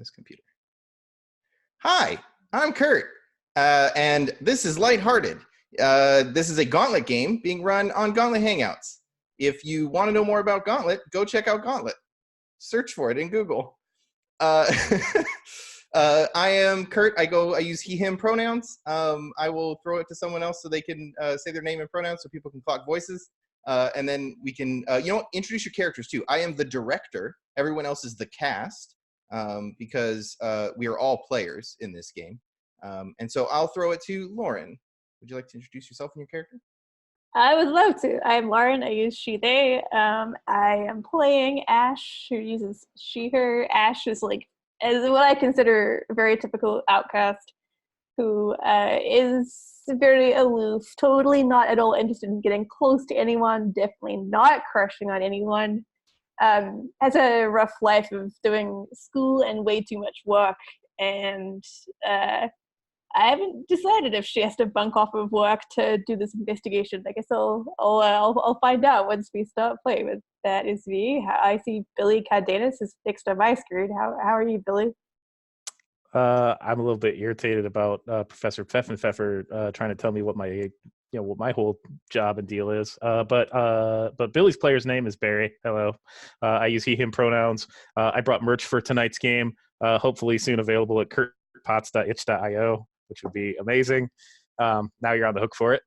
this computer. Hi, I'm Kurt, and this is Lighthearted. This is a Gauntlet game being run on Gauntlet Hangouts. If you want to know more about Gauntlet, go check out Gauntlet. Search for it in Google. I am Kurt. I use he, him pronouns. I will throw it to someone else so they can say their name and pronouns so people can clock voices. And then we can, introduce your characters too. I am the director. Everyone else is the cast because we are all players in this game. And so I'll throw it to Lauren. Would you like to introduce yourself and your character? I would love to. I'm Lauren. I use she, they. I am playing Ash, who uses she, her. Ash is what I consider a very typical outcast who is very aloof, totally not at all interested in getting close to anyone, definitely not crushing on anyone. Has a rough life of doing school and way too much work, and I haven't decided if she has to bunk off of work to do this investigation. I guess I'll find out once we start playing. But that is me. I see Billy Cardenas is fixed on my screen. How are you, Billy? I'm a little bit irritated about Professor Pfeffer trying to tell me what my whole job and deal is. But Billy's player's name is Barry. Hello. I use he, him pronouns. I brought merch for tonight's game. Hopefully soon available at kurtpots.itch.io, which would be amazing. Now you're on the hook for it.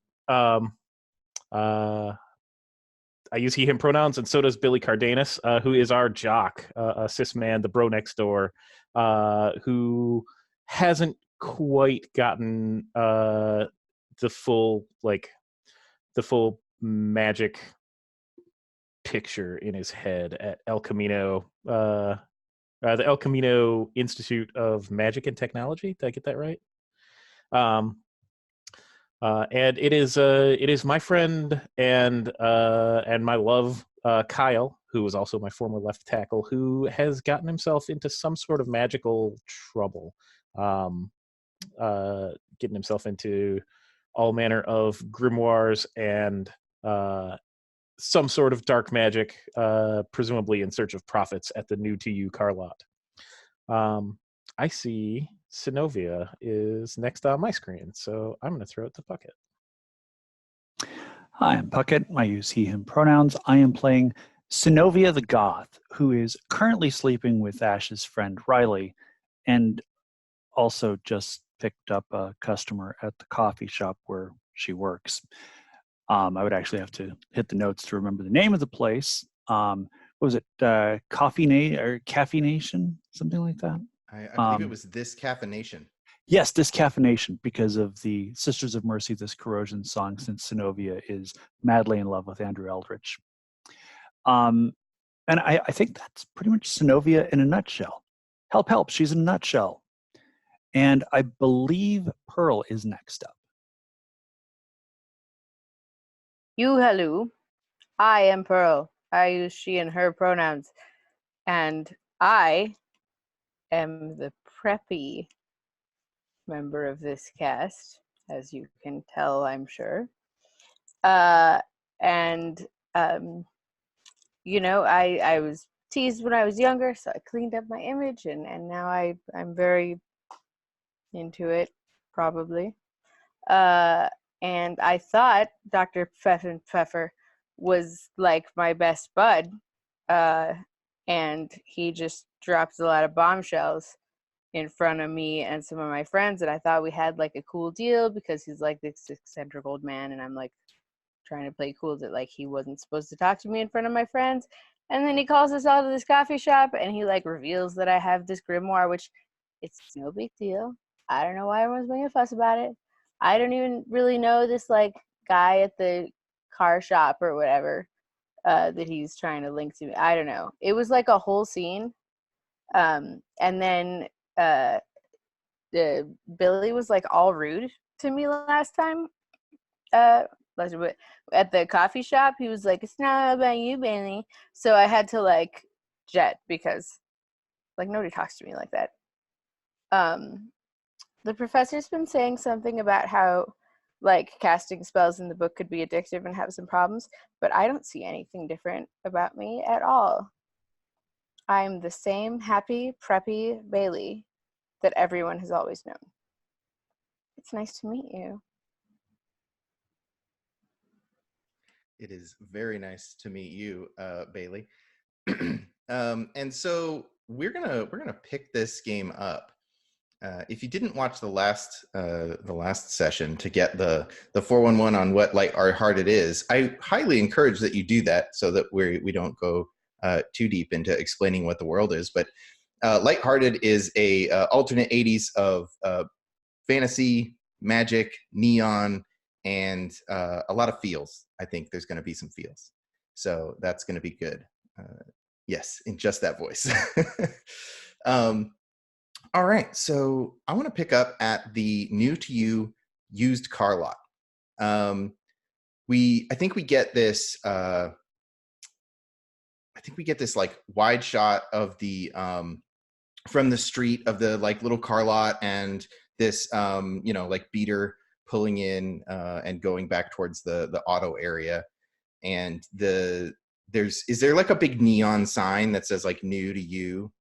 I use he, him pronouns, and so does Billy Cardenas, who is our jock, a cis man, the bro next door, who hasn't quite gotten the full magic picture in his head at El Camino, the El Camino Institute of Magic and Technology. Did I get that right? And it is my friend and my love, Kyle, who is also my former left tackle, who has gotten himself into some sort of magical trouble, getting himself into all manner of grimoires and some sort of dark magic, presumably in search of profits at the new to you car lot. I see Synovia is next on my screen, so I'm going to throw it to Puckett. Hi, I'm Puckett. I use he, him pronouns. I am playing Synovia the Goth, who is currently sleeping with Ash's friend Riley, and also just picked up a customer at the coffee shop where she works. I would actually have to hit the notes to remember the name of the place. What was it? Cafe Nation? Something like that? I believe it was This Caffeination. Yes, This Caffeination, because of the Sisters of Mercy, This Corrosion song, since Synovia is madly in love with Andrew Eldritch. And I think that's pretty much Synovia in a nutshell. Help, she's in a nutshell. And I believe Pearl is next up. Hello. I am Pearl. I use she and her pronouns. And I am the preppy member of this cast, as you can tell, I'm sure. I was teased when I was younger, so I cleaned up my image, and now I'm very into it, probably. And I thought Dr. Pfeffer was like my best bud, and he just dropped a lot of bombshells in front of me and some of my friends, and I thought we had like a cool deal because he's like this eccentric old man, and I'm like trying to play cool that like he wasn't supposed to talk to me in front of my friends. And then he calls us all to this coffee shop, and he like reveals that I have this grimoire, which it's no big deal. I don't know why everyone's making a fuss about it. I don't even really know this like guy at the car shop or whatever that he's trying to link to me. I don't know. It was like a whole scene. And then Billy was like all rude to me last time. At the coffee shop, he was like, "It's not about you, Baylee." So I had to like jet because like nobody talks to me like that. The professor's been saying something about how like casting spells in the book could be addictive and have some problems, but I don't see anything different about me at all. I'm the same happy, preppy Baylee that everyone has always known. It's nice to meet you. It is very nice to meet you, Baylee. And so we're gonna pick this game up. If you didn't watch the last session to get the 411 on what Lighthearted is, I highly encourage that you do that so that we don't go too deep into explaining what the world is. But Lighthearted is a alternate 80s of fantasy, magic, neon, and a lot of feels. I think there's going to be some feels, so that's going to be good. Yes, in just that voice. All right, so I want to pick up at the new to you used car lot. I think we get this. I think we get this like wide shot of the from the street of the like little car lot, and this like beater pulling in and going back towards the auto area. And is there like a big neon sign that says like new to you?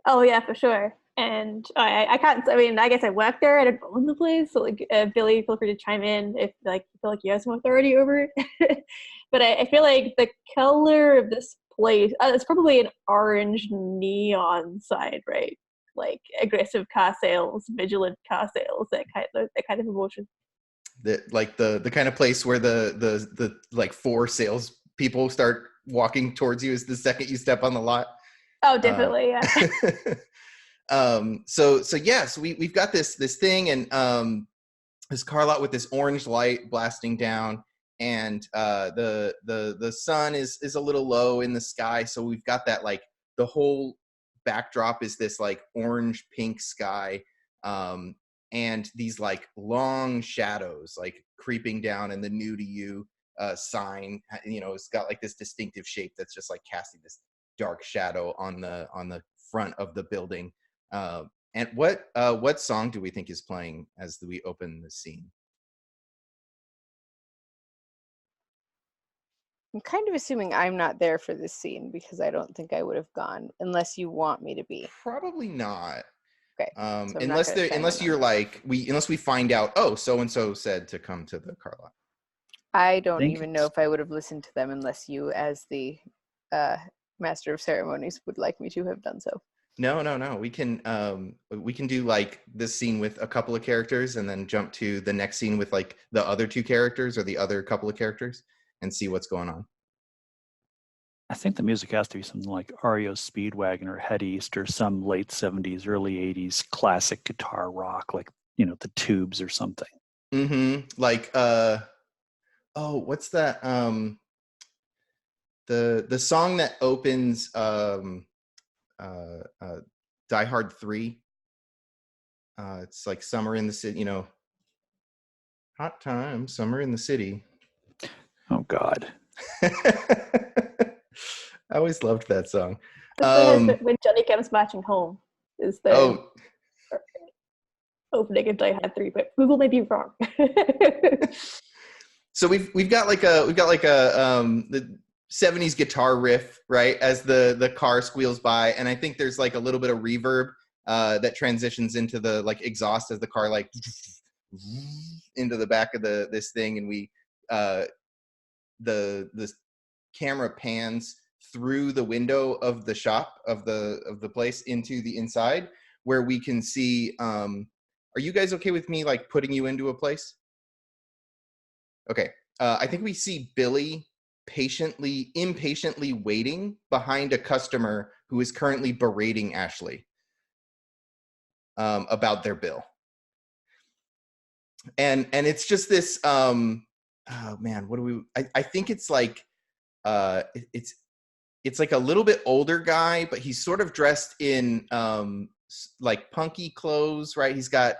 Oh yeah, for sure. And I can't. I mean, I guess I work there. I don't own the place, so like Billy, feel free to chime in if like you feel like you have some authority over it. But I feel like the color of this place, it's probably an orange neon sign, right? Like aggressive car sales, vigilant car sales, that kind of emotion. The kind of place where the like 4 sales people start walking towards you is the second you step on the lot. Oh, definitely, yeah. So we've got this thing, and this car lot with this orange light blasting down, and the sun is a little low in the sky, so we've got that like the whole backdrop is this like orange pink sky, and these like long shadows like creeping down, and the new to you sign, it's got like this distinctive shape that's just like casting this dark shadow on the front of the building. And what song do we think is playing as we open the scene? I'm kind of assuming I'm not there for this scene because I don't think I would have gone unless you want me to be. Probably not. Okay. So Unless we find out, oh, so and so said to come to the car lot. I don't even know if I would have listened to them unless you, as the master of ceremonies, would like me to have done so. No. We can do like this scene with a couple of characters and then jump to the next scene with like the other 2 characters or the other couple of characters and see what's going on. I think the music has to be something like REO Speedwagon or Head East or some late 70s, early 80s classic guitar rock, like, the Tubes or something. Mm-hmm. Like, what's that? The song that opens Die Hard 3. It's like Summer in the City, hot time, summer in the city. Oh God. I always loved that song. When Johnny Comes Marching Home is the opening of Die Hard 3, but Google may be wrong. So we've got like a the 70s guitar riff, right, as the car squeals by, and I think there's like a little bit of reverb that transitions into the like exhaust as the car like into the back of this thing, and we the camera pans through the window of the shop of the place into the inside, where we can see. Are you guys okay with me like putting you into a place? Okay. I think we see Billy impatiently waiting behind a customer who is currently berating Ashley about their bill. And it's just this, oh man, I think it's like, it's like a little bit older guy, but he's sort of dressed in like punky clothes, right? He's got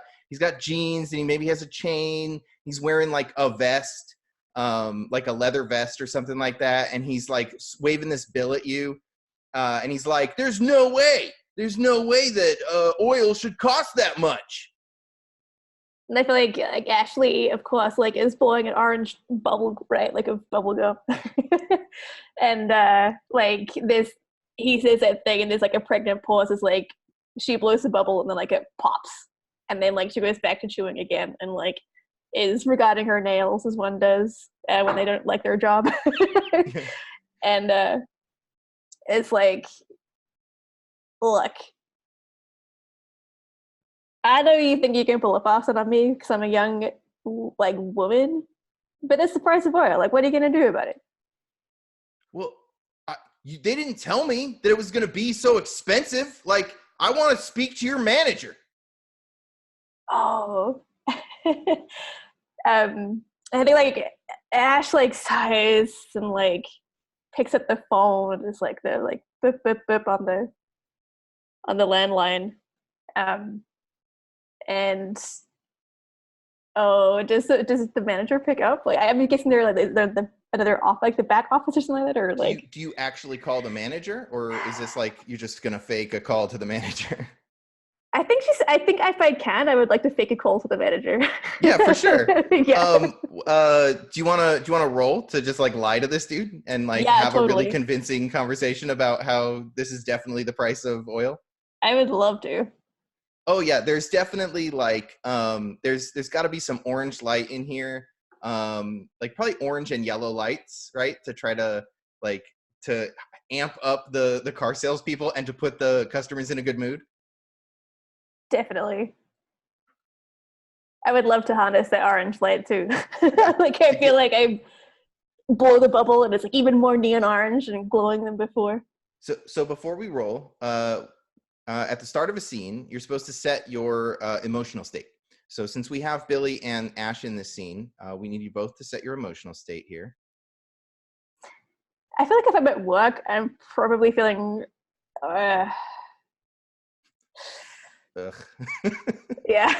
jeans, and he maybe has a chain. He's wearing like a vest, like a leather vest or something like that. And he's like waving this bill at you. And he's like, there's no way that oil should cost that much. And I feel like Ashley, of course, like is blowing an orange bubble, right? Like a bubble gum. And like this he says that thing, and there's like a pregnant pause. It's like she blows the bubble, and then like it pops, and then like she goes back to chewing again, and like is regarding her nails as one does when they don't like their job. And it's like, look, I know you think you can pull a faucet on me because I'm a young like woman, but it's the price of oil. Like, what are you gonna do about it? Well, they didn't tell me that it was going to be so expensive. Like, I want to speak to your manager. Oh. I think like Ash like sighs and like picks up the phone. It's like the like bip bip bip on the landline. And does the manager pick up? Like, I'm guessing they're like they're off like the back office or something like that, or like. Do you actually call the manager, or is this like you're just gonna fake a call to the manager? I think if I can, I would like to fake a call to the manager. Yeah, for sure. Yeah. Do you wanna roll to just like lie to this dude and like have a really convincing conversation about how this is definitely the price of oil? I would love to. Oh yeah, there's definitely like there's got to be some orange light in here, like probably orange and yellow lights, right? To try to like to amp up the car salespeople and to put the customers in a good mood. Definitely. I would love to harness the orange light too. Like, I feel like I blow the bubble and it's like even more neon orange and glowing than before. So before we roll, at the start of a scene, you're supposed to set your emotional state. So since we have Billy and Ash in this scene, we need you both to set your emotional state here. I feel like if I'm at work, I'm probably feeling Ugh. Yeah.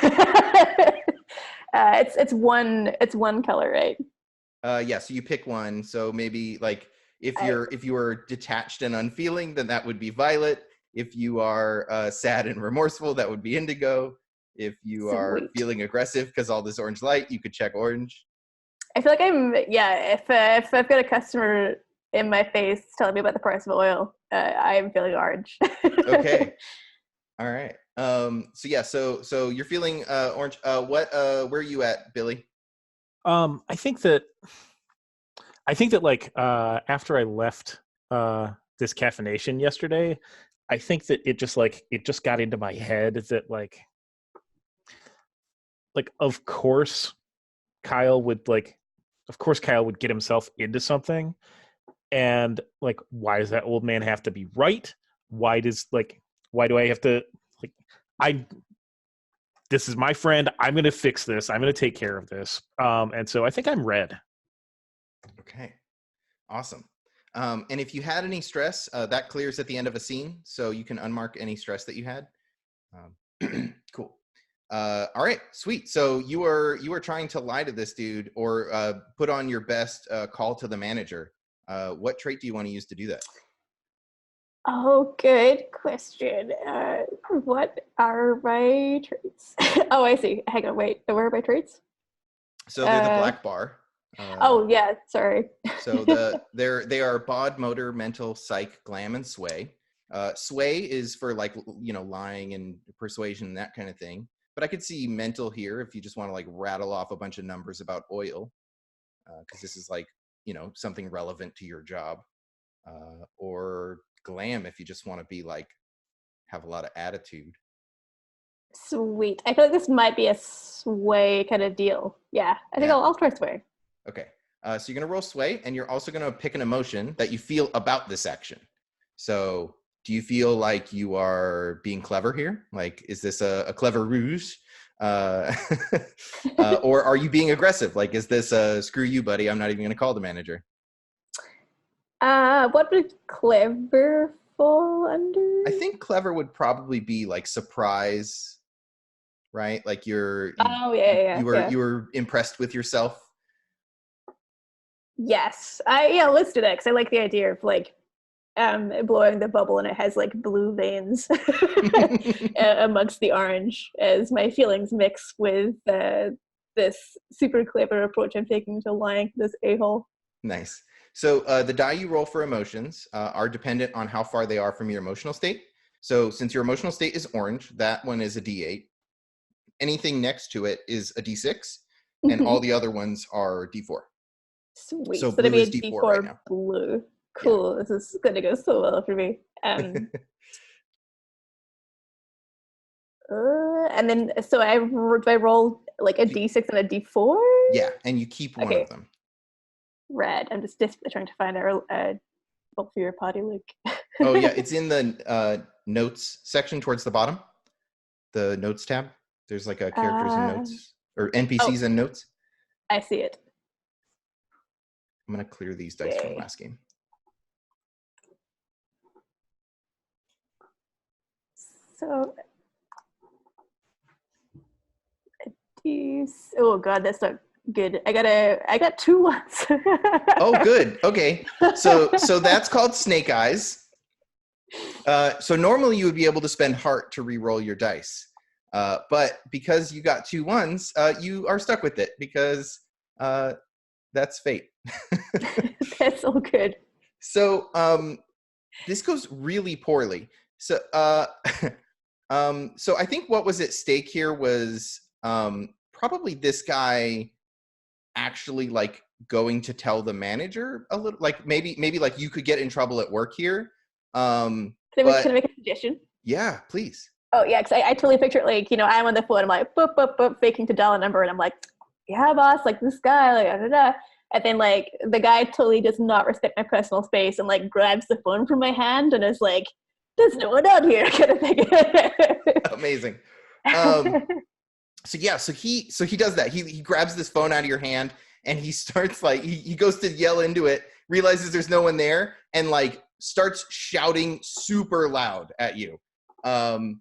It's one color, right? Yeah, so you pick one. So maybe like if you are detached and unfeeling, then that would be violet. If you are sad and remorseful, that would be indigo. If you are feeling aggressive because all this orange light, you could check orange. I feel like if I've got a customer in my face telling me about the price of oil, I'm feeling orange. Okay. All right. So you're feeling orange. Where are you at, Billy? I think that like after I left this caffeination yesterday, I think that it just got into my head that like of course Kyle would get himself into something, and like, why does that old man have to be right? Why do I have to this is my friend. I'm going to fix this. I'm going to take care of this. And so I think I'm red. Okay. Awesome. And if you had any stress, that clears at the end of a scene. So you can unmark any stress that you had. Cool. All right, sweet. So you were trying to lie to this dude or put on your best call to the manager. What trait do you want to use to do that? Oh, good question. What are my traits? Oh, I see. Hang on, wait. Where are my traits? So they're the black bar. Oh yeah, sorry. So they are bod, motor, mental, psych, glam, and sway. Sway is for like lying and persuasion and that kind of thing. But I could see mental here if you just want to like rattle off a bunch of numbers about oil, because this is like something relevant to your job. Or glam if you just want to be like have a lot of attitude. Sweet. I feel like this might be a sway kind of deal. Yeah, I think I'll try sway. Okay. So you're gonna roll sway, and you're also gonna pick an emotion that you feel about this action. So do you feel like you are being clever here? Like, is this a clever ruse? Or are you being aggressive? Like, is this screw you, buddy, I'm not even gonna call the manager? What would clever fall under? I think clever would probably be like surprise, right? Like you were impressed with yourself. Yes, let's do that because I like the idea of like blowing the bubble and it has like blue veins amongst the orange as my feelings mix with this super clever approach I'm taking to lying to this a-hole. Nice. So the die you roll for emotions are dependent on how far they are from your emotional state. So since your emotional state is orange, that one is a D8. Anything next to it is a D6, and all the other ones are D4. Sweet. So So that'd blue be is a D4 D4 right now. blue. Cool. This is going to go so well for me. And then, so do I roll like a D6 and a D4? Yeah, and you keep one of them. Red. I'm just desperately trying to find a book for your party link. Oh yeah, it's in the notes section towards the bottom. The notes tab. There's like a characters and notes, or NPCs and notes. I see it. I'm gonna clear these dice from last game. So, oh god, that's not good. I got 2 ones. Oh, good. Okay, so that's called Snake Eyes. So normally you would be able to spend heart to re-roll your dice, but because you got 2 ones, you are stuck with it because that's fate. That's all good. So this goes really poorly. So so I think what was at stake here was probably this guy actually like going to tell the manager a little, like maybe like you could get in trouble at work here. Can I make a suggestion? Yeah, please. Oh yeah, because I totally picture it like, I'm on the phone, I'm like boop boop boop, faking to dial a number, and I'm like, yeah boss, like this guy, like da, da, da. And then like the guy totally does not respect my personal space and like grabs the phone from my hand and is like, there's no one out here, kind of thing. Amazing. So he does that. He grabs this phone out of your hand and he starts like he goes to yell into it, realizes there's no one there, and like starts shouting super loud at you. So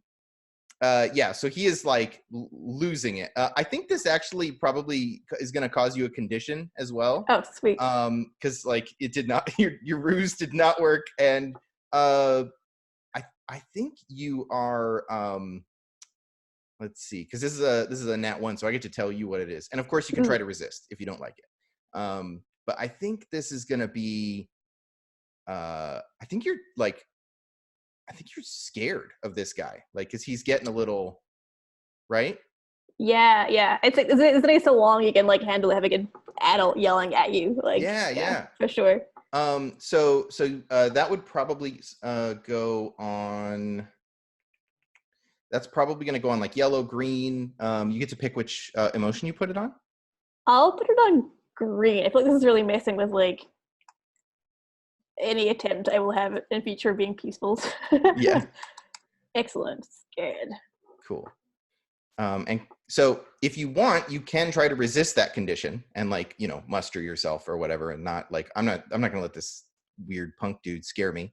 he is like losing it. I think this actually probably is going to cause you a condition as well. Oh, sweet. Because like it did not, your ruse did not work, and I think you are. Let's see, because this is a nat 1, so I get to tell you what it is, and of course you can try to resist if you don't like it. But I think this is going to be. I think you're scared of this guy, like, because he's getting a little, right? Yeah. It's like, isn't it so long you can like handle having an adult yelling at you? Like, yeah, for sure. So that would probably go on. That's probably going to go on like yellow, green. You get to pick which emotion you put it on. I'll put it on green. I feel like this is really messing with like any attempt I will have in future being peaceful. Yeah. Excellent. Scared. Cool. And so if you want, you can try to resist that condition and like, muster yourself or whatever, and not like, I'm not going to let this weird punk dude scare me.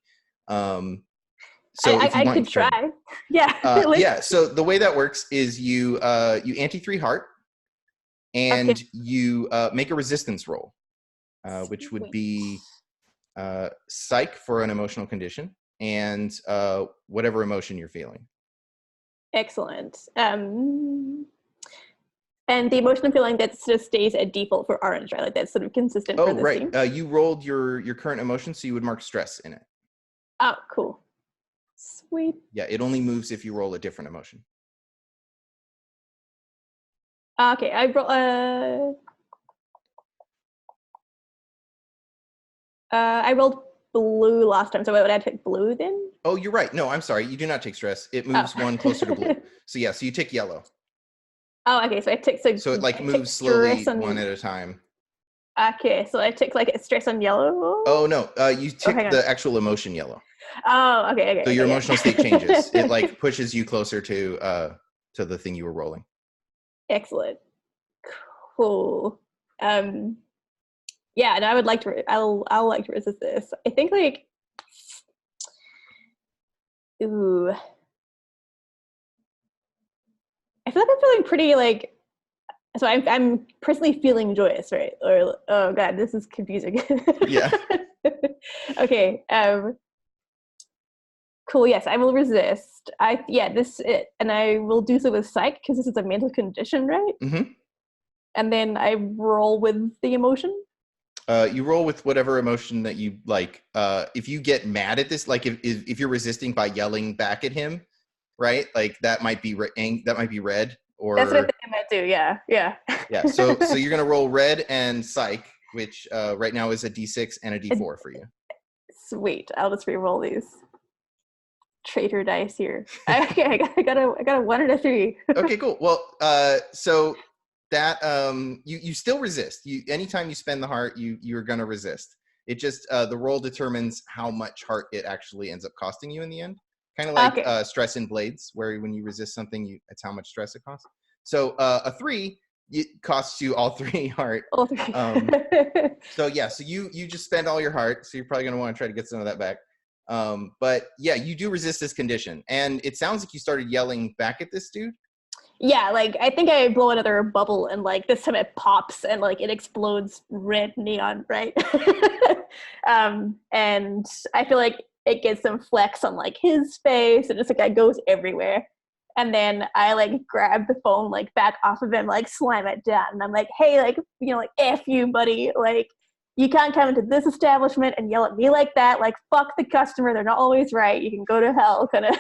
So if you want, could try. Yeah. Yeah. So the way that works is you ante 3 heart, and you make a resistance roll, which would be psych for an emotional condition, and whatever emotion you're feeling. Excellent. And the emotional feeling that just stays at default for orange, right? Like that's sort of consistent for this team. You rolled your current emotion, so you would mark stress in it. Oh, cool. Sweet. Yeah, it only moves if you roll a different emotion. Okay, I rolled blue last time, so would I take blue then? Oh, you're right. No, I'm sorry. You do not take stress. It moves one closer to blue. So you take yellow. Oh, okay. So I take so it like moves slowly one at a time. Okay, so I take like stress on yellow. Oh no, you take the actual emotion yellow. Oh, okay. So your emotional state changes. It like pushes you closer to the thing you were rolling. Excellent. Cool. Yeah, and I would like to. I'll like to resist this. I think like. Ooh. I feel like I'm feeling pretty like. So I'm personally feeling joyous, right? Or oh god, this is confusing. Yeah. Okay. Cool. Yes, I will resist. This is it, and I will do so with psych because this is a mental condition, right? Mm-hmm. And then I roll with the emotion. You roll with whatever emotion that you like. If you get mad at this, like if you're resisting by yelling back at him, right? Like that might be that might be red, or That's what I think I might do. Yeah. yeah. So you're gonna roll red and psych, which right now is a D6 and a D4 for you. Sweet. I'll just re-roll these traitor dice here. I got a 1 and a 3. Okay, cool. Well, so that you still resist. Anytime you spend the heart, you're gonna resist. It just the roll determines how much heart it actually ends up costing you in the end. Kind of like stress in Blades, where when you resist something, it's how much stress it costs. So a 3, it costs you all 3 heart. All 3. So yeah, so you just spend all your heart. So you're probably gonna want to try to get some of that back. But yeah, you do resist this condition, and it sounds like you started yelling back at this dude. Yeah, like I think I blow another bubble, and like this time it pops and like it explodes red neon, right? And I feel like it gets some flex on like his face, and it's like it goes everywhere. And then I like grab the phone like back off of him, like slam it down, and I'm like, hey, like like F you, buddy, like you can't come into this establishment and yell at me like that. Like, fuck the customer. They're not always right. You can go to hell. Kind of.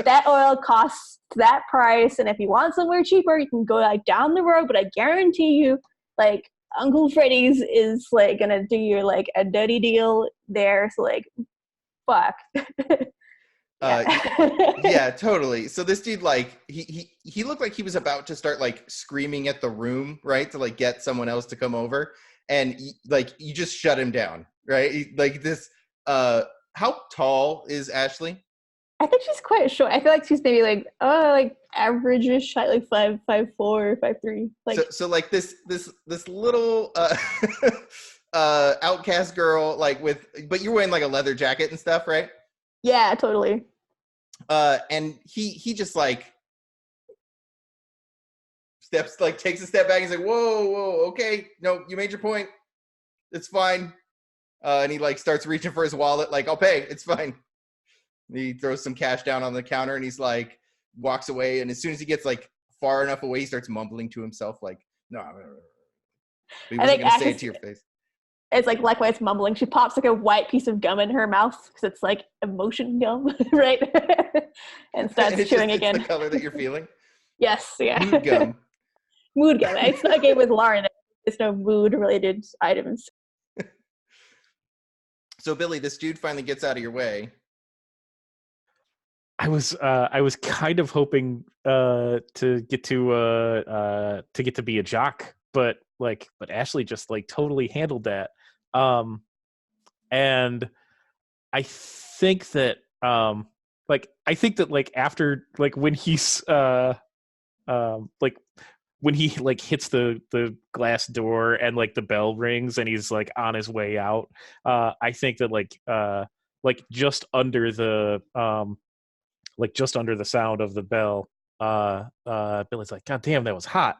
That oil costs that price. And if you want somewhere cheaper, you can go like down the road. But I guarantee you, like, Uncle Freddy's is like going to do you like a dirty deal there. So like, fuck. Yeah, totally. So this dude, like, he looked like he was about to start like screaming at the room, right? To like get someone else to come over. And like you just shut him down, right? Like this. How tall is Ashley? I think she's quite short. I feel like she's maybe like average-ish height, like 5'4", 5'3". Like so like this little outcast girl, like but you're wearing like a leather jacket and stuff, right? Yeah, totally. And he just like takes a step back. He's like, whoa, okay, no, you made your point. It's fine. And he like starts reaching for his wallet, like, I'll pay. It's fine. And he throws some cash down on the counter, and he's like, walks away. And as soon as he gets like far enough away, he starts mumbling to himself, like, no. But he wasn't going to say it to your face. It's like likewise mumbling. She pops like a white piece of gum in her mouth because it's like emotion gum, right? And starts chewing again. It's the color that you're feeling. Yes, yeah. Mood gum. Mood gum. It's not a game with Lauren. There's no mood-related items. So Billy, this dude finally gets out of your way. I was kind of hoping to get to be a jock, but Ashley just like totally handled that. And I think that after like when he's like when he like hits the glass door and like the bell rings and he's like on his way out, I think that like just under the sound of the bell, Billy's like, God damn, that was hot.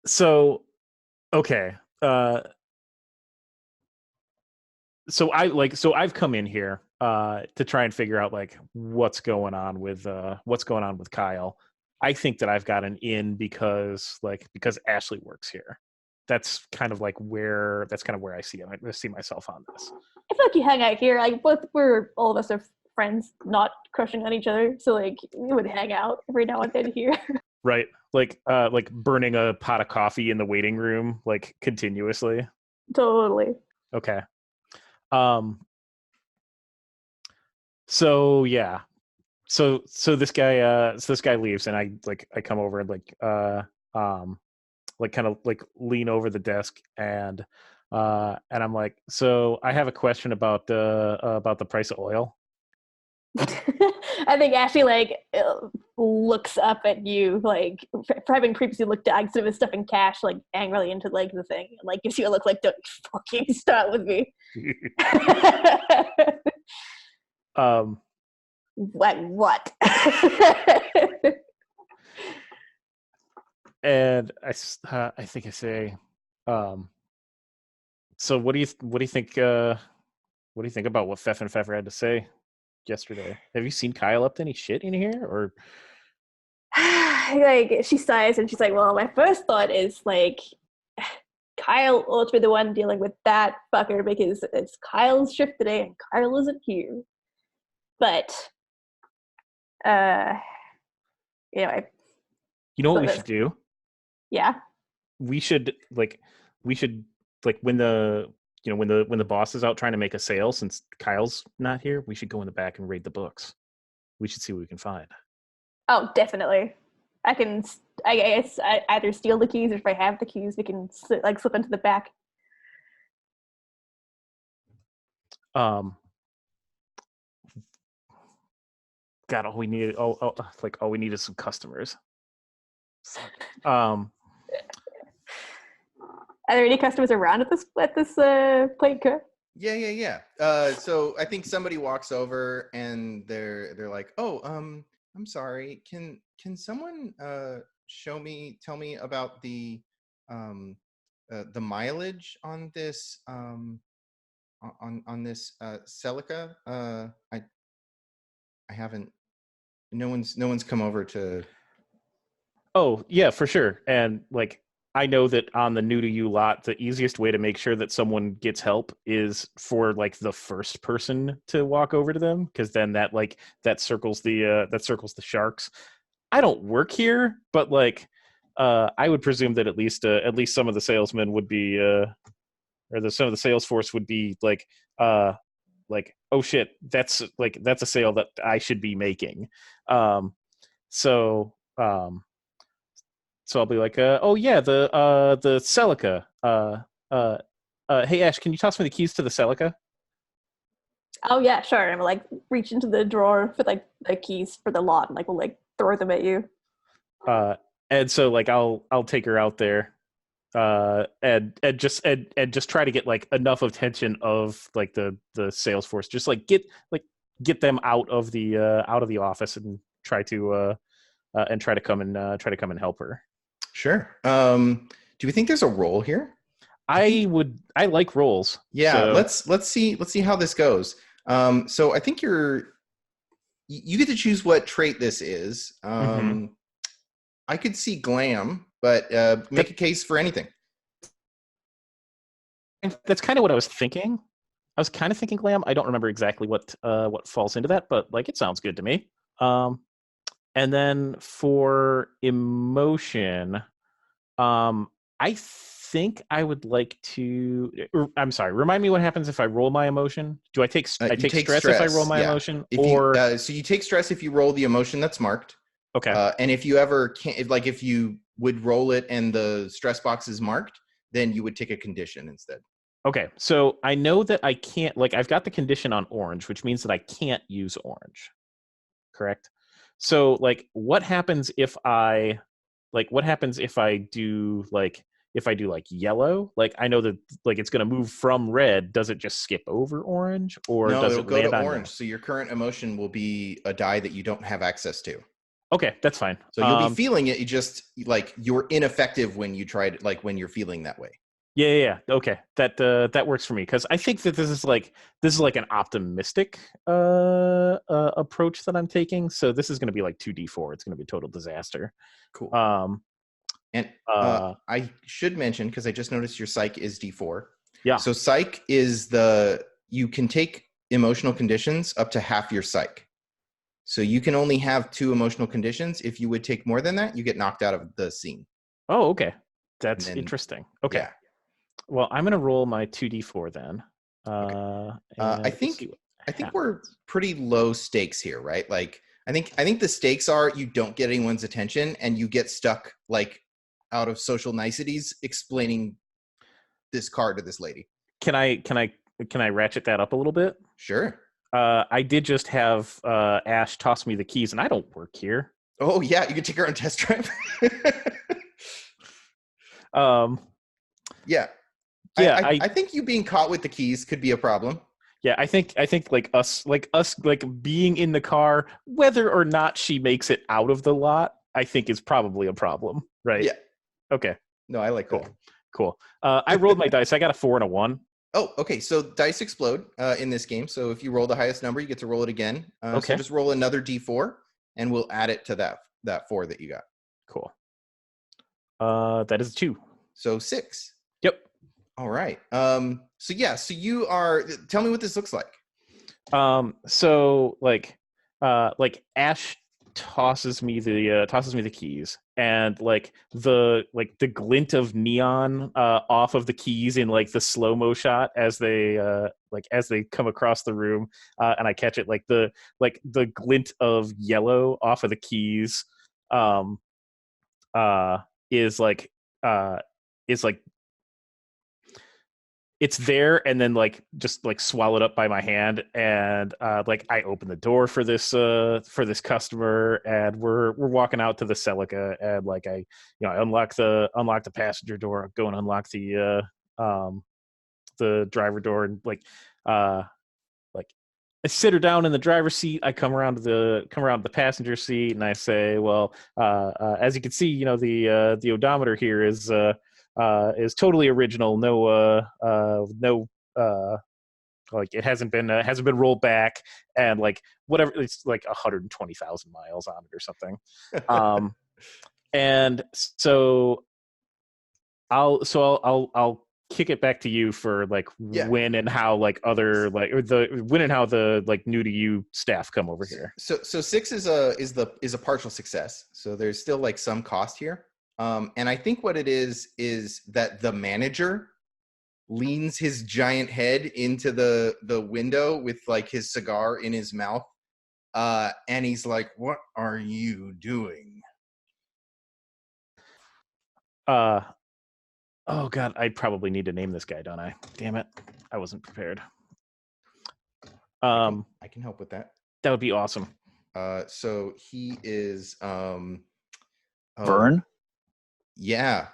So okay. So I've come in here to try and figure out like what's going on with Kyle. I think that I've got an in because Ashley works here. That's kind of where I see myself on this. I feel like you hang out here. Like all of us are friends, not crushing on each other. So like we would hang out every now and then here. Right. Like burning a pot of coffee in the waiting room, like continuously. Totally. Okay. So yeah. So this guy leaves, and I come over and kind of lean over the desk and I'm like, so I have a question about the price of oil. I think Ashley looks up at you for having previously looked at his stuff in cash angrily into the thing and gives you a look like, don't fucking start with me. What? And I think I say, so what do you think about what Pfeff and Pfeffer had to say yesterday? Have you seen Kyle up to any shit in here, or? like she sighs and she's like, well, my first thought is like Kyle ought to be the one dealing with that fucker because it's Kyle's shift today and Kyle isn't here. But anyway. You know what we should do? Yeah. We should like when the when the boss is out trying to make a sale, since Kyle's not here, we should go in the back and raid the books. We should see what we can find. Oh, definitely. I guess I either steal the keys, or if I have the keys, we can slip into the back. God, all we needed, all we need is some customers. Are there any customers around at this plate cook? Yeah. So I think somebody walks over and they're like, "Oh, I'm sorry. Can someone tell me about the mileage on this on this Celica? I haven't. No one's come over to." Oh yeah, for sure. And like, I know that on the new to you lot, the easiest way to make sure that someone gets help is for like the first person to walk over to them, because then that circles the sharks. I don't work here, but like I would presume that at least some of the salesmen would be some of the sales force would be like oh shit, that's a sale that I should be making. So I'll be like, oh yeah, the Celica. Hey Ash, can you toss me the keys to the Celica? Oh yeah, sure. I'm like reach into the drawer for like the keys for the lot and we'll throw them at you. And so like I'll take her out there, and just try to get like enough attention of like the sales force, just like get them out of the office and try to come and help her. Sure. Do we think there's a role here? I like roles. Yeah. So. Let's see how this goes. So I think you get to choose what trait this is. I could see glam, but make a case for anything. That's kind of what I was thinking. I was kind of thinking glam. I don't remember exactly what falls into that, but like it sounds good to me. And then for emotion, I think I would like to. I'm sorry. Remind me what happens if I roll my emotion. Do I take stress if I roll my emotion, so you take stress if you roll the emotion that's marked. Okay. And if you ever can't, if you would roll it and the stress box is marked, then you would take a condition instead. Okay. So I know that I can't. Like I've got the condition on orange, which means that I can't use orange. Correct. So like what happens if I do yellow? Like I know that like it's going to move from red. Does it just skip over orange, or does it go land to on orange? So your current emotion will be a die that you don't have access to. Okay, that's fine. So you'll be feeling it. You just like you're ineffective when you try to, like when you're feeling that way. Yeah. Okay, that works for me, because I think that this is like an optimistic approach that I'm taking. So this is going to be like 2d4. It's going to be a total disaster. Cool. And I should mention, because I just noticed your psych is d4. Yeah. So psych is you can take emotional conditions up to half your psych. So you can only have 2 emotional conditions. If you would take more than that, you get knocked out of the scene. Oh, okay. That's interesting. Okay. Yeah. Well, I'm going to roll my 2d4 then. Okay. I think we're pretty low stakes here, right? Like I think the stakes are you don't get anyone's attention and you get stuck like out of social niceties explaining this card to this lady. Can I ratchet that up a little bit? Sure. I did just have Ash toss me the keys, and I don't work here. Oh yeah, you can take her on test drive. Yeah. I think you being caught with the keys could be a problem. Yeah, I think like us being in the car, whether or not she makes it out of the lot, I think is probably a problem, right? Yeah. Okay. No, I like that. Cool. I rolled my dice. I got a 4 and a 1. Oh, okay. So dice explode in this game. So if you roll the highest number, you get to roll it again. Okay. So just roll another d4, and we'll add it to that that 4 that you got. Cool. That is 2. So 6. Yep. All right. So you are. Tell me what this looks like. So like Ash tosses me the keys, and like the glint of neon off of the keys in like the slow-mo shot as they come across the room, and I catch it, like the glint of yellow off of the keys is like it's there, and then like just like swallowed up by my hand, and like I open the door for this customer, and we're walking out to the Celica, and like I unlock the passenger door, go and unlock the driver door, and like I sit her down in the driver's seat. I come around to the passenger seat, and I say, well, as you can see, the odometer here is totally original. No, like it hasn't been rolled back, and like whatever, it's like 120,000 miles on it or something. And so I'll kick it back to you for like when and how like other like or the when and how the like new to you staff come over here. So 6 is a partial success. So there's still like some cost here. And I think what it is that the manager leans his giant head into the window with like his cigar in his mouth. And he's like, "What are you doing?" Oh God, I probably need to name this guy, don't I? Damn it, I wasn't prepared. I can help with that. That would be awesome. So he is Vern. Yeah.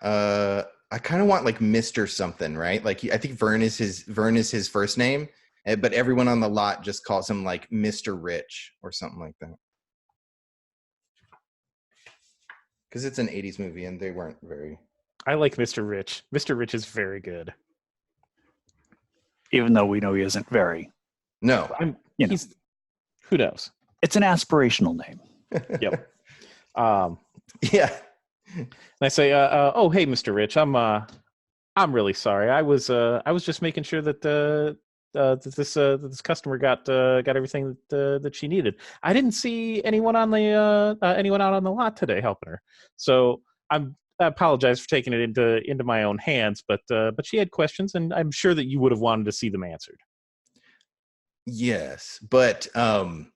I kind of want like Mr. something, right? Like I think Vern is his first name, but everyone on the lot just calls him like Mr. Rich or something like that. Because it's an 80s movie and they weren't very... I like Mr. Rich. Mr. Rich is very good. Even though we know he isn't very. No. He's... Who knows? It's an aspirational name. Yep. Yeah. And I say, "Oh, hey, Mr. Rich, I'm really sorry. I was just making sure that this customer got everything that she needed. I didn't see anyone out on the lot today helping her. So I apologize for taking it into my own hands. But she had questions, and I'm sure that you would have wanted to see them answered." Yes, but are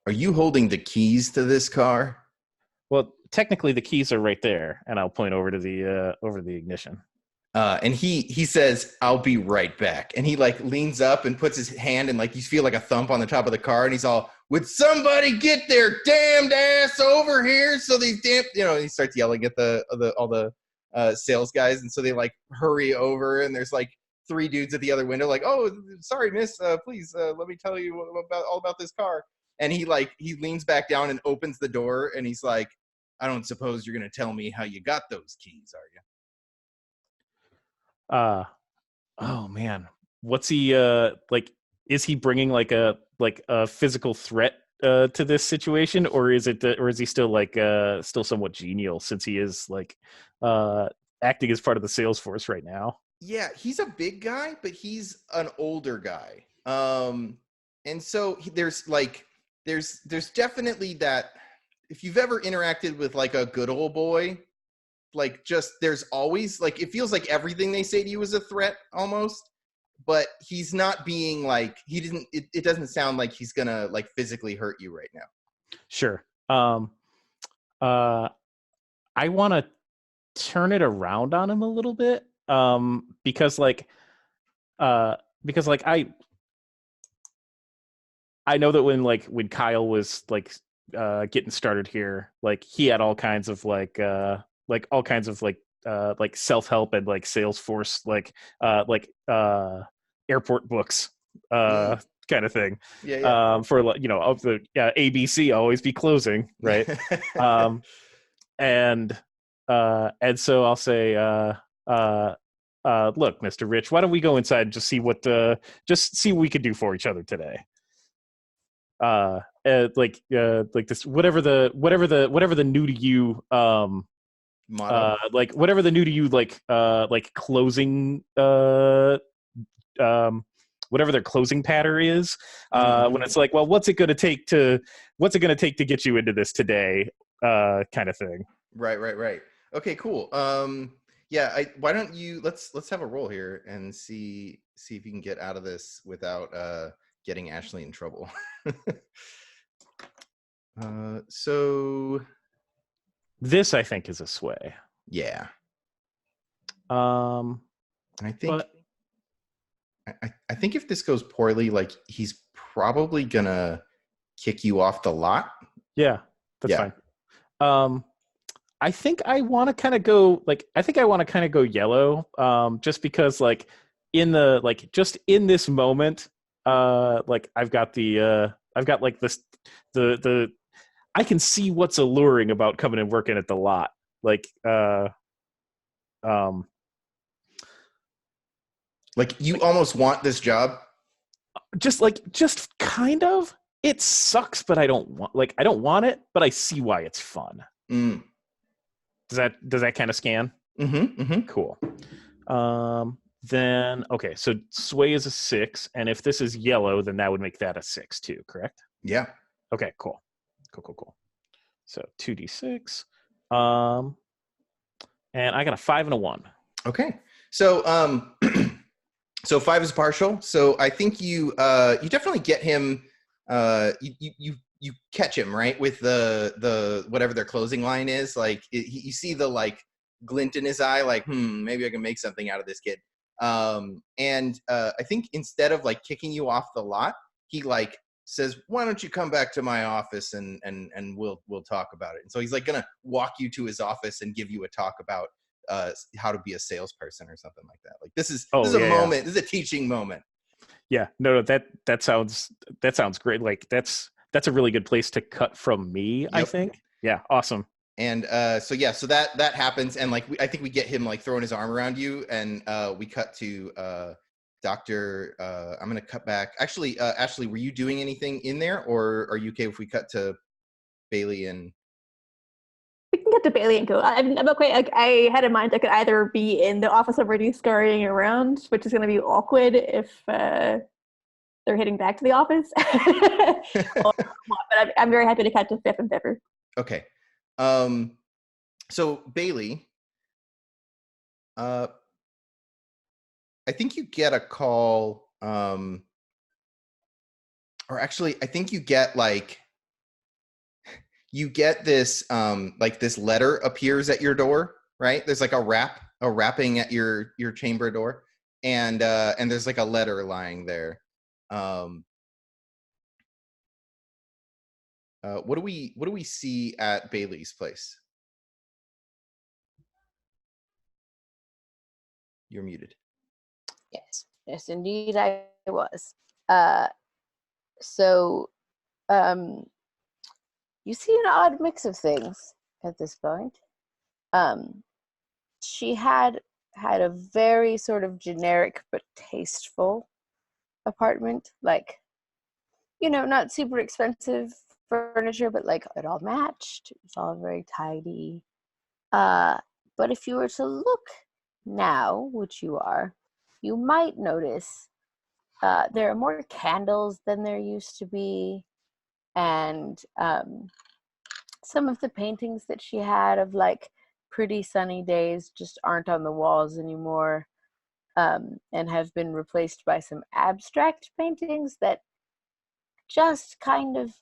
you holding the keys to this car? Well, technically, the keys are right there, and I'll point over to the ignition. And he says, "I'll be right back." And he like leans up and puts his hand and like you feel like a thump on the top of the car, and he's all, "Would somebody get their damned ass over here?" So these he starts yelling at all the sales guys, and so they like hurry over, and there's like 3 dudes at the other window, like, "Oh, sorry, miss, please let me tell you all about this car." And he leans back down and opens the door, and he's like, "I don't suppose you're gonna tell me how you got those keys, are you?" Oh man, what's he like? Is he bringing like a physical threat to this situation, or is he still still somewhat genial since he is like acting as part of the sales force right now? Yeah, he's a big guy, but he's an older guy. And so there's definitely that. If you've ever interacted with like a good old boy, like just there's always like it feels like everything they say to you is a threat almost, but he's not being like it doesn't sound like he's gonna like physically hurt you right now. Sure. I want to turn it around on him a little bit, because I know that when Kyle was like getting started here, like he had all kinds of self-help and like Salesforce airport books kind of thing. For like of the ABC always be closing, right? And so I'll say look, Mr. Rich, why don't we go inside and just see what we could do for each other today? like this whatever the new to you Motto. like whatever the new to you like closing whatever their closing pattern is, when it's like, well, what's it going to take to get you into this today, kind of thing. Right. Okay, cool. Yeah, why don't you let's have a roll here and see if you can get out of this without getting Ashley in trouble. So this, I think, is a sway. yeah. I think but I think if this goes poorly, like he's probably gonna kick you off the lot. Yeah, that's Yeah. fine. I think I want to kind of go yellow, just because like just in this moment, like I've got like this the I can see what's alluring about coming and working at the lot. Like Like you almost want this job. just kind of. It sucks, but I don't want it, but I see why it's fun. Mm. Does that kind of scan? Mm-hmm. Cool. Then okay, so sway is a 6, and if this is yellow, then that would make that a 6 too, correct? Yeah. Okay, cool. So 2d6. And I got a 5 and a 1. Okay. So so 5 is partial. So I think you definitely get him. You catch him right with the whatever their closing line is. Like you see the like glint in his eye, like maybe I can make something out of this kid. And I think instead of like kicking you off the lot, he like says, "Why don't you come back to my office and we'll talk about it." And so he's like gonna walk you to his office and give you a talk about how to be a salesperson or something like that. Like this is a moment. This is a teaching moment. Yeah, no, that sounds great. Like that's a really good place to cut from me. Yep. I think. Yeah, awesome. And so that happens, and like I think we get him like throwing his arm around you, and we cut to Doctor. I'm gonna cut back. Actually, Ashley, were you doing anything in there, or are you okay if we cut to Baylee and? We can get to Baylee and go. I'm okay. Like, I had in mind I could either be in the office already scurrying around, which is going to be awkward if they're heading back to the office. But I'm very happy to cut to Pfeff and Pfeffer. Okay. So Baylee, I think you get a call, or actually, I think you get this, like this letter appears at your door, right? There's like a rapping at your chamber door, and there's like a letter lying there. What do we see at Baylee's place? You're muted. Yes, indeed I was. So you see an odd mix of things at this point. She had a very sort of generic but tasteful apartment, like, not super expensive furniture, but like it all matched. It was all very tidy. But if you were to look now, which you are, you might notice there are more candles than there used to be, and some of the paintings that she had of like pretty sunny days just aren't on the walls anymore, and have been replaced by some abstract paintings that just kind of,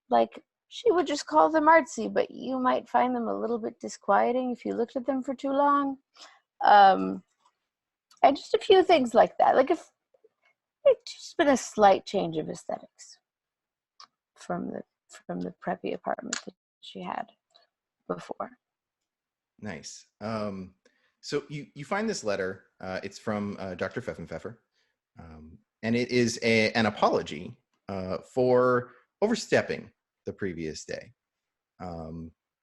like, she would just call them artsy, but you might find them a little bit disquieting if you looked at them for too long. And just a few things like that. Like, if it's just been a slight change of aesthetics from the preppy apartment that she had before. Nice. So you find this letter. It's from Dr. Pfeff and Pfeffer, and it is an apology for overstepping the previous day.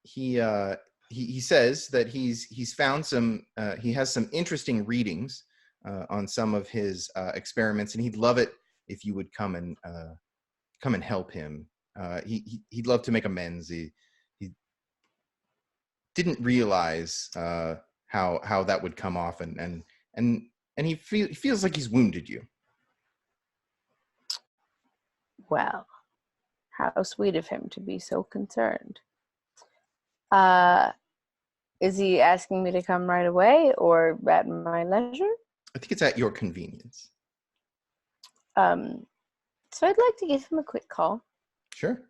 He says that he's found some. He has some interesting readings on some of his experiments, and he'd love it if you would come and come and help him. He'd love to make amends. He didn't realize how that would come off, and he feels like he's wounded you. Well, how sweet of him to be so concerned. Is he asking me to come right away or at my leisure? I think it's at your convenience. So I'd like to give him a quick call. Sure.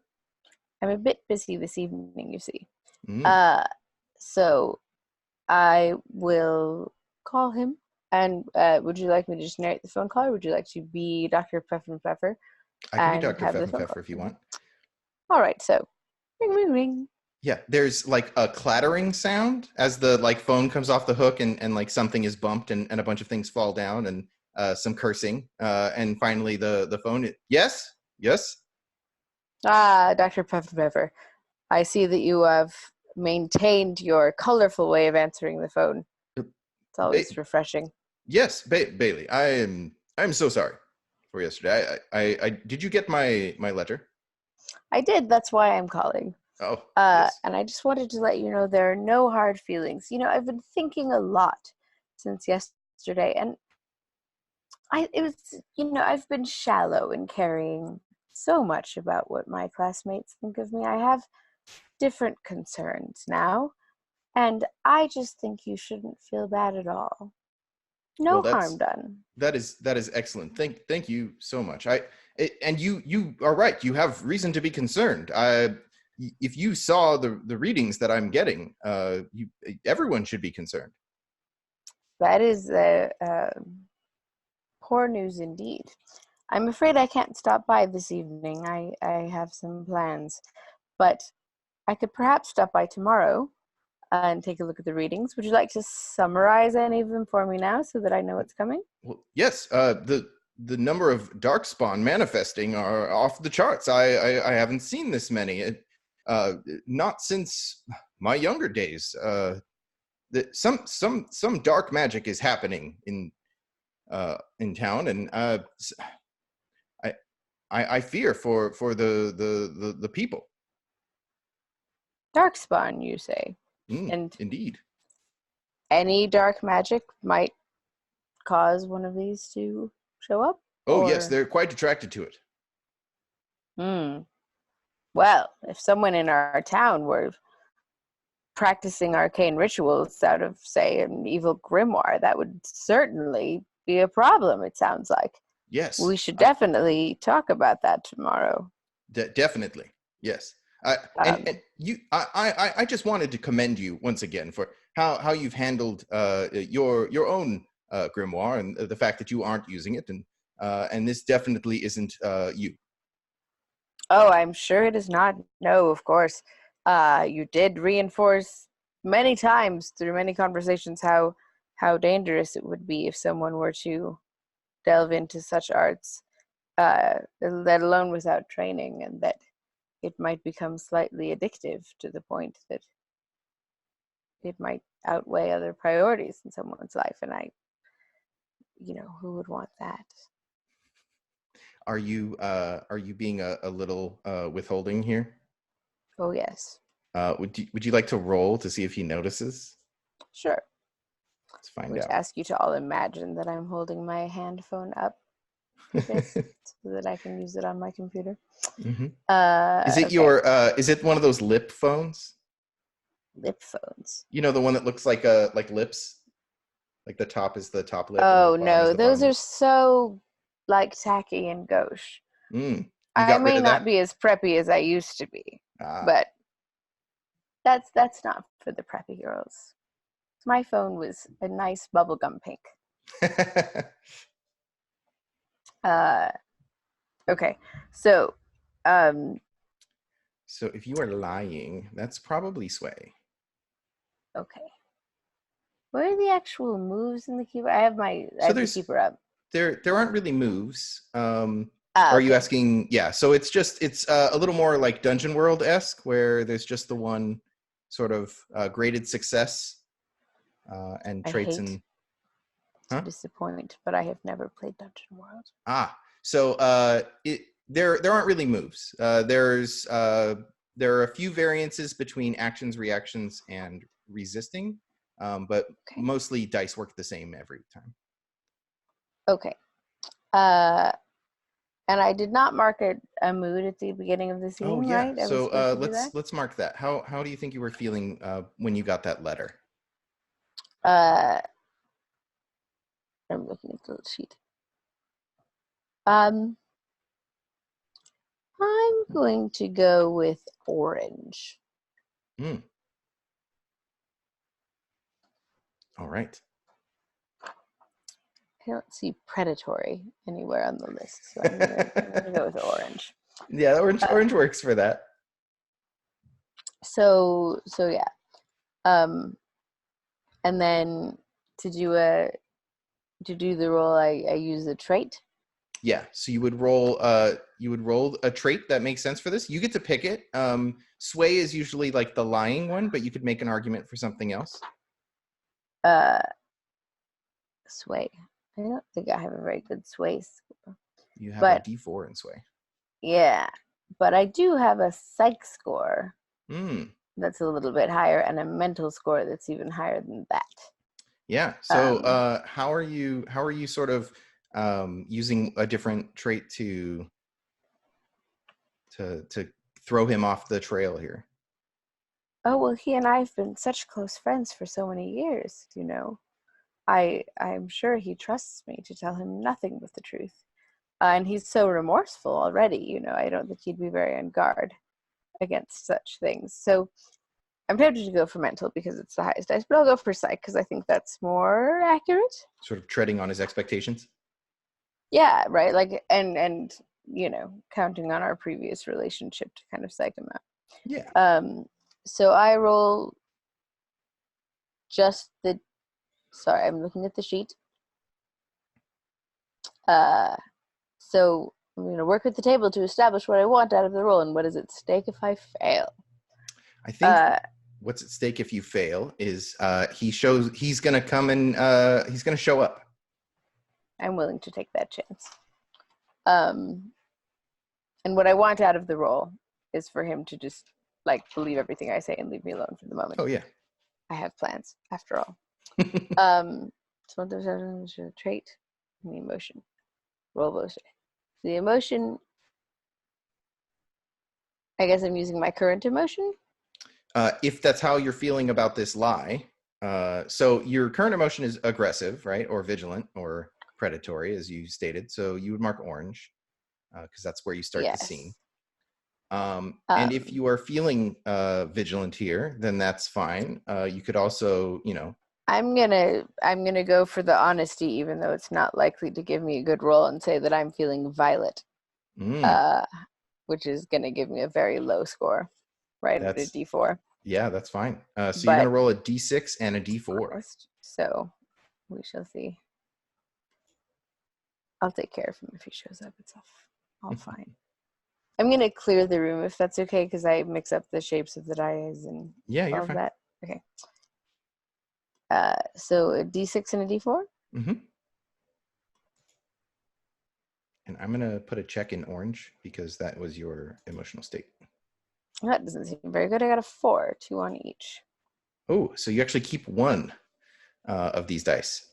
I'm a bit busy this evening, you see. Mm. So I will call him. And would you like me to just narrate the phone call, or would you like to be Dr. Pfeffer? I can be and Dr. have the phone Pfeffer call? if you want. All right, so ring, ring, ring. Yeah, there's like a clattering sound as the like phone comes off the hook, and like something is bumped, and a bunch of things fall down, and some cursing, and finally the phone. Yes. Dr. Pfeffer, I see that you have maintained your colorful way of answering the phone. It's always refreshing. Yes, Baylee. I'm so sorry for yesterday. I did you get my letter? I did. That's why I'm calling. Oh. Yes. And I just wanted to let you know there are no hard feelings. You know, I've been thinking a lot since yesterday, and I've been shallow in caring so much about what my classmates think of me. I have different concerns now, and I just think you shouldn't feel bad at all. No harm done. That is excellent. Thank you so much. And you are right. You have reason to be concerned. If you saw the readings that I'm getting, everyone should be concerned. That is poor news indeed. I'm afraid I can't stop by this evening. I have some plans, but I could perhaps stop by tomorrow and take a look at the readings. Would you like to summarize any of them for me now so that I know what's coming? Well, yes. The number of darkspawn manifesting are off the charts. I haven't seen this many. Not since my younger days. Some dark magic is happening in town, and I fear for the people. Darkspawn, you say? And indeed, any dark magic might cause one of these to show up? Oh, yes, they're quite attracted to it. Well, if someone in our town were practicing arcane rituals out of, say, an evil grimoire, that would certainly be a problem, it sounds like. Yes. We should definitely talk about that tomorrow. Definitely, yes. And I just wanted to commend you once again for how you've handled your own grimoire, and the fact that you aren't using it, and this definitely isn't you. Oh, I'm sure it is not. No, of course. You did reinforce many times through many conversations how dangerous it would be if someone were to delve into such arts, let alone without training, and that it might become slightly addictive to the point that it might outweigh other priorities in someone's life. And who would want that? Are you being a little withholding here? Oh, yes. Would you like to roll to see if he notices? Sure. Let's find out. I'm going to ask you to all imagine that I'm holding my hand phone up just so that I can use it on my computer. Mm-hmm. Is it is it one of those lip phones? Lip phones. You know, the one that looks like lips? Like the top is the top lip. Oh, no. Those are so tacky and gauche. I may not be as preppy as I used to be, but that's not for the preppy girls. My phone was a nice bubblegum pink. Okay, so so if you are lying, that's probably sway. Okay. What are the actual moves in the keyboard? I have the keyboard up. There aren't really moves. Are you asking? Yeah, so it's a little more like Dungeon World-esque, where there's just the one sort of graded success and traits and. To disappoint, but I have never played Dungeon World. So there aren't really moves. There are a few variances between actions, reactions, and resisting, but mostly dice work the same every time. Okay. And I did not mark a mood at the beginning of the scene, Oh yeah. right? So let's mark that. How do you think you were feeling when you got that letter? I'm looking at the little sheet. I'm going to go with orange. All right. I don't see predatory anywhere on the list, so I'm gonna go with orange. Yeah, orange works for that. So yeah. And then to do the roll, I use the trait. Yeah, so you would roll a trait that makes sense for this. You get to pick it. Sway is usually like the lying one, but you could make an argument for something else. Sway. I don't think I have a very good sway score. You have a D4 in sway. Yeah, but I do have a psych score Mm. that's a little bit higher, and a mental score that's even higher than that. Yeah. So how are you sort of using a different trait to throw him off the trail here? Oh, well, he and I have been such close friends for so many years, you know. I'm sure he trusts me to tell him nothing but the truth. And he's so remorseful already, you know. I don't think he'd be very on guard against such things. So I'm tempted to go for mental because it's the highest dice, but I'll go for psych because I think that's more accurate. Sort of treading on his expectations. Yeah, right. Like, and you know, counting on our previous relationship to kind of psych him out. Yeah. So I roll just the. Sorry, I'm looking at the sheet. So I'm going to work with the table to establish what I want out of the roll and what is at stake if I fail. I think what's at stake if you fail is he's going to come and he's going to show up. I'm willing to take that chance. And what I want out of the roll is for him to just like believe everything I say and leave me alone for the moment. Oh yeah. I have plans after all. So there's a trait and the emotion. Roll emotion. The emotion, I guess I'm using my current emotion. If that's how you're feeling about this lie. So your current emotion is aggressive, right? Or vigilant or predatory, as you stated. So you would mark orange because that's where you start the scene. And if you are feeling vigilant here, then that's fine. You could also, you know. I'm gonna go for the honesty, even though it's not likely to give me a good roll, and say that I'm feeling violet, which is gonna give me a very low score, right? At a D4. Yeah, that's fine. So you're gonna roll a D6 and a D4. So we shall see. I'll take care of him if he shows up. It's all fine. I'm gonna clear the room if that's okay, because I mix up the shapes of the dice and you're all fine. that. Okay. So a D6 and a D4? Mm-hmm. And I'm going to put a check in orange because that was your emotional state. That doesn't seem very good. I got a 4, 2 on each. Oh, so you actually keep one of these dice.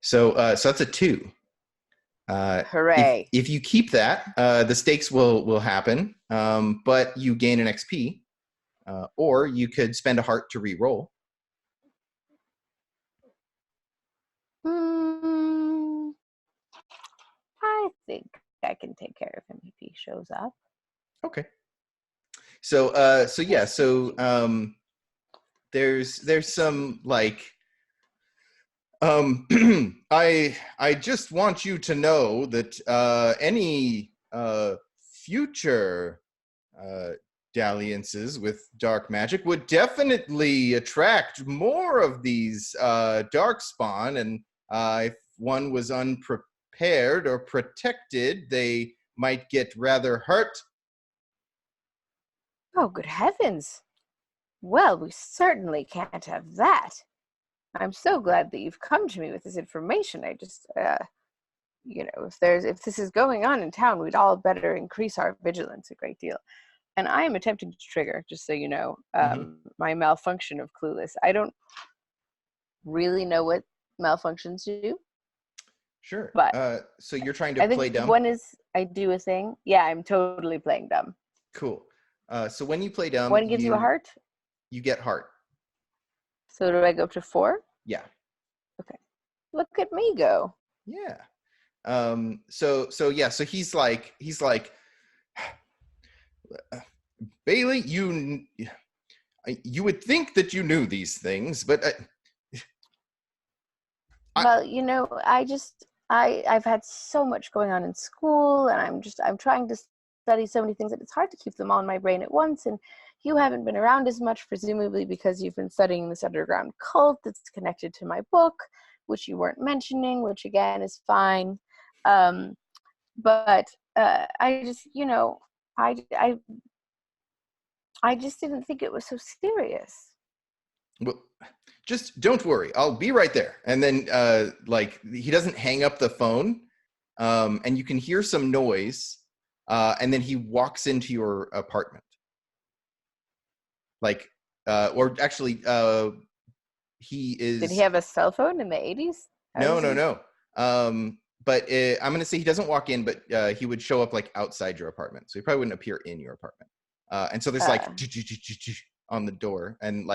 So that's a 2. Hooray. If you keep that, the stakes will happen, but you gain an XP, or you could spend a heart to re-roll. I think I can take care of him if he shows up. Okay. So there's some like I just want you to know that any future dalliances with dark magic would definitely attract more of these darkspawn, and if one was unprepared or protected, they might get rather hurt. Oh, good heavens. Well, we certainly can't have that. I'm so glad that you've come to me with this information. I just, if this is going on in town, we'd all better increase our vigilance a great deal. And I am attempting to trigger, just so you know, my malfunction of Clueless. I don't really know what malfunctions do. Sure. But so you're trying to play dumb? One is I do a thing. Yeah, I'm totally playing dumb. Cool. So when you play dumb, One gives you a heart? You get heart. So do I go up to 4? Yeah. Okay. Look at me go. Yeah. So he's like Baylee, you would think that you knew these things, but well, I've had so much going on in school, and I'm trying to study so many things that it's hard to keep them all in my brain at once. And you haven't been around as much, presumably because you've been studying this underground cult that's connected to my book, which you weren't mentioning, which again is fine. But I just, I just didn't think it was so serious. Well, just don't worry. I'll be right there. And then, he doesn't hang up the phone, and you can hear some noise, and then he walks into your apartment. He is... Did he have a cell phone in the 80s? No. But I'm going to say he doesn't walk in, but he would show up outside your apartment. So he probably wouldn't appear in your apartment. And so there's on the door, and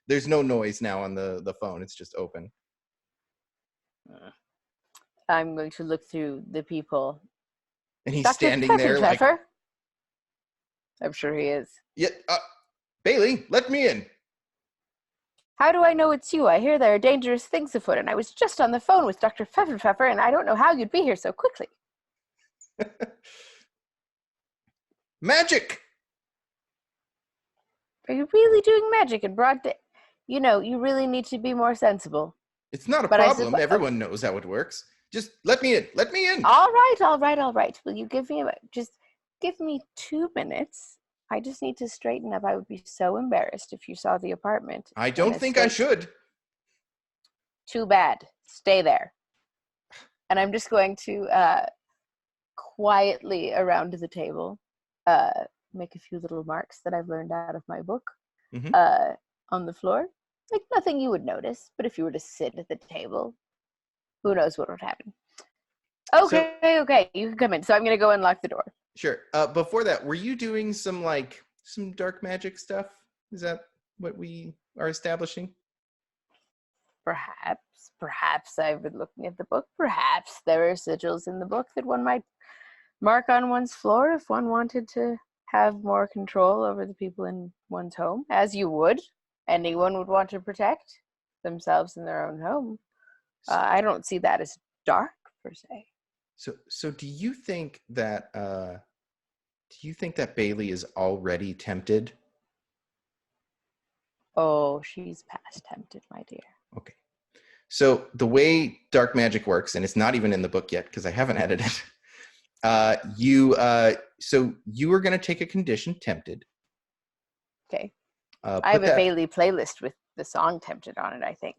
there's no noise now on the phone. It's just open. I'm going to look through the people. And he's Dr. standing there Pfeffer? I'm sure he is. Yeah, Baylee, let me in. How do I know it's you? I hear there are dangerous things afoot, and I was just on the phone with Dr. Pfeffer, and I don't know how you'd be here so quickly. Magic! Are you really doing magic in broad day? You really need to be more sensible. It's not a problem. Everyone knows how it works. Just let me in. Let me in. All right. Will you give me 2 minutes? I just need to straighten up. I would be so embarrassed if you saw the apartment. I don't think I should. Too bad. Stay there. And I'm just going to quietly around the table make a few little marks that I've learned out of my book on the floor. Nothing you would notice, but if you were to sit at the table, who knows what would happen. Okay, you can come in. So I'm going to go unlock the door. Sure. Before that, were you doing some dark magic stuff? Is that what we are establishing? Perhaps I've been looking at the book. Perhaps there are sigils in the book that one might mark on one's floor if one wanted to have more control over the people in one's home, as you would. Anyone would want to protect themselves in their own home. I don't see that as dark per se. So do you think that Baylee is already tempted? Oh, she's past tempted, my dear. Okay. So the way dark magic works, and it's not even in the book yet because I haven't added it. You are going to take a condition, tempted. Okay. I have a Baylee playlist with the song "Tempted" on it, I think.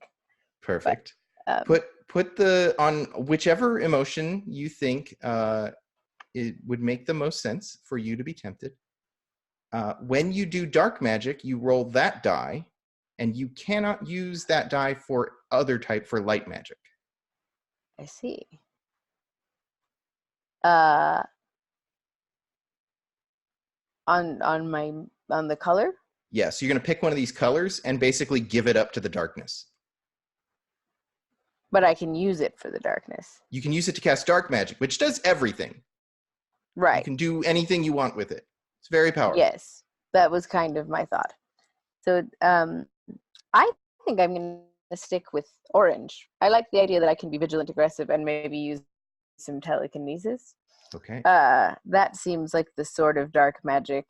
Perfect. But, put on whichever emotion you think it would make the most sense for you to be tempted. When you do dark magic, you roll that die, and you cannot use that die for light magic. I see. On the color? Yeah, so you're going to pick one of these colors and basically give it up to the darkness. But I can use it for the darkness. You can use it to cast dark magic, which does everything. Right. You can do anything you want with it. It's very powerful. Yes, that was kind of my thought. So I think I'm going to stick with orange. I like the idea that I can be vigilant, aggressive, and maybe use some telekinesis. Okay. That seems like the sort of dark magic.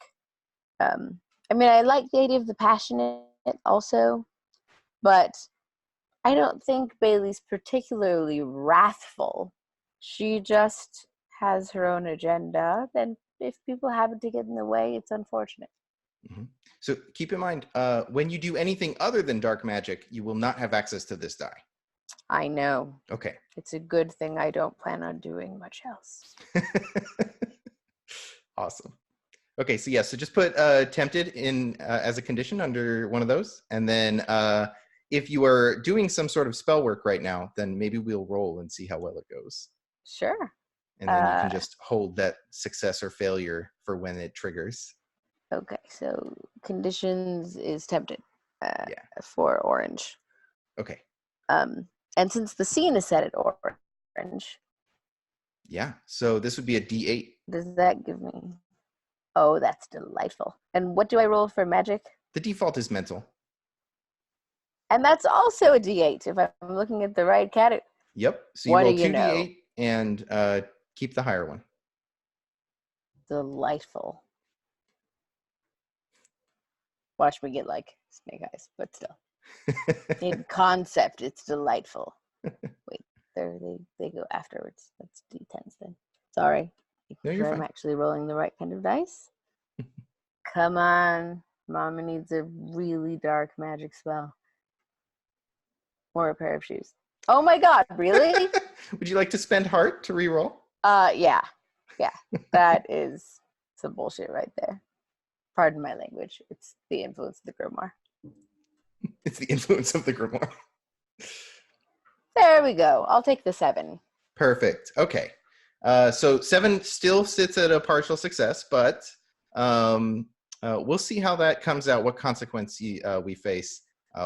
I like the idea of the passionate also, but I don't think Baylee's particularly wrathful. She just has her own agenda. Then if people happen to get in the way, it's unfortunate. Mm-hmm. So keep in mind, when you do anything other than dark magic, you will not have access to this die. I know. Okay. It's a good thing I don't plan on doing much else. Awesome. Okay, so so just put tempted in as a condition under one of those, and then if you are doing some sort of spell work right now, then maybe we'll roll and see how well it goes. Sure. And then you can just hold that success or failure for when it triggers. Okay, so conditions is tempted for orange. Okay. And since the scene is set at orange. Yeah, so this would be a D8. Does that give me... Oh, that's delightful. And what do I roll for magic? The default is mental. And that's also a D8, if I'm looking at the right category. Yep, so you roll 2D8 and keep the higher one. Delightful. Watch me get like snake eyes, but still. In concept, it's delightful. Wait, they go afterwards. That's D10s then. Sorry. No, you're fine. I'm actually rolling the right kind of dice. Come on. Mama needs a really dark magic spell. Or a pair of shoes. Oh my god, really? Would you like to spend heart to reroll? Yeah. That is some bullshit right there. Pardon my language. It's the influence of the grimoire. It's the influence of the grimoire. There we go. I'll take the 7. Perfect. Okay. So 7 still sits at a partial success, but we'll see how that comes out, what consequence we face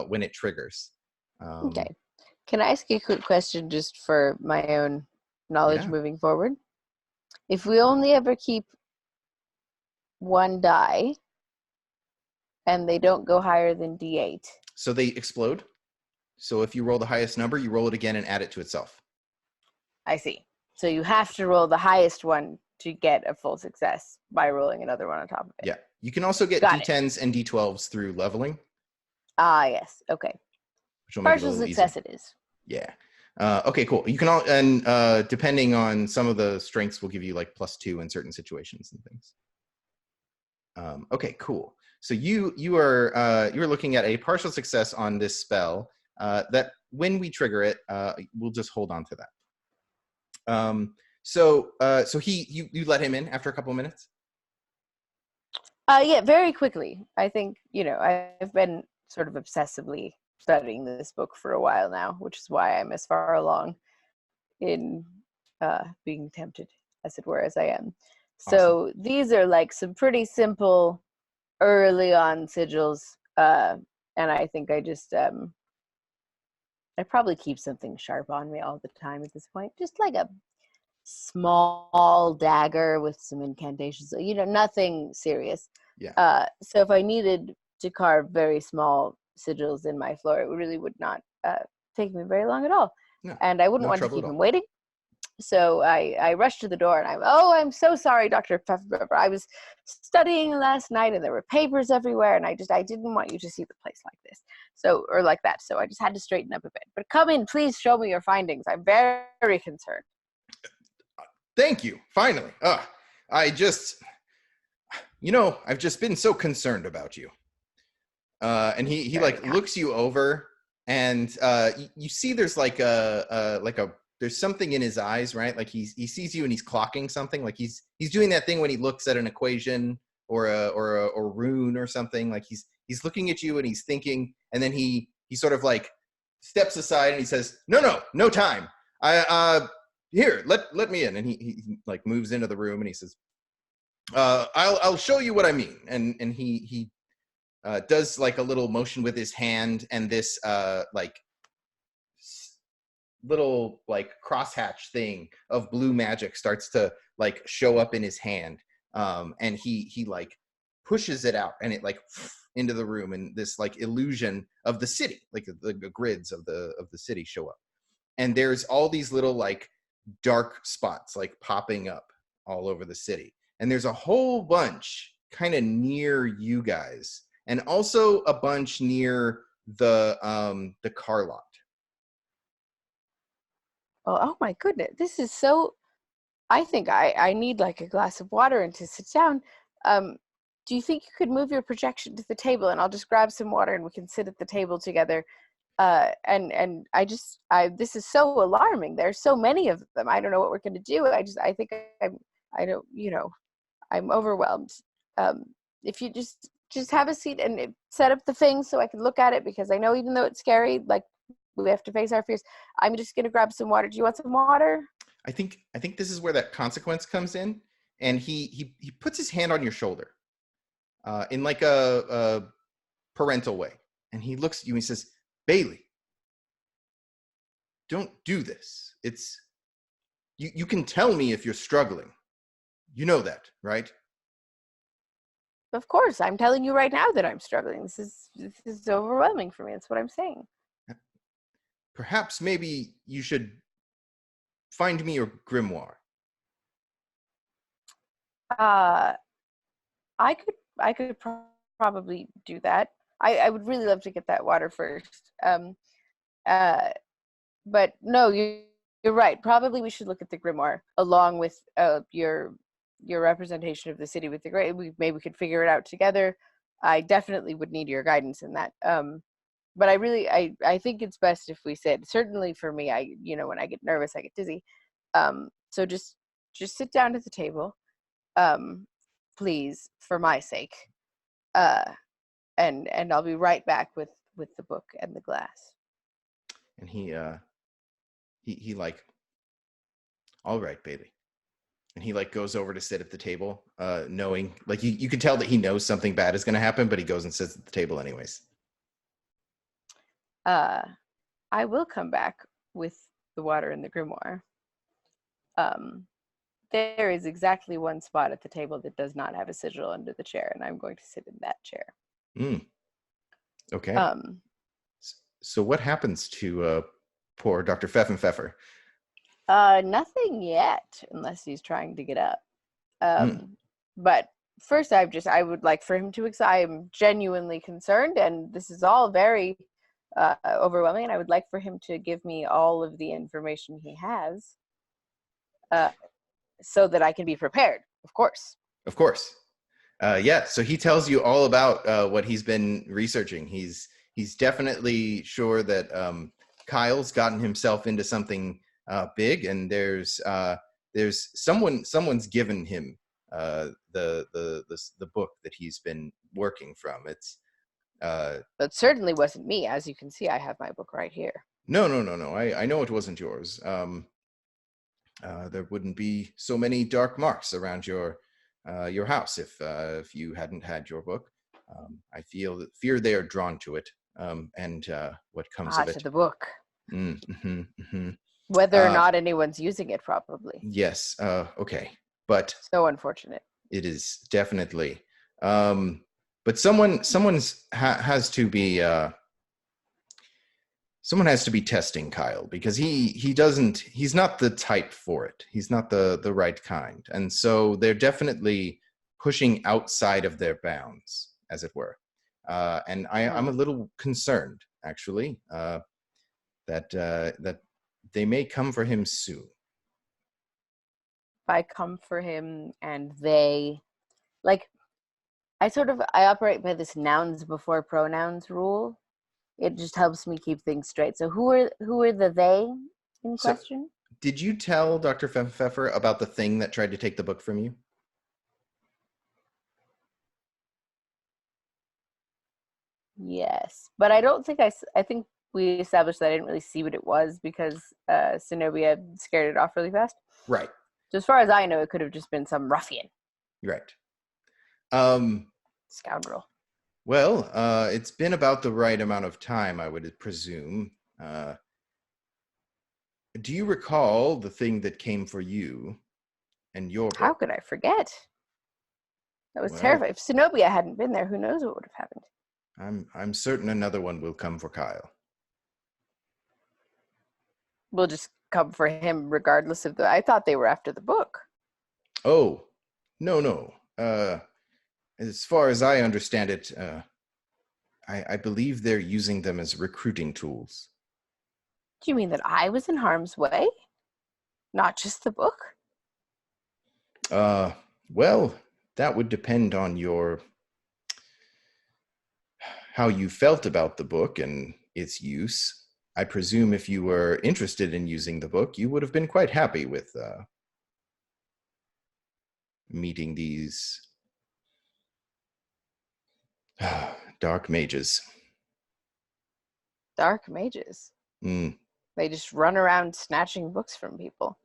when it triggers. Okay. Can I ask you a quick question just for my own knowledge moving forward? If we only ever keep one die and they don't go higher than D8. So they explode. So if you roll the highest number, you roll it again and add it to itself. I see. So you have to roll the highest one to get a full success by rolling another one on top of it. Yeah. You can also get D10s and D12s through leveling. Ah, yes. Okay. Partial success it is. Yeah. Okay, cool. You can all, and depending on some of the strengths, will give you like +2 in certain situations and things. Okay, cool. So you're looking at a partial success on this spell. That when we trigger it, we'll just hold on to that. So you let him in after a couple of minutes? Yeah, very quickly. I think, I've been sort of obsessively studying this book for a while now, which is why I'm as far along in being tempted, as it were, as I am. Awesome. So these are like some pretty simple early on sigils. And I think I just, I probably keep something sharp on me all the time at this point. Just like a small dagger with some incantations, nothing serious. Yeah. So if I needed to carve very small sigils in my floor, it really would not take me very long at all. No, and I wouldn't want to keep him waiting. So I rushed to the door and I'm so sorry, Dr. Pfeffer. I was studying last night and there were papers everywhere and I didn't want you to see the place like this. Or like that. So I just had to straighten up a bit. But come in, please show me your findings. I'm very concerned. Thank you. Finally. I've just been so concerned about you. And he looks you over and you see there's there's something in his eyes, right? Like he sees you and he's clocking something. Like he's doing that thing when he looks at an equation or a rune or something. Like he's looking at you and he's thinking, and then he sort of like steps aside and he says, no time. Here, let me in. And he like moves into the room and he says, I'll show you what I mean. And he does like a little motion with his hand, and this little like crosshatch thing of blue magic starts to like show up in his hand, and he like pushes it out and it like into the room, and this like illusion of the city, like the grids of the city show up, and there's all these little like dark spots like popping up all over the city, and there's a whole bunch kind of near you guys, and also a bunch near the car lot. Oh my goodness. This is so... I think I need like a glass of water and to sit down. Do you think you could move your projection to the table and I'll just grab some water and we can sit at the table together And I this is so alarming. There's so many of them. I don't know what we're going to do. I think I don't, I'm overwhelmed. If you just have a seat and set up the thing so I can look at it, because I know even though it's scary, like, we have to face our fears. I'm just going to grab some water. Do you want some water? I think this is where that consequence comes in, and he puts his hand on your shoulder, in like a parental way, and he looks at you and he says, "Baylee, don't do this. It's you can tell me if you're struggling. You know that, right?" Of course, I'm telling you right now that I'm struggling. This is overwhelming for me. That's what I'm saying. Perhaps maybe you should find me your grimoire. I could probably do that. I would really love to get that water first. But no, you're right. Probably we should look at the grimoire along with your representation of the city with the great. Maybe we could figure it out together. I definitely would need your guidance in that. But I think it's best if we sit. Certainly for me, when I get nervous, I get dizzy. So just sit down at the table, please, for my sake. And I'll be right back with the book and the glass. And he like, all right, Baylee. And he like goes over to sit at the table, knowing, like, you can tell that he knows something bad is going to happen, but he goes and sits at the table anyways. I will come back with the water and the grimoire. There is exactly one spot at the table that does not have a sigil under the chair, and I'm going to sit in that chair. Okay. So what happens to poor Dr. Pfeffenpfeffer? Nothing yet, unless he's trying to get up. But first, I would like for him to. I'm genuinely concerned, and this is all very overwhelming. And I would like for him to give me all of the information he has, so that I can be prepared. Of course. Of course. Yeah. So he tells you all about what he's been researching. He's definitely sure that Kyle's gotten himself into something big, and there's someone's given him the book that he's been working from. It's that certainly wasn't me. As you can see, I have my book right here. No. I know it wasn't yours. There wouldn't be so many dark marks around your house if you hadn't had your book. I fear they are drawn to it, and what comes of it. To the book. Mm-hmm. Whether or not anyone's using it, probably. Yes. Okay. But so unfortunate. It is definitely. But someone has to be. Someone has to be testing Kyle, because he's not the type for it. He's not the right kind. And so they're definitely pushing outside of their bounds, as it were. And I'm a little concerned, actually, that they may come for him soon. If I come for him and they, like, I operate by this nouns before pronouns rule. It just helps me keep things straight. So who are the they in question? Did you tell Dr. Pfeffer about the thing that tried to take the book from you? Yes, but I don't think I think we established that I didn't really see what it was, because Zenobia scared it off really fast. Right. So as far as I know, it could have just been some ruffian. Right. Scoundrel. Well, it's been about the right amount of time, I would presume. Do you recall the thing that came for you and your book? How could I forget? That was terrifying. If Zenobia hadn't been there, who knows what would have happened? I'm certain another one will come for Kyle. We'll just come for him regardless of I thought they were after the book. Oh, no. As far as I understand it, I believe they're using them as recruiting tools. Do you mean that I was in harm's way? Not just the book? Well, that would depend on how you felt about the book, and its use. I presume if you were interested in using the book, you would have been quite happy with meeting these dark mages. Dark mages. Mm. They just run around snatching books from people.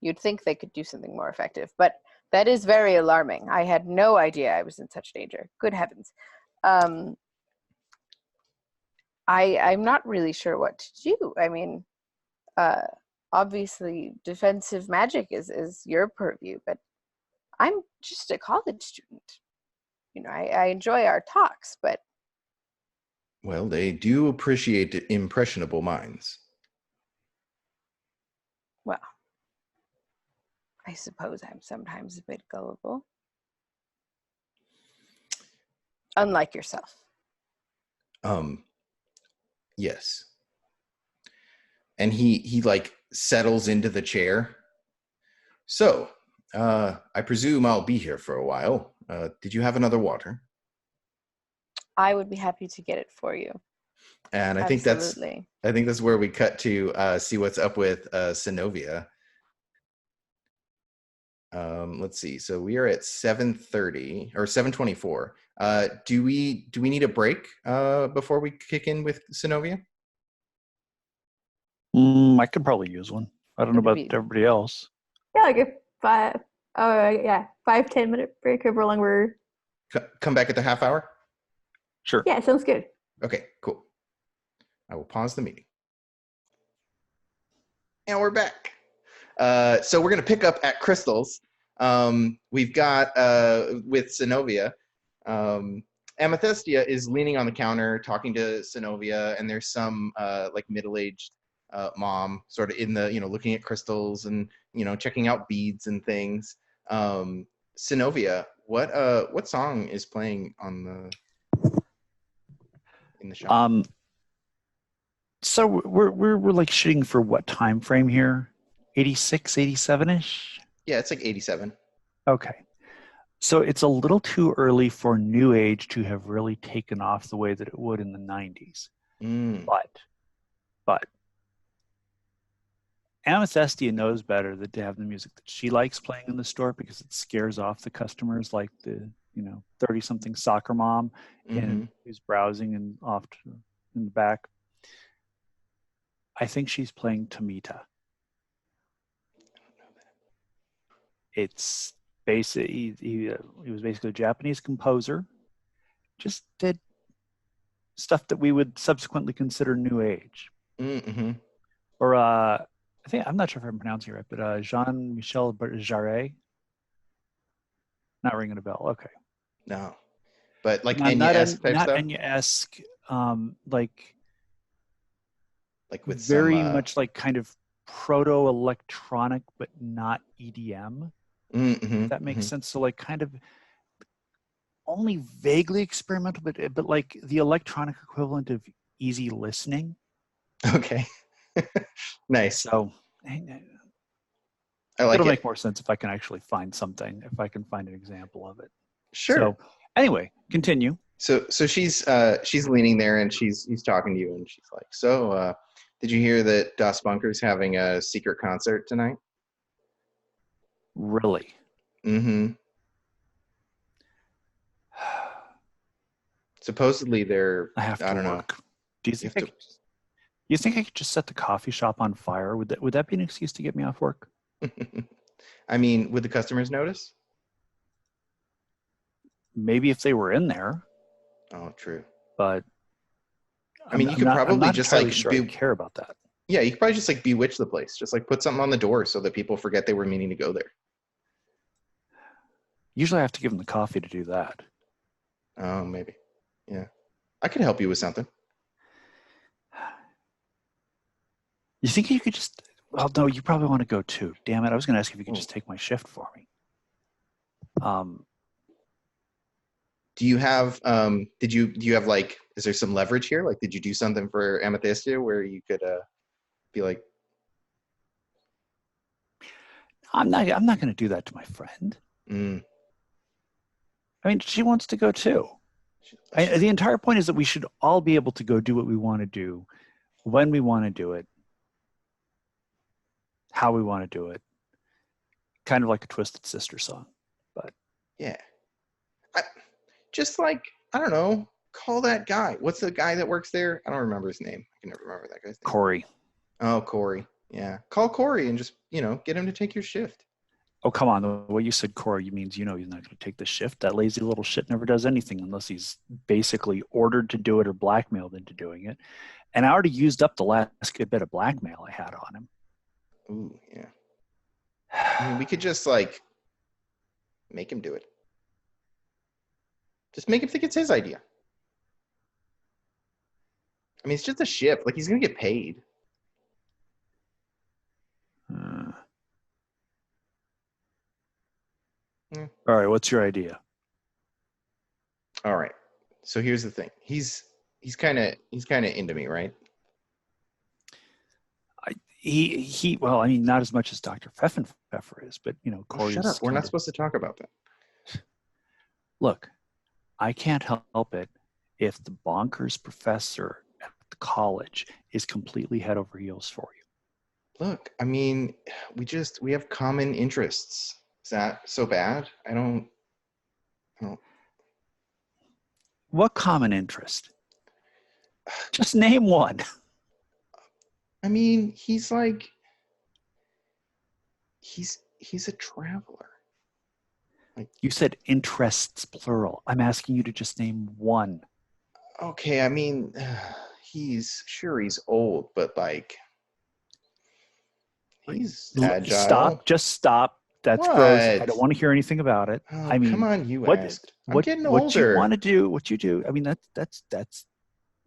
You'd think they could do something more effective, but that is very alarming. I had no idea I was in such danger. Good heavens. I'm not really sure what to do. I mean, obviously defensive magic is your purview, but I'm just a college student. You know, I enjoy our talks, but... Well, they do appreciate impressionable minds. Well, I suppose I'm sometimes a bit gullible. Unlike yourself. Yes. And he like settles into the chair. So, I presume I'll be here for a while. Did you have another water? I would be happy to get it for you. And I think that's where we cut to see what's up with Synovia. Let's see. So we are at 7:30 or 7:24. Do we need a break before we kick in with Synovia? I could probably use one. I don't know about everybody else. Yeah, like a 5-10 minute break over long we're... Come back at the half hour? Sure. Yeah, sounds good. Okay, cool. I will pause the meeting. And we're back. So we're going to pick up at Crystal's. We've got, with Synovia, Amethystia is leaning on the counter talking to Synovia, and there's some like middle-aged mom sort of in the, looking at crystals and, checking out beads and things. Synovia, what song is playing in the shop? So we're like shooting for what time frame here? 86, 87-ish? Yeah, it's like 87. Okay. So it's a little too early for New Age to have really taken off the way that it would in the 90s. But Amethystia knows better than to have the music that she likes playing in the store because it scares off the customers, like the 30-something soccer mom who's browsing and off in the back. I think she's playing Tomita. It's basically he was basically a Japanese composer, just did stuff that we would subsequently consider New Age. Mm-hmm. Or I'm not sure if I'm pronouncing it right, but Jean-Michel Jarre. Not ringing a bell. Okay. No, but like NES type not stuff. NES-esque, like with very some, much like kind of proto-electronic, but not EDM. Mm-hmm. If that makes sense. So like kind of only vaguely experimental, but like the electronic equivalent of easy listening. Okay. Nice. So I like it'll it. make more sense if I can actually find something, if I can find an example of it. Sure. So anyway, continue. So she's leaning there and he's talking to you and she's like, so did you hear that Das Bunker's having a secret concert tonight? Really? Mm-hmm. Supposedly they're, I don't know. Do you think you think I could just set the coffee shop on fire? Would that be an excuse to get me off work? I mean, would the customers notice? Maybe if they were in there. Oh, true. But I mean, you could probably just like sure I care about that. Yeah, you could probably just like bewitch the place. Just like put something on the door so that people forget they were meaning to go there. Usually I have to give them the coffee to do that. Oh, maybe. Yeah. I could help you with something. You think you could just... Well, no, you probably want to go too. Damn it, I was going to ask if you could just take my shift for me. Do you have, do you have like, is there some leverage here? Like, did you do something for Amethystia where you could be like... I'm not going to do that to my friend. I mean, she wants to go too. The entire point is that we should all be able to go do what we want to do, when we want to do it, how we want to do it. Kind of like a Twisted Sister song, but yeah. I don't know. Call that guy. What's the guy that works there? I don't remember his name. I can never remember that guy's name. Corey. Oh, Corey. Yeah. Call Corey and just, get him to take your shift. Oh, come on. The way you said Corey, you means he's not going to take the shift. That lazy little shit never does anything unless he's basically ordered to do it or blackmailed into doing it. And I already used up the last good bit of blackmail I had on him. Ooh, yeah. I mean, we could just, make him do it. Just make him think it's his idea. I mean, it's just a shift. He's going to get paid. All right, what's your idea? All right. So here's the thing. He's kind of into me, right? Well, I mean, not as much as Dr. Pfeffer is, but Corey. Shut up. We're not supposed to talk about that. Look, I can't help it if the bonkers professor at the college is completely head over heels for you. Look, I mean, we have common interests. Is that so bad? I don't. What common interest? Just name one. I mean, he's a traveler. You said interests plural. I'm asking you to just name one. Okay, I mean, he's old, but he's agile. Just stop. That's gross. I don't want to hear anything about it. Oh, I mean, come on, you asked. I'm getting older. What you want to do, what you do. I mean, that's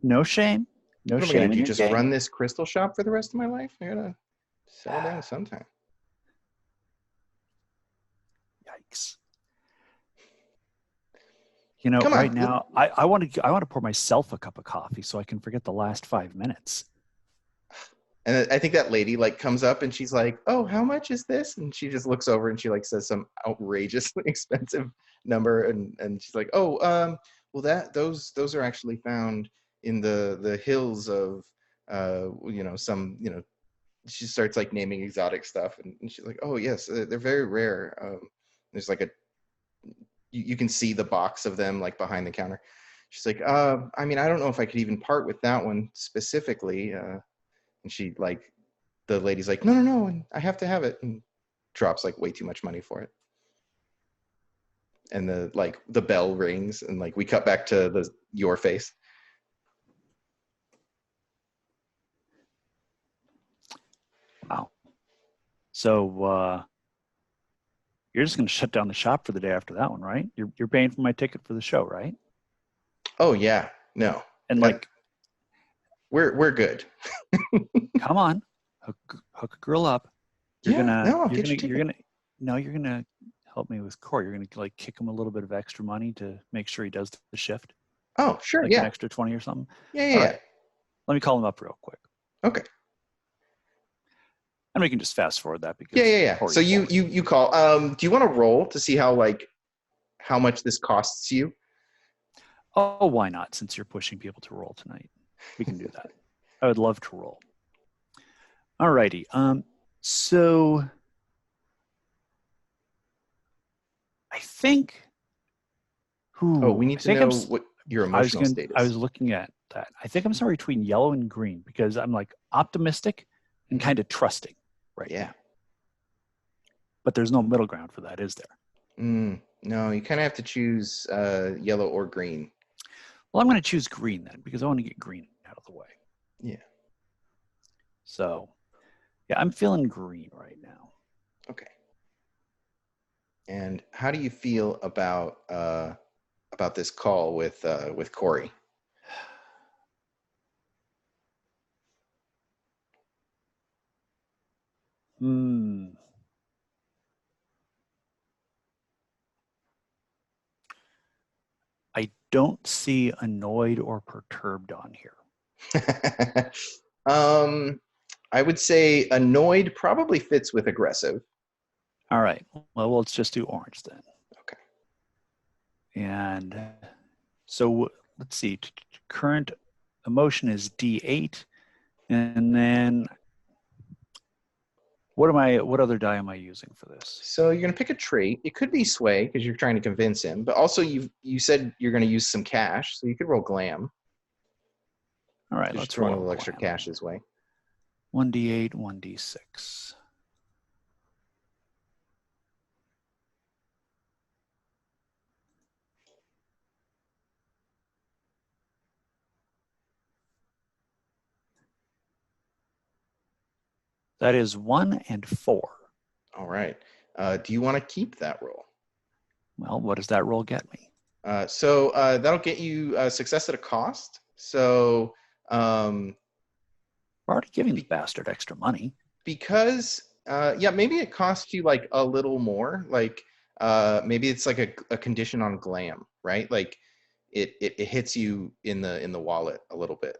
no shame. No what shame. Am I gonna do? Just run this crystal shop for the rest of my life? I gotta settle down sometime. Yikes. Right now, I want to pour myself a cup of coffee so I can forget the last 5 minutes. And I think that lady comes up and she's like, "Oh, how much is this?" And she just looks over and she says some outrageously expensive number, and she's like, "Oh, well those are actually found in the hills of some She starts naming exotic stuff, and she's like, "Oh yes, they're very rare." There's you can see the box of them behind the counter. She's like, "I mean, I don't know if I could even part with that one specifically." And she the lady's like, no, and I have to have it, and drops way too much money for it. And the bell rings, and we cut back to your face. Wow. So you're just going to shut down the shop for the day after that one, right? You're paying for my ticket for the show, right? Oh yeah, no, and we're good. Come on, hook a girl up. You're gonna help me with Corey. You're gonna kick him a little bit of extra money to make sure he does the shift. Oh sure, an extra 20 or something. Yeah. Right. Let me call him up real quick. Okay. And we can just fast forward that because yeah. So you call. Do you want to roll to see how much this costs you? Oh, why not? Since you're pushing people to roll tonight, we can do that. I would love to roll. All righty. So I think. We need to know what your emotional state is. I was looking at that. I think I'm somewhere between yellow and green because I'm optimistic and kind of trusting right now. But there's no middle ground for that, is there? No, you kind of have to choose yellow or green. Well, I'm going to choose green then because I want to get green out of the way. Yeah. So, yeah, I'm feeling green right now. Okay. And how do you feel about this call with Corey? I don't see annoyed or perturbed on here. I would say annoyed probably fits with aggressive. All right. Well, let's just do orange then. Okay. And So let's see. Current emotion is D8, and then what other die am I using for this? So you're gonna pick a trait. It could be sway because you're trying to convince him, but also you said you're gonna use some cash, so you could roll glam. All right, Just let's throw roll a little extra cash his way. 1d8, 1d6. That is 1 and 4. All right. Do you want to keep that roll? Well, what does that roll get me? So that'll get you success at a cost. So We're already giving the bastard extra money. because maybe it costs you like a little more. Like maybe it's like a condition on glam, right? Like it hits you in the wallet a little bit.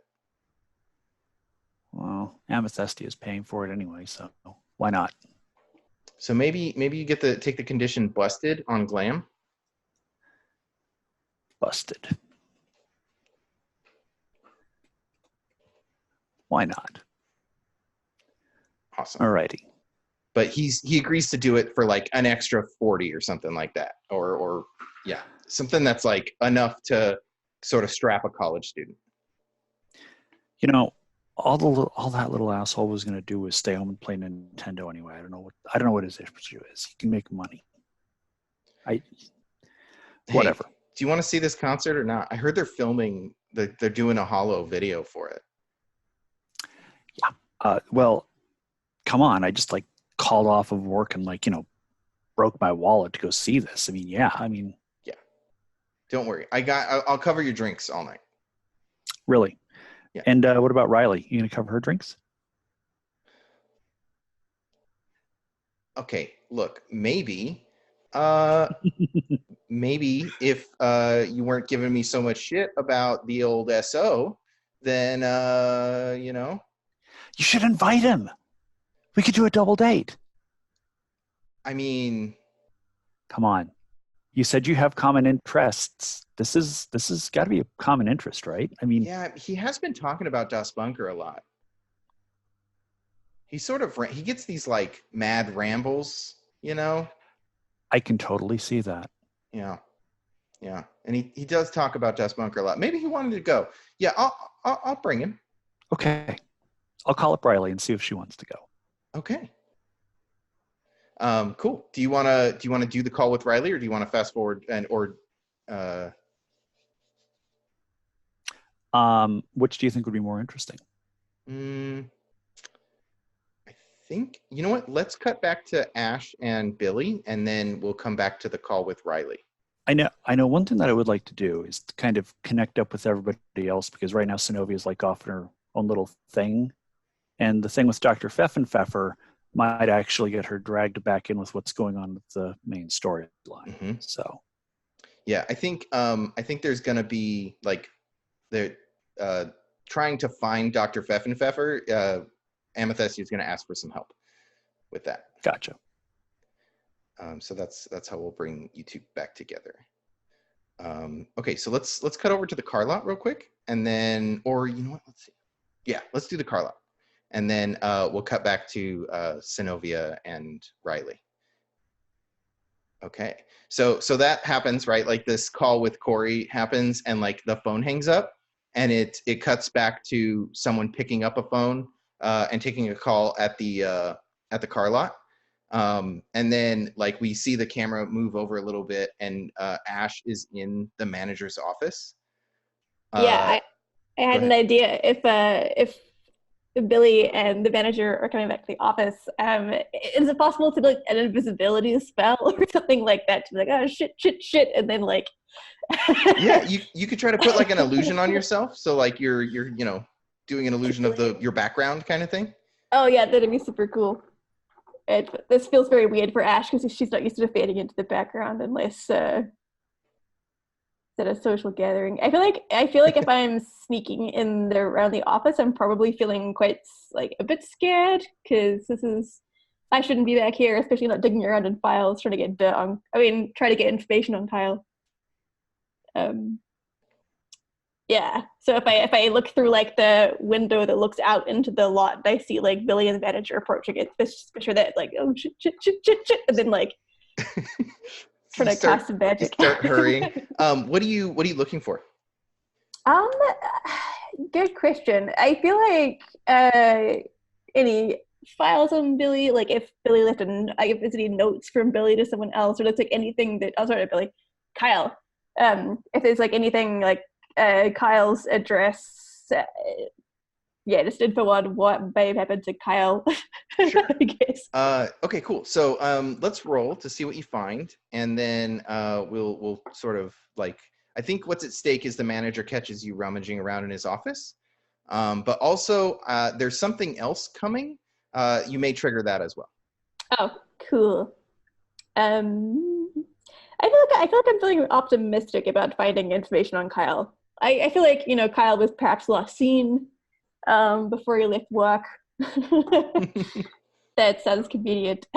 Well, Amethystia is paying for it anyway, so why not? So maybe you get to take the condition busted on glam. Busted. Why not? Awesome. Alrighty. But he agrees to do it for like an extra 40 or something like that, or something that's like enough to sort of strap a college student. You know, all that little asshole was going to do was stay home and play Nintendo anyway. I don't know what his issue is. He can make money. Whatever. Hey, do you want to see this concert or not? I heard they're filming. They're doing a hollow video for it. Yeah. Well, come on. I just like called off of work and broke my wallet to go see this. Yeah. Don't worry. I'll cover your drinks all night. Really? Yeah. And what about Riley? You gonna cover her drinks? Okay. Look, maybe if you weren't giving me so much shit about the old SO, then You should invite him. We could do a double date. I mean, come on. You said you have common interests. This is got to be a common interest, right? Yeah, he has been talking about Das Bunker a lot. He gets these like mad rambles, I can totally see that. Yeah, and he does talk about Das Bunker a lot. Maybe he wanted to go. Yeah, I'll bring him. Okay, I'll call up Riley and see if she wants to go. Okay. Cool. Do you want to do the call with Riley, or do you want to fast forward which do you think would be more interesting? I think, you know what? Let's cut back to Ash and Billy, and then we'll come back to the call with Riley. I know one thing that I would like to do is to kind of connect up with everybody else, because right now Synovia is like off in her own little thing. And the thing with Dr. Pfeffenpfeffer might actually get her dragged back in with what's going on with the main storyline. Mm-hmm. So, yeah, I think there's going to be like they're trying to find Dr. Pfeffenpfeffer. Amethyst is going to ask for some help with that. Gotcha. So that's how we'll bring you two back together. Okay, so let's cut over to the car lot real quick, and then, or you know what? Let's see. Yeah, let's do the car lot. And then we'll cut back to Synovia and Riley. Okay, so that happens, right? Like this call with Corey happens, and like the phone hangs up, and it cuts back to someone picking up a phone and taking a call at the car lot. And then like we see the camera move over a little bit, and Ash is in the manager's office. I had an idea. If Billy and the manager are coming back to the office, is it possible to do like an invisibility spell or something like that to be like, oh shit, and then like yeah, you could try to put like an illusion on yourself, so like you're doing an illusion of your background kind of thing. Oh yeah, that'd be super cool. This feels very weird for Ash because she's not used to fading into the background unless at a social gathering. I feel like if I'm sneaking around the office, I'm probably feeling quite like a bit scared because I shouldn't be back here, especially not digging around in files trying to get information on Kyle. Yeah. So if I look through like the window that looks out into the lot, I see like Billy and the manager approaching it. Picture that like oh shit, and then like trying to cast some magic. Start hurrying. What are you looking for? Um, good question. I feel like any files on Billy, like if Billy left if there's any notes from Billy to someone else, or that's like anything that Billy, Kyle. If there's like anything like Kyle's address, just info on what may have happened to Kyle. Sure. I guess. Okay, cool. So let's roll to see what you find, and then we'll sort of like. I think what's at stake is the manager catches you rummaging around in his office, but also there's something else coming. You may trigger that as well. Oh, cool. I feel like I'm feeling optimistic about finding information on Kyle. I feel like Kyle was perhaps last seen before he left work. That sounds convenient.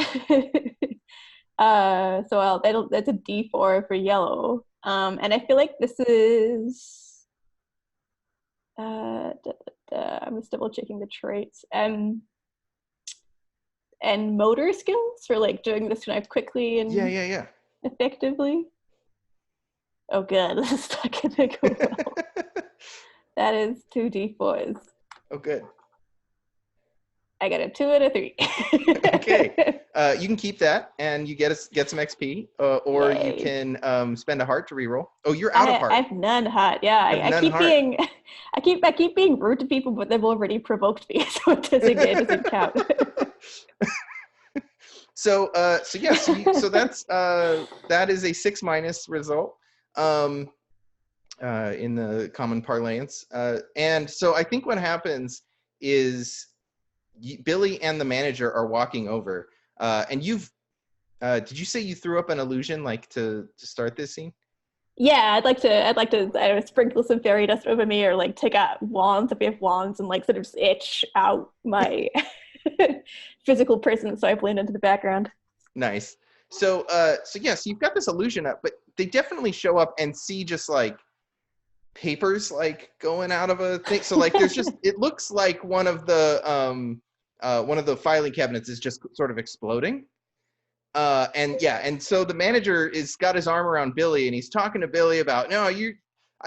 That's a D4 for yellow. And I feel like this is I'm just double checking the traits and motor skills for like doing this kind of quickly and Yeah. effectively. Oh good, this is not gonna go well. That is 2 D4s. Oh good. I got a 2 and a 3. Okay. You can keep that, and you get some XP, or Yay. you can spend a heart to reroll. Oh, you're out of heart. I have none heart. Yeah, I keep being rude to people, but they've already provoked me, so it doesn't count. So that's that is a 6- result in the common parlance, and so I think what happens is Billy and the manager are walking over, and you've did you say you threw up an illusion like to start this scene? Yeah, I'd like to I don't know, sprinkle some fairy dust over me, or like take out wands if we have wands, and like sort of itch out my physical presence so I blend into the background. Nice. So you've got this illusion up, but they definitely show up and see just like papers like going out of a thing. So like there's just it looks like one of the filing cabinets is just sort of exploding. And so the manager is got his arm around Billy, and he's talking to Billy about I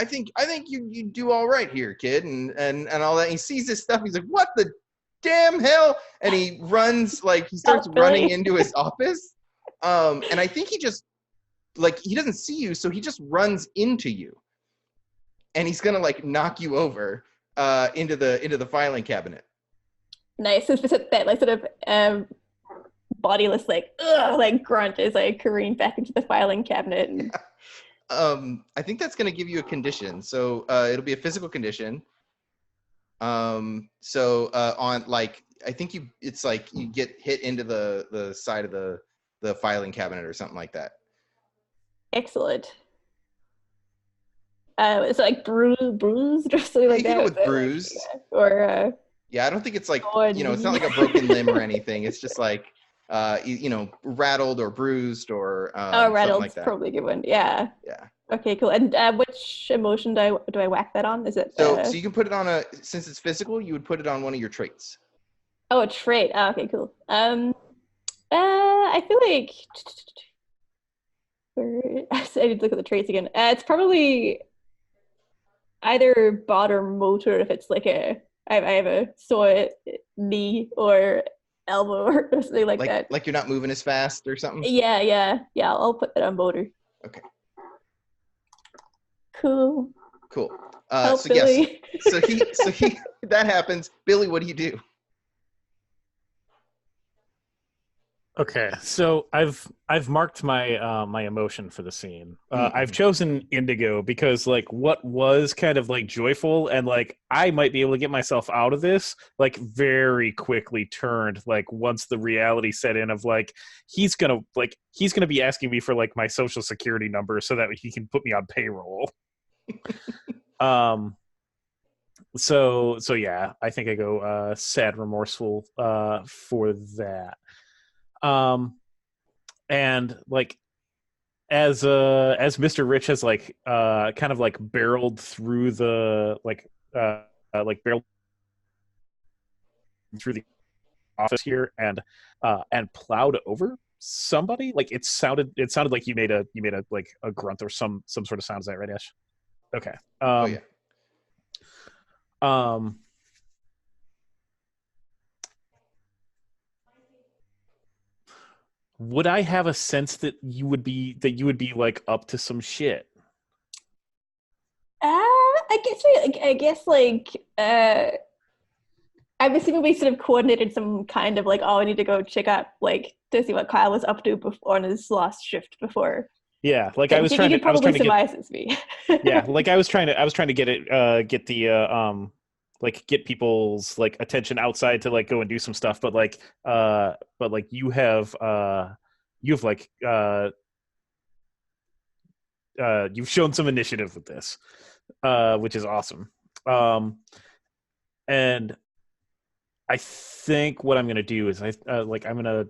think you do all right here, kid, and all that. And he sees this stuff. He's like, what the damn hell? And he runs, like he starts running into his office. And I think he just like he doesn't see you, so he just runs into you, and he's gonna like knock you over into the filing cabinet. Nice. So that like sort of bodiless like grunt as I careen back into the filing cabinet. And... I think that's going to give you a condition. So it'll be a physical condition. On like I think it's like you get hit into the side of the filing cabinet or something like that. Excellent. It's like bruised or something like that. You can go with bruised. Or yeah, I don't think it's like it's not like a broken limb or anything. It's just like rattled or bruised or rattled's like that. Probably a good one. Yeah. Okay, cool. And which emotion do I whack that on? Is it so you can put it on since it's physical, you would put it on one of your traits. Oh, a trait. Oh, okay, cool. I feel like I need to look at the traits again. It's probably either bot or motor if it's like I have a sore knee or elbow or something like that. Like you're not moving as fast or something? Yeah. I'll put that on motor. Okay. Cool. So Billy. Yes. So he that happens. Billy, what do you do? Okay, so I've marked my my emotion for the scene. I've chosen indigo because like what was kind of like joyful and like I might be able to get myself out of this like very quickly turned like once the reality set in of like he's gonna be asking me for like my social security number so that he can put me on payroll. So yeah, I think I go sad, remorseful for that. And like Mr. Rich has like kind of like barreled through the barreled through the office here and plowed over somebody. Like it sounded like you made a like a grunt or some sort of sound. Is that right, Ash? Okay. Oh yeah. Would I have a sense that you would be like up to some shit? I guess I'm assuming we sort of coordinated some kind of like, oh, I need to go check out like to see what Kyle was up to before on his last shift before. Yeah, like I was trying to surmise it's me. Yeah, like I was trying to get people's like attention outside to like go and do some stuff, but you've shown some initiative with this, which is awesome. And I think what I'm gonna do is I'm gonna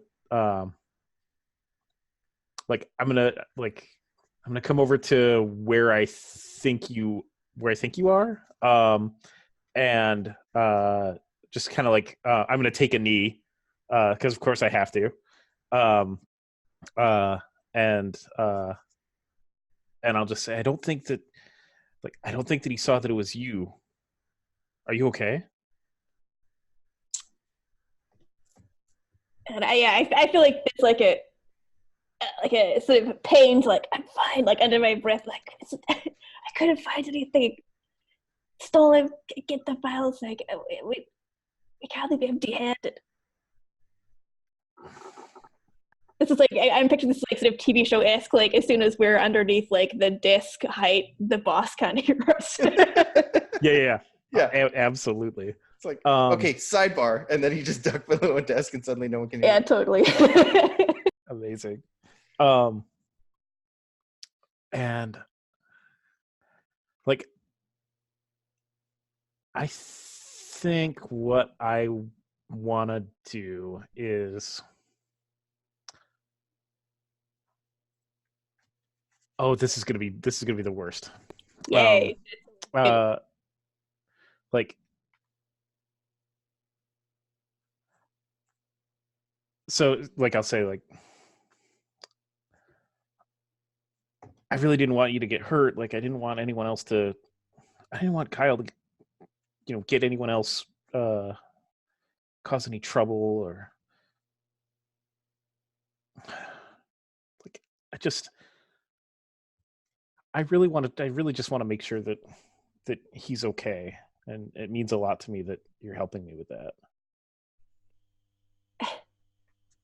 come over to where I think you are, and just kind of like I'm gonna take a knee, because of course I have to, and I'll just say I don't think that he saw that it was you. Are you okay? And I feel like it's like a sort of pain, like I'm fine, like under my breath, like I couldn't find anything. Stolen, get the files, like we can't leave empty-handed. This is like I'm picturing this like sort of TV show-esque, like as soon as we're underneath like the desk height, the boss can't hear us. Yeah. Absolutely. It's like, okay, sidebar, and then he just ducked below a desk, and suddenly no one can hear. Yeah, totally. Amazing. And like, I think what I want to do is, this is gonna be the worst. Yay. Like. So, like, I'll say, like, I really didn't want you to get hurt. Like, I didn't want Kyle to, get anyone else, cause any trouble, or like, I really just want to make sure that he's okay. And it means a lot to me that you're helping me with that.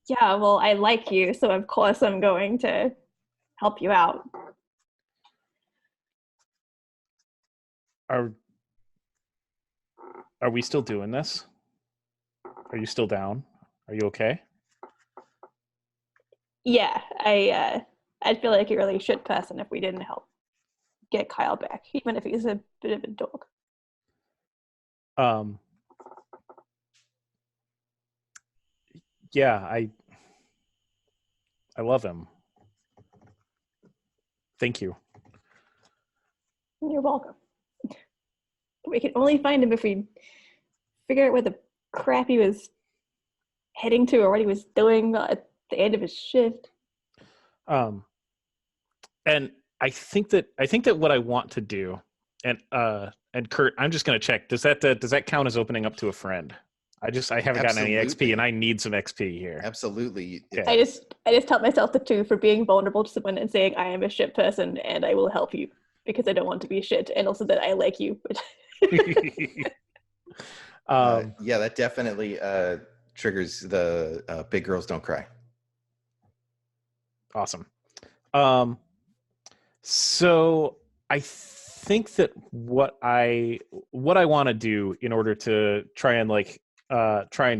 Yeah, well, I like you, so of course I'm going to help you out. Are we still doing this? Are you still down? Are you okay? Yeah, I'd feel like a really shit person if we didn't help get Kyle back, even if he's a bit of a dog. Yeah, I love him. Thank you. You're welcome. We can only find him if we figure out where the crap he was heading to or what he was doing at the end of his shift. And I think that what I want to do, and Kurt, I'm just going to check. Does that count as opening up to a friend? I haven't gotten any XP, and I need some XP here. Absolutely. Okay. I just tell myself the two for being vulnerable to someone and saying I am a shit person and I will help you because I don't want to be shit, and also that I like you. Yeah, that definitely triggers the big girls don't cry. Awesome. So I think that what I want to do in order to try and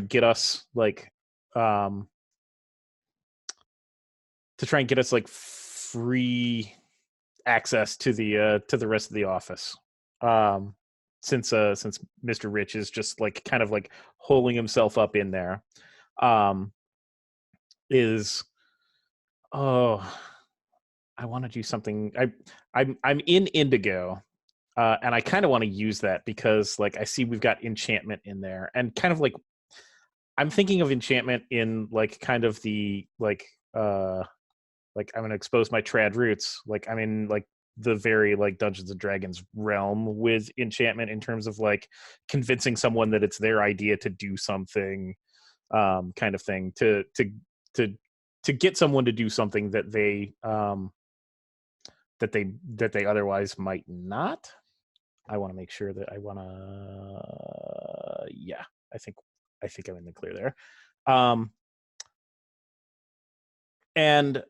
get us free access to the rest of the office, since Mr. Rich is just like kind of like holding himself up in there, is I want to do something. I'm in Indigo, and I kind of want to use that because like I see we've got enchantment in there, and kind of like I'm thinking of enchantment in like kind of the like I'm gonna expose my trad roots. Like I'm in like the very like Dungeons and Dragons realm with enchantment in terms of like convincing someone that it's their idea to do something, kind of thing to get someone to do something that they otherwise might not. I want to make sure that yeah, I think I'm in the clear there. And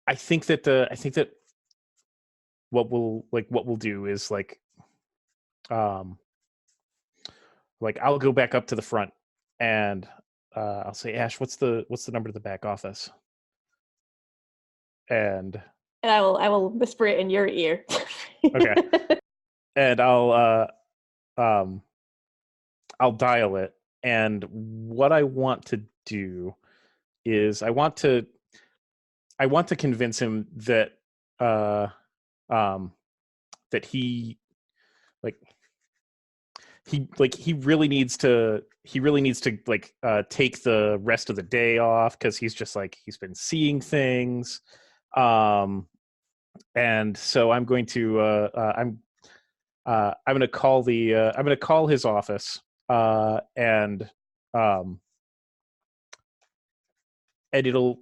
I think that what we'll do is like I'll go back up to the front and I'll say, Ash, what's the number to the back office? And I will whisper it in your ear. Okay. And I'll dial it. And what I want to do is I want to convince him that that he really needs to take the rest of the day off because he's just like he's been seeing things. And so I'm going to I'm going to call his office and it'll,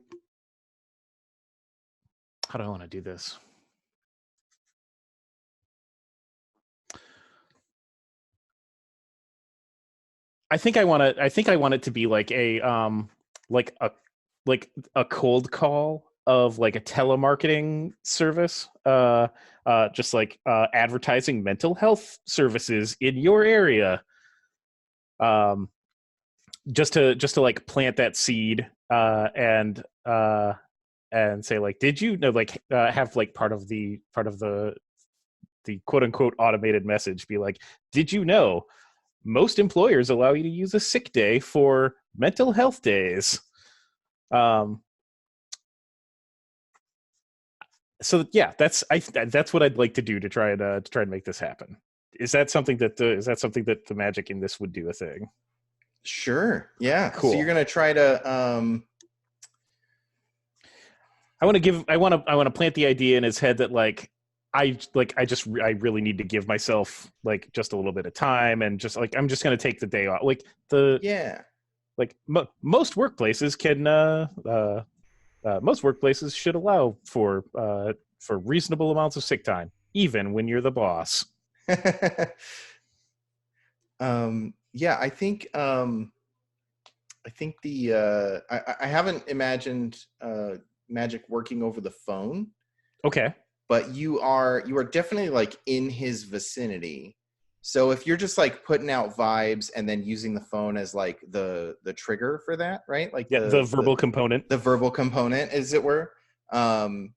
how do I want to do this? I think I want it to be like a cold call of like a telemarketing service, just like advertising mental health services in your area, just to like plant that seed, and say like, did you know, like have like part of the quote unquote automated message be like, did you know most employers allow you to use a sick day for mental health days? So yeah, that's what I'd like to do to try and make this happen. Is that something that the magic in this would do a thing? Sure. Yeah. Cool. So you're gonna try to. I want to plant the idea in his head that like I really need to give myself like just a little bit of time and just like I'm just gonna take the day off. Like most workplaces can most workplaces should allow for reasonable amounts of sick time, even when you're the boss. Yeah, I think the I haven't imagined magic working over the phone. Okay. But you are definitely like in his vicinity. So if you're just like putting out vibes and then using the phone as like the trigger for that, right? Like the verbal component. The verbal component, as it were. I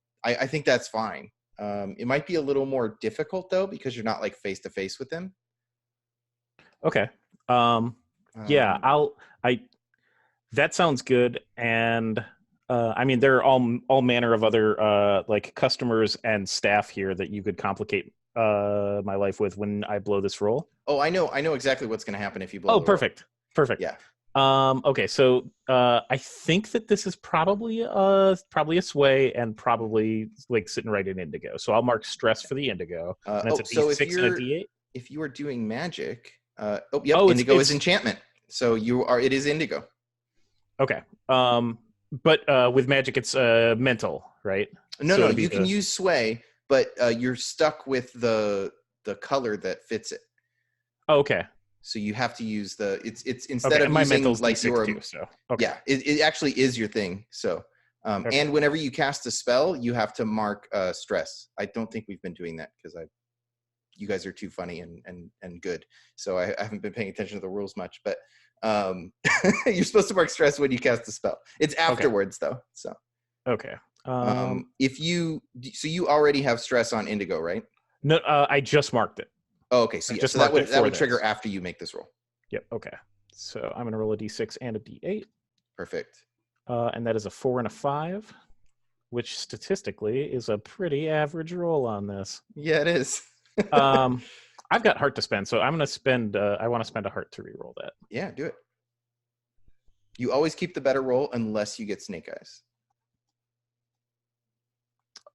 think that's fine. It might be a little more difficult though, because you're not like face to face with him. Okay. Yeah, that sounds good. And I mean, there are all manner of other like customers and staff here that you could complicate my life with when I blow this roll. Oh, I know exactly what's going to happen if you blow. Oh, perfect. Yeah. Okay, so I think that this is probably a sway and probably like sitting right in Indigo. So I'll mark stress for the Indigo. And it's a D6 and a D8. If you are doing magic, Indigo is enchantment. So it is Indigo. Okay. But with magic, it's mental, right? No, you can use sway, but you're stuck with the color that fits it. Oh, okay. So you have to use it's instead of my using mental's like your too, so okay. Yeah, it actually is your thing. So okay. And whenever you cast a spell, you have to mark stress. I don't think we've been doing that because you guys are too funny and good. So I haven't been paying attention to the rules much, but you're supposed to mark stress when you cast a spell. It's afterwards though. So okay. If you already have stress on Indigo, right? No, I just marked it. Oh, okay. So, so that would trigger after you make this roll. Yep. Okay. So I'm gonna roll a D6 and a D8. Perfect. And that is a 4 and a 5, which statistically is a pretty average roll on this. Yeah, it is. I've got heart to spend, so I'm going to spend. I want to spend a heart to reroll that. Yeah, do it. You always keep the better roll unless you get snake eyes.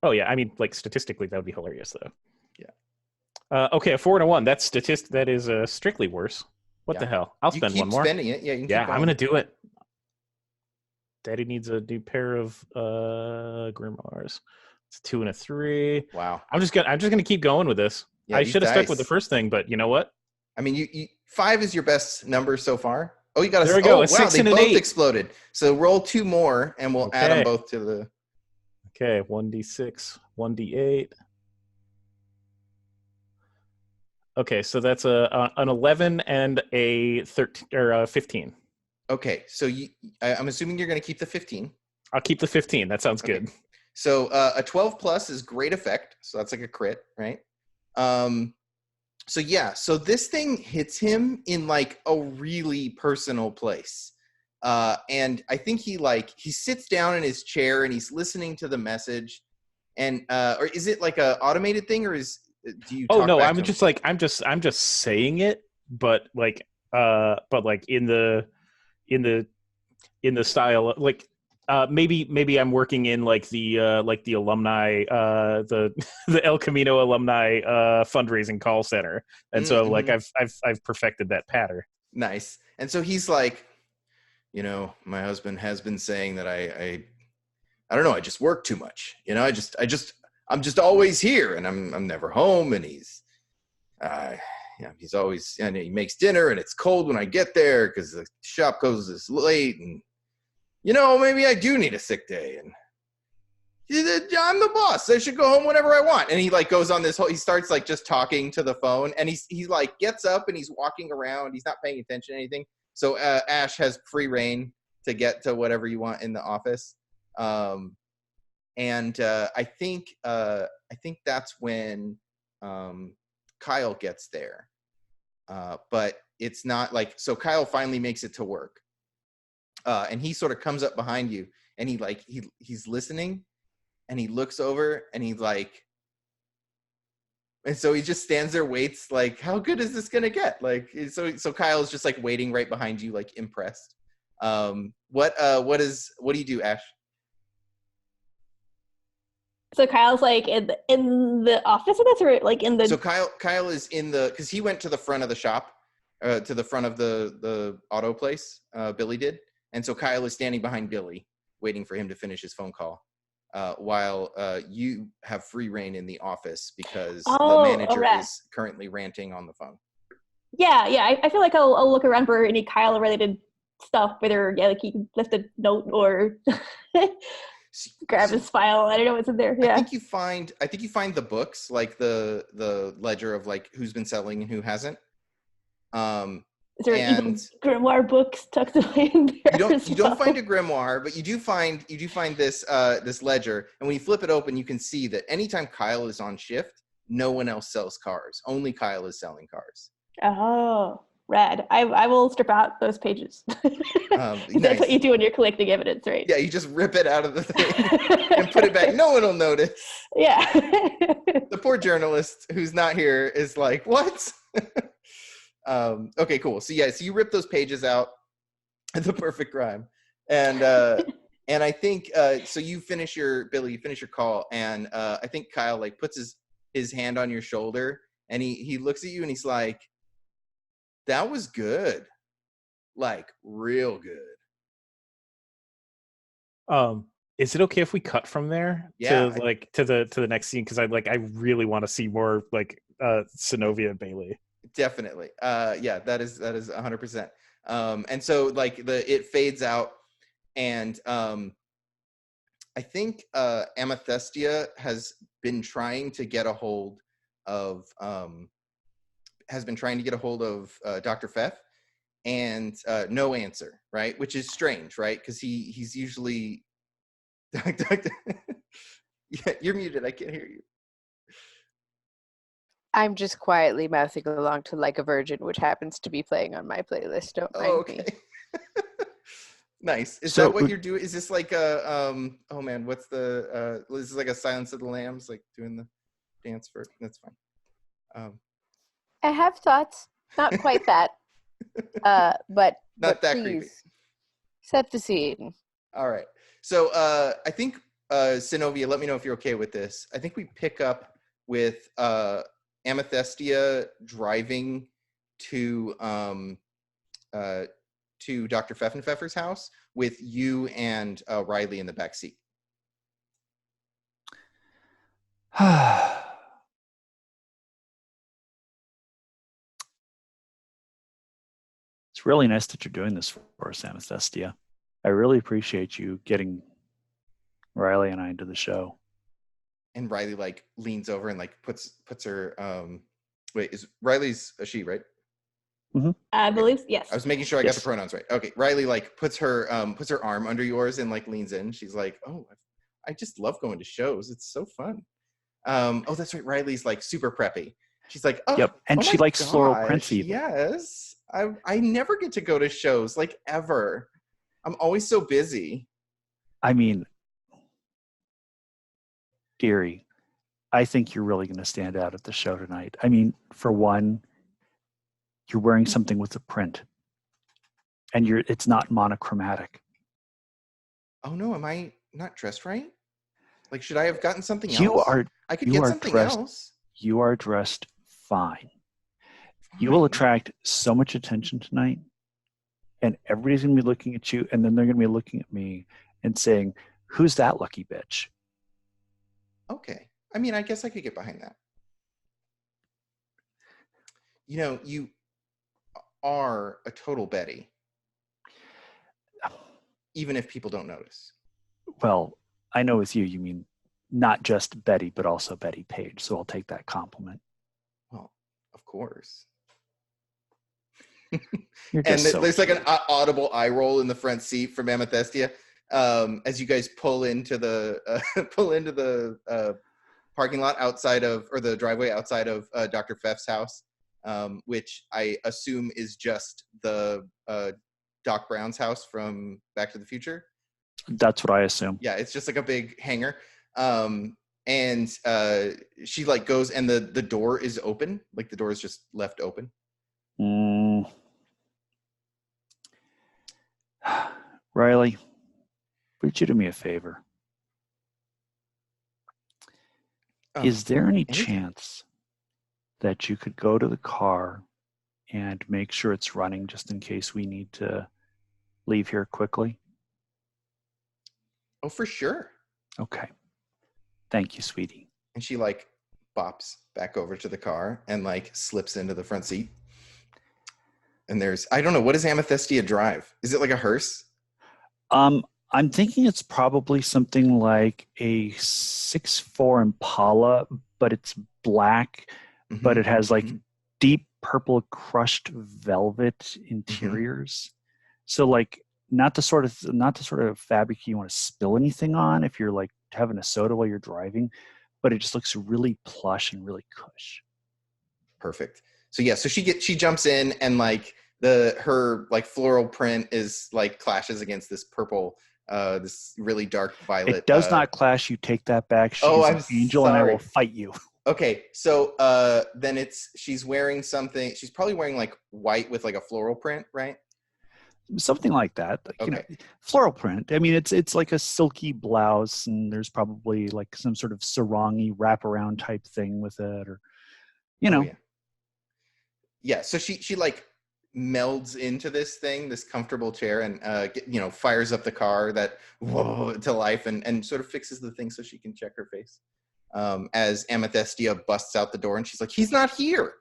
Oh yeah, I mean, like statistically, that would be hilarious, though. Yeah. Okay, a 4 and a 1. That's That is strictly worse. What the hell? I'll spend one more. Spending it. Yeah, you can Yeah, keep I'm going to do it. Daddy needs a new pair of grimoires. It's a 2 and a 3. Wow. I'm just gonna keep going with this. Yeah, I should have stuck with the first thing, but you know what? I mean, you 5 is your best number so far. Oh, you got there we go. Oh, a 6 they and an both 8. exploded. So roll 2 more, and we'll add them both to the. Okay, 1d6, 1d8. Okay, so that's an 11 and a 13 or a 15. Okay, so I'm assuming you're going to keep the 15. I'll keep the 15. That sounds good. So a 12 plus is great effect. So that's like a crit, right? So this thing hits him in like a really personal place. And I think he sits down in his chair and he's listening to the message. And or is it like a automated thing, or do you? Oh no, I'm just saying it, but like in the style like maybe I'm working in like the alumni the El Camino alumni fundraising call center, and so like I've perfected that pattern. Nice. And so he's like, my husband has been saying that I don't know, I just work too much. I'm just always here, and I'm never home, and he's always, and he makes dinner, and it's cold when I get there because the shop closes late, and maybe I do need a sick day, and I'm the boss. I should go home whenever I want. And he like goes on this whole. He starts like just talking to the phone, and he like gets up and he's walking around. He's not paying attention to anything. So Ash has free reign to get to whatever you want in the office. And I think that's when Kyle gets there. But it's not like, so Kyle finally makes it to work. And he sort of comes up behind you, and he's listening, and he looks over, and he's like, and so he just stands there, waits, like, how good is this gonna get? Like, so Kyle's just like waiting right behind you, like impressed. What do you do, Ash? So Kyle's like in the office of this, or like in the. So Kyle is in the, because he went to the front of the shop, to the front of the auto place. Billy did, and so Kyle is standing behind Billy, waiting for him to finish his phone call, while you have free reign in the office because the manager is currently ranting on the phone. Yeah. I feel like I'll look around for any Kyle related stuff, whether like he left a note or. Grab his file. I don't know what's in there. Yeah. I think you find the books, like the ledger of like who's been selling and who hasn't. Is there even grimoire books tucked away in there? You don't find a grimoire, but you do find this this ledger, and when you flip it open, you can see that anytime Kyle is on shift, no one else sells cars. Only Kyle is selling cars. Oh, rad. I will strip out those pages. Nice. That's what you do when you're collecting evidence, right? Yeah, you just rip it out of the thing and put it back. No one will notice. Yeah. The poor journalist who's not here is like, what? Okay, cool. So you rip those pages out. The perfect rhyme. And I think so you finish your call, and I think Kyle like puts his hand on your shoulder, and he looks at you and he's like, that was good. Like real good. Is it okay if we cut from there to the next scene? Because I really want to see more like Synovia and Baylee. Definitely. That is 100%. And so like it fades out, and I think Amethystia has been trying to get a hold of Dr. Pfeff, and no answer, right? Which is strange, right? Because he's usually yeah, you're muted. I can't hear you. I'm just quietly mouthing along to Like a Virgin, which happens to be playing on my playlist. Don't mind me. Nice. Is So- that what you're doing? Is this like a oh man, what's the this is like a Silence of the Lambs, like doing the dance for that's fine. I have thoughts. Not quite that. But Not that please creepy. set the scene. All right. So I think Synovia, let me know if you're okay with this. I think we pick up with Amethystia driving to Dr. Pfeffenpfeffer's house with you and Riley in the back seat. It's really nice that you're doing this for us, Amethystia. I really appreciate you getting Riley and I into the show. And Riley like leans over and like puts her wait, is Riley's a she, right? I believe yes. I was making sure I got Yes. the pronouns right. Okay. Riley like puts her arm under yours and like leans in. She's like, "Oh, I just love going to shows. It's so fun." Oh, that's right. Riley's like super preppy. She's like, "Oh, Yep, and oh she my likes floral gosh, prints even. Yes. I never get to go to shows like ever. I'm always so busy." I mean, dearie, I think you're really going to stand out at the show tonight. I mean, for one, you're wearing something with a print, and it's not monochromatic. Oh no, am I not dressed right? Like, should I have gotten something You else? are I could you get are something dressed- else. you are dressed fine. You will Fine. attract so much attention tonight, and everybody's going to be looking at you, and then they're going to be looking at me and saying, "Who's that lucky bitch?" Okay. I mean, I guess I could get behind that. You know, you are a total Betty, even if people don't notice. Well, I know with you, you mean not just Betty, but also Betty Page. So I'll take that compliment. Well, of course. You're And just so there's like cute. an audible eye roll in the front seat from Amethystia as you guys pull into the parking lot outside of, or the driveway outside of Dr. Pfeff's house, which I assume is just the Doc Brown's house from Back to the Future. That's what I assume. Yeah, it's just like a big hangar. And she like goes and the door is open. Like the door is just left open. Riley, would you do me a favor? Is there any anything. chance that you could go to the car and make sure it's running just in case we need to leave here quickly? Oh, for sure. Okay. Thank you, sweetie. And she like bops back over to the car and like slips into the front seat. And there's, I don't know, what does Amethystia drive? Is it like a hearse? I'm thinking it's probably something like a 6'4" Impala, but it's black, but it has like deep purple crushed velvet interiors. So like not the sort of fabric you want to spill anything on if you're like having a soda while you're driving, but it just looks really plush and really cush. Perfect. So yeah, so she jumps in and like her like floral print is like clashes against this purple, this really dark violet. It does not clash. You take that back. She's I'm an angel, and I sorry. will fight you. Okay, so then she's wearing something. She's probably wearing like white with like a floral print, right? Something like that. Like, Okay. you know, floral print. I mean, it's like a silky blouse, and there's probably like some sort of sarangi wraparound type thing with it, or you know. Yeah. So she like melds into this thing, this comfortable chair, and fires up the car to life, and sort of fixes the thing so she can check her face. As Amethystia busts out the door, and she's like, "He's not here."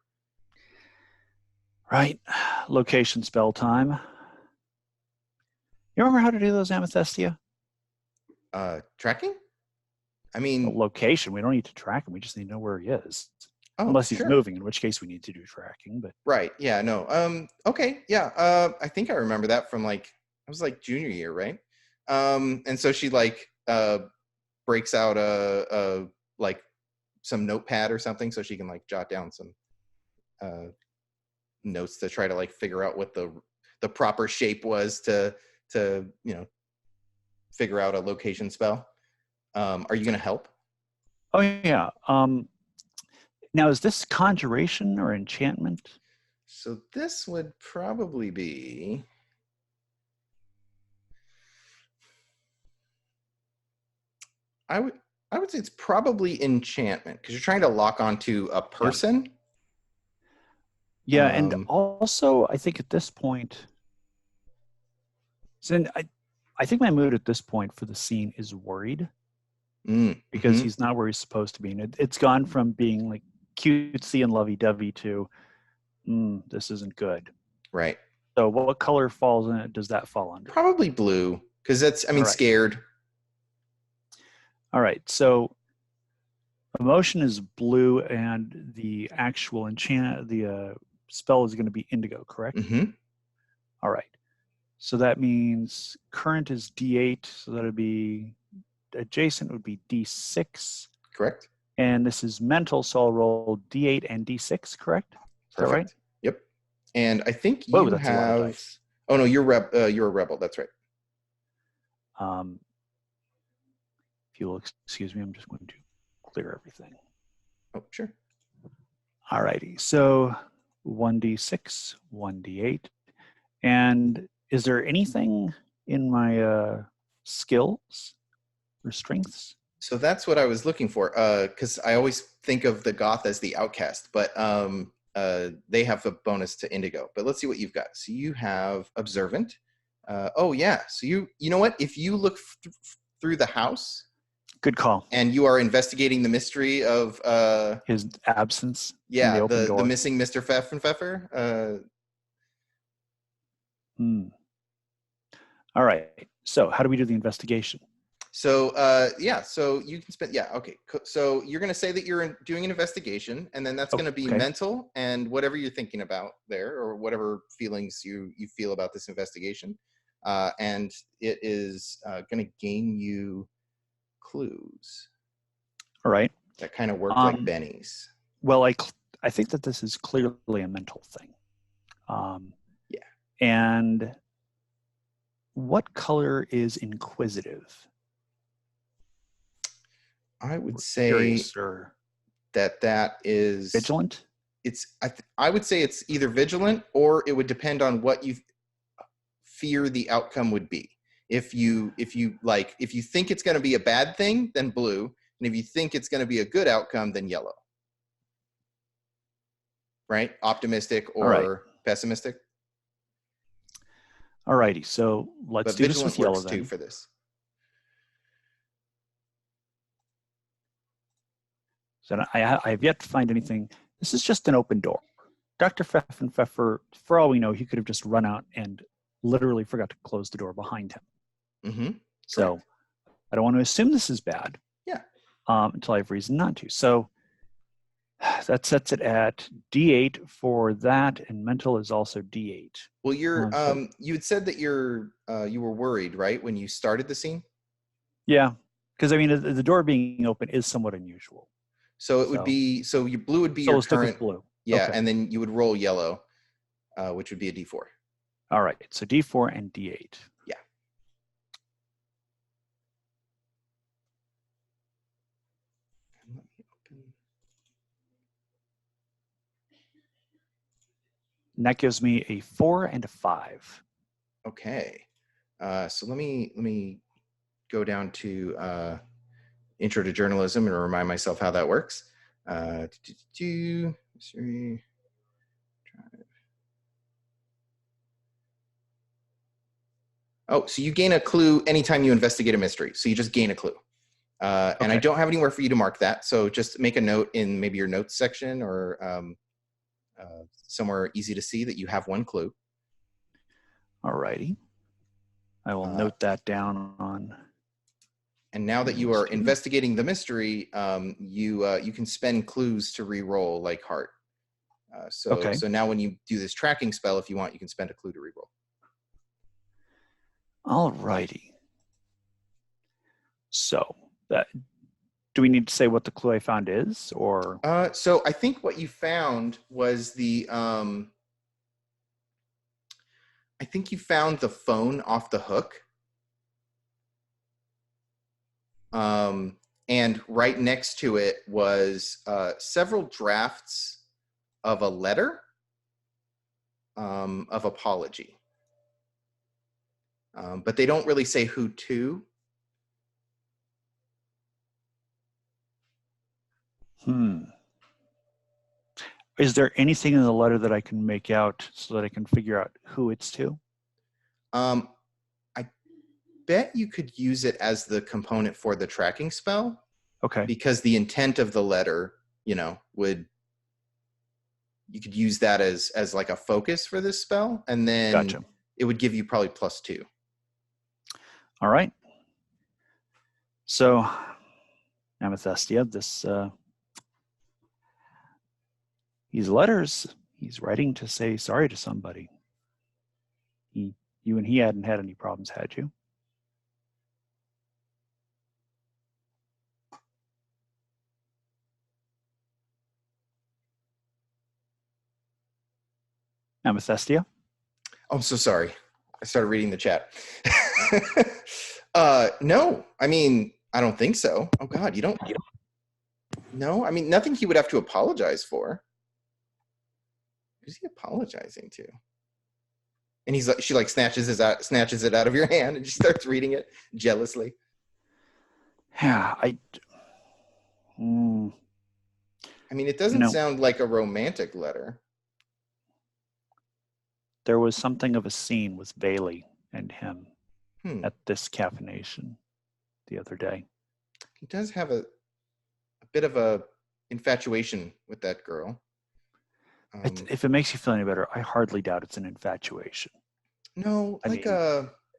Right. Location spell time. You remember how to do those, Amethystia? Tracking? I mean, Location. We don't need to track him. We just need to know where he is. oh, Unless he's sure. moving, in which case we need to do tracking. But Right. Yeah. No. Okay. Yeah. I think I remember that from like I was like junior year, right? And so she like breaks out a like some notepad or something so she can like jot down some notes to try to like figure out what the proper shape was to to figure out a location spell. Are you going to help? Oh yeah. Now is this conjuration or enchantment? So this would probably be. I would say it's probably enchantment because you're trying to lock onto a person. Yeah, and also I think at this point, so I think my mood at this point for the scene is worried because he's not where he's supposed to be, and it's gone from being like cutesy and lovey-dovey to this isn't good. Right. So what color falls in it? Does that fall under? Probably blue because that's scared. All right, so emotion is blue, and the actual spell is going to be indigo, correct? Mm-hmm. All right, so that means current is D8, so that would be adjacent would be D6. Correct. And this is mental, so I'll roll D8 and D6, correct? Is that right? Yep. And I think you that's a lot of dice. Oh no, you're a rebel. That's right. If you'll excuse me, I'm just going to clear everything. Oh, sure. All righty. So 1d6, 1d8. And is there anything in my skills or strengths? So that's what I was looking for. Because I always think of the goth as the outcast, but they have a bonus to indigo. But let's see what you've got. So you have observant. Oh yeah. So you know what? If you look through the house. Good call. And you are investigating the mystery of his absence. Yeah, the missing Mr. Pfeffer. All right. So how do we do the investigation? So so you can spend okay. So you're going to say that you're doing an investigation, and then that's going to be mental and whatever you're thinking about there, or whatever feelings you feel about this investigation, and it is going to gain you clues. All right. That kind of work like Benny's. Well, I think that this is clearly a mental thing. Yeah. And what color is inquisitive? I would say that is vigilant. I would say it's either vigilant, or it would depend on what you fear the outcome would be. If you think it's going to be a bad thing, then blue, and if you think it's going to be a good outcome, then yellow. Right? Optimistic or pessimistic. All righty. So let's do this with yellow then. Too for this. So I have yet to find anything. This is just an open door. Dr. Pfeffer, for all we know, he could have just run out and literally forgot to close the door behind him. Mm-hmm. So correct. I don't want to assume this is bad. Yeah. Until I have reason not to. So that sets it at D8 for that, and mental is also D8. Well, you had said that you were worried, right, when you started the scene? Yeah, because I mean the door being open is somewhat unusual. So it would be your blue would be your current blue. Yeah, okay. And then you would roll yellow, which would be a D4. All right, so D4 and D8. Yeah. Let me open. And that gives me a 4 and a 5. Okay. So let me go down to Intro to Journalism and remind myself how that works. 3, Oh, so you gain a clue anytime you investigate a mystery. So you just gain a clue. And I don't have anywhere for you to mark that. So just make a note in maybe your notes section or somewhere easy to see that you have one clue. All righty. I will note that down on. And now that you are investigating the mystery, you can spend clues to re-roll like heart. So now when you do this tracking spell, if you want, you can spend a clue to re-roll. All righty. So do we need to say what the clue I found is, or? So I think what you found was the I think you found the phone off the hook. And right next to it was several drafts of a letter of apology. But they don't really say who to. Is there anything in the letter that I can make out so that I can figure out who it's to? I bet you could use it as the component for the tracking spell. Okay. Because the intent of the letter, you could use that as like a focus for this spell, and then Gotcha. It would give you probably +2. All right. So, Amethystia, these letters he's writing to say sorry to somebody. You and he hadn't had any problems, had you? Amethystia? Oh, I'm so sorry. I started reading the chat. No, I mean, I don't think so. Oh God, you don't. No, I mean, nothing he would have to apologize for. Who's he apologizing to? And she snatches it out of your hand, and she starts reading it jealously. Yeah, I mean, it doesn't sound like a romantic letter. There was something of a scene with Baylee and him at this caffeination the other day. He does have a bit of a infatuation with that girl. If it makes you feel any better, I hardly doubt it's an infatuation. No,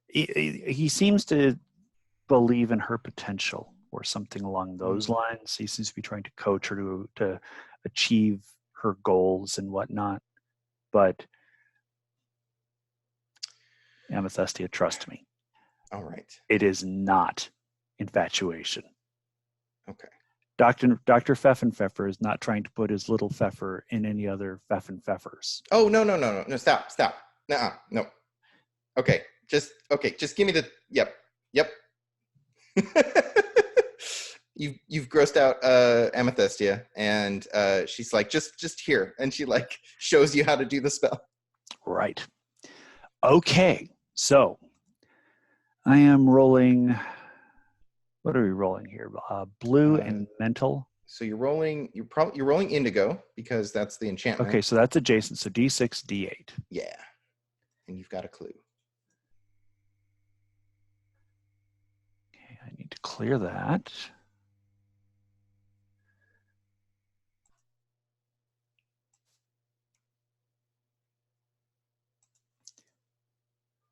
he seems to believe in her potential or something along those lines. He seems to be trying to coach her to achieve her goals and whatnot. But Amethystia, trust me. All right. It is not infatuation. Okay. Dr. Pfeffenpfeffer is not trying to put his little Pfeffer in any other Pfeffenpfeffers. Oh, no, stop. Nuh-uh, no. Okay, just give me the, yep. You've grossed out Amethystia, and she's like, just here, and she shows you how to do the spell. Right. Okay, so I am rolling. What are we rolling here? Blue and mental. So you're rolling indigo because that's the enchantment. Okay, so that's adjacent. So D6, D8. Yeah, and you've got a clue. Okay, I need to clear that.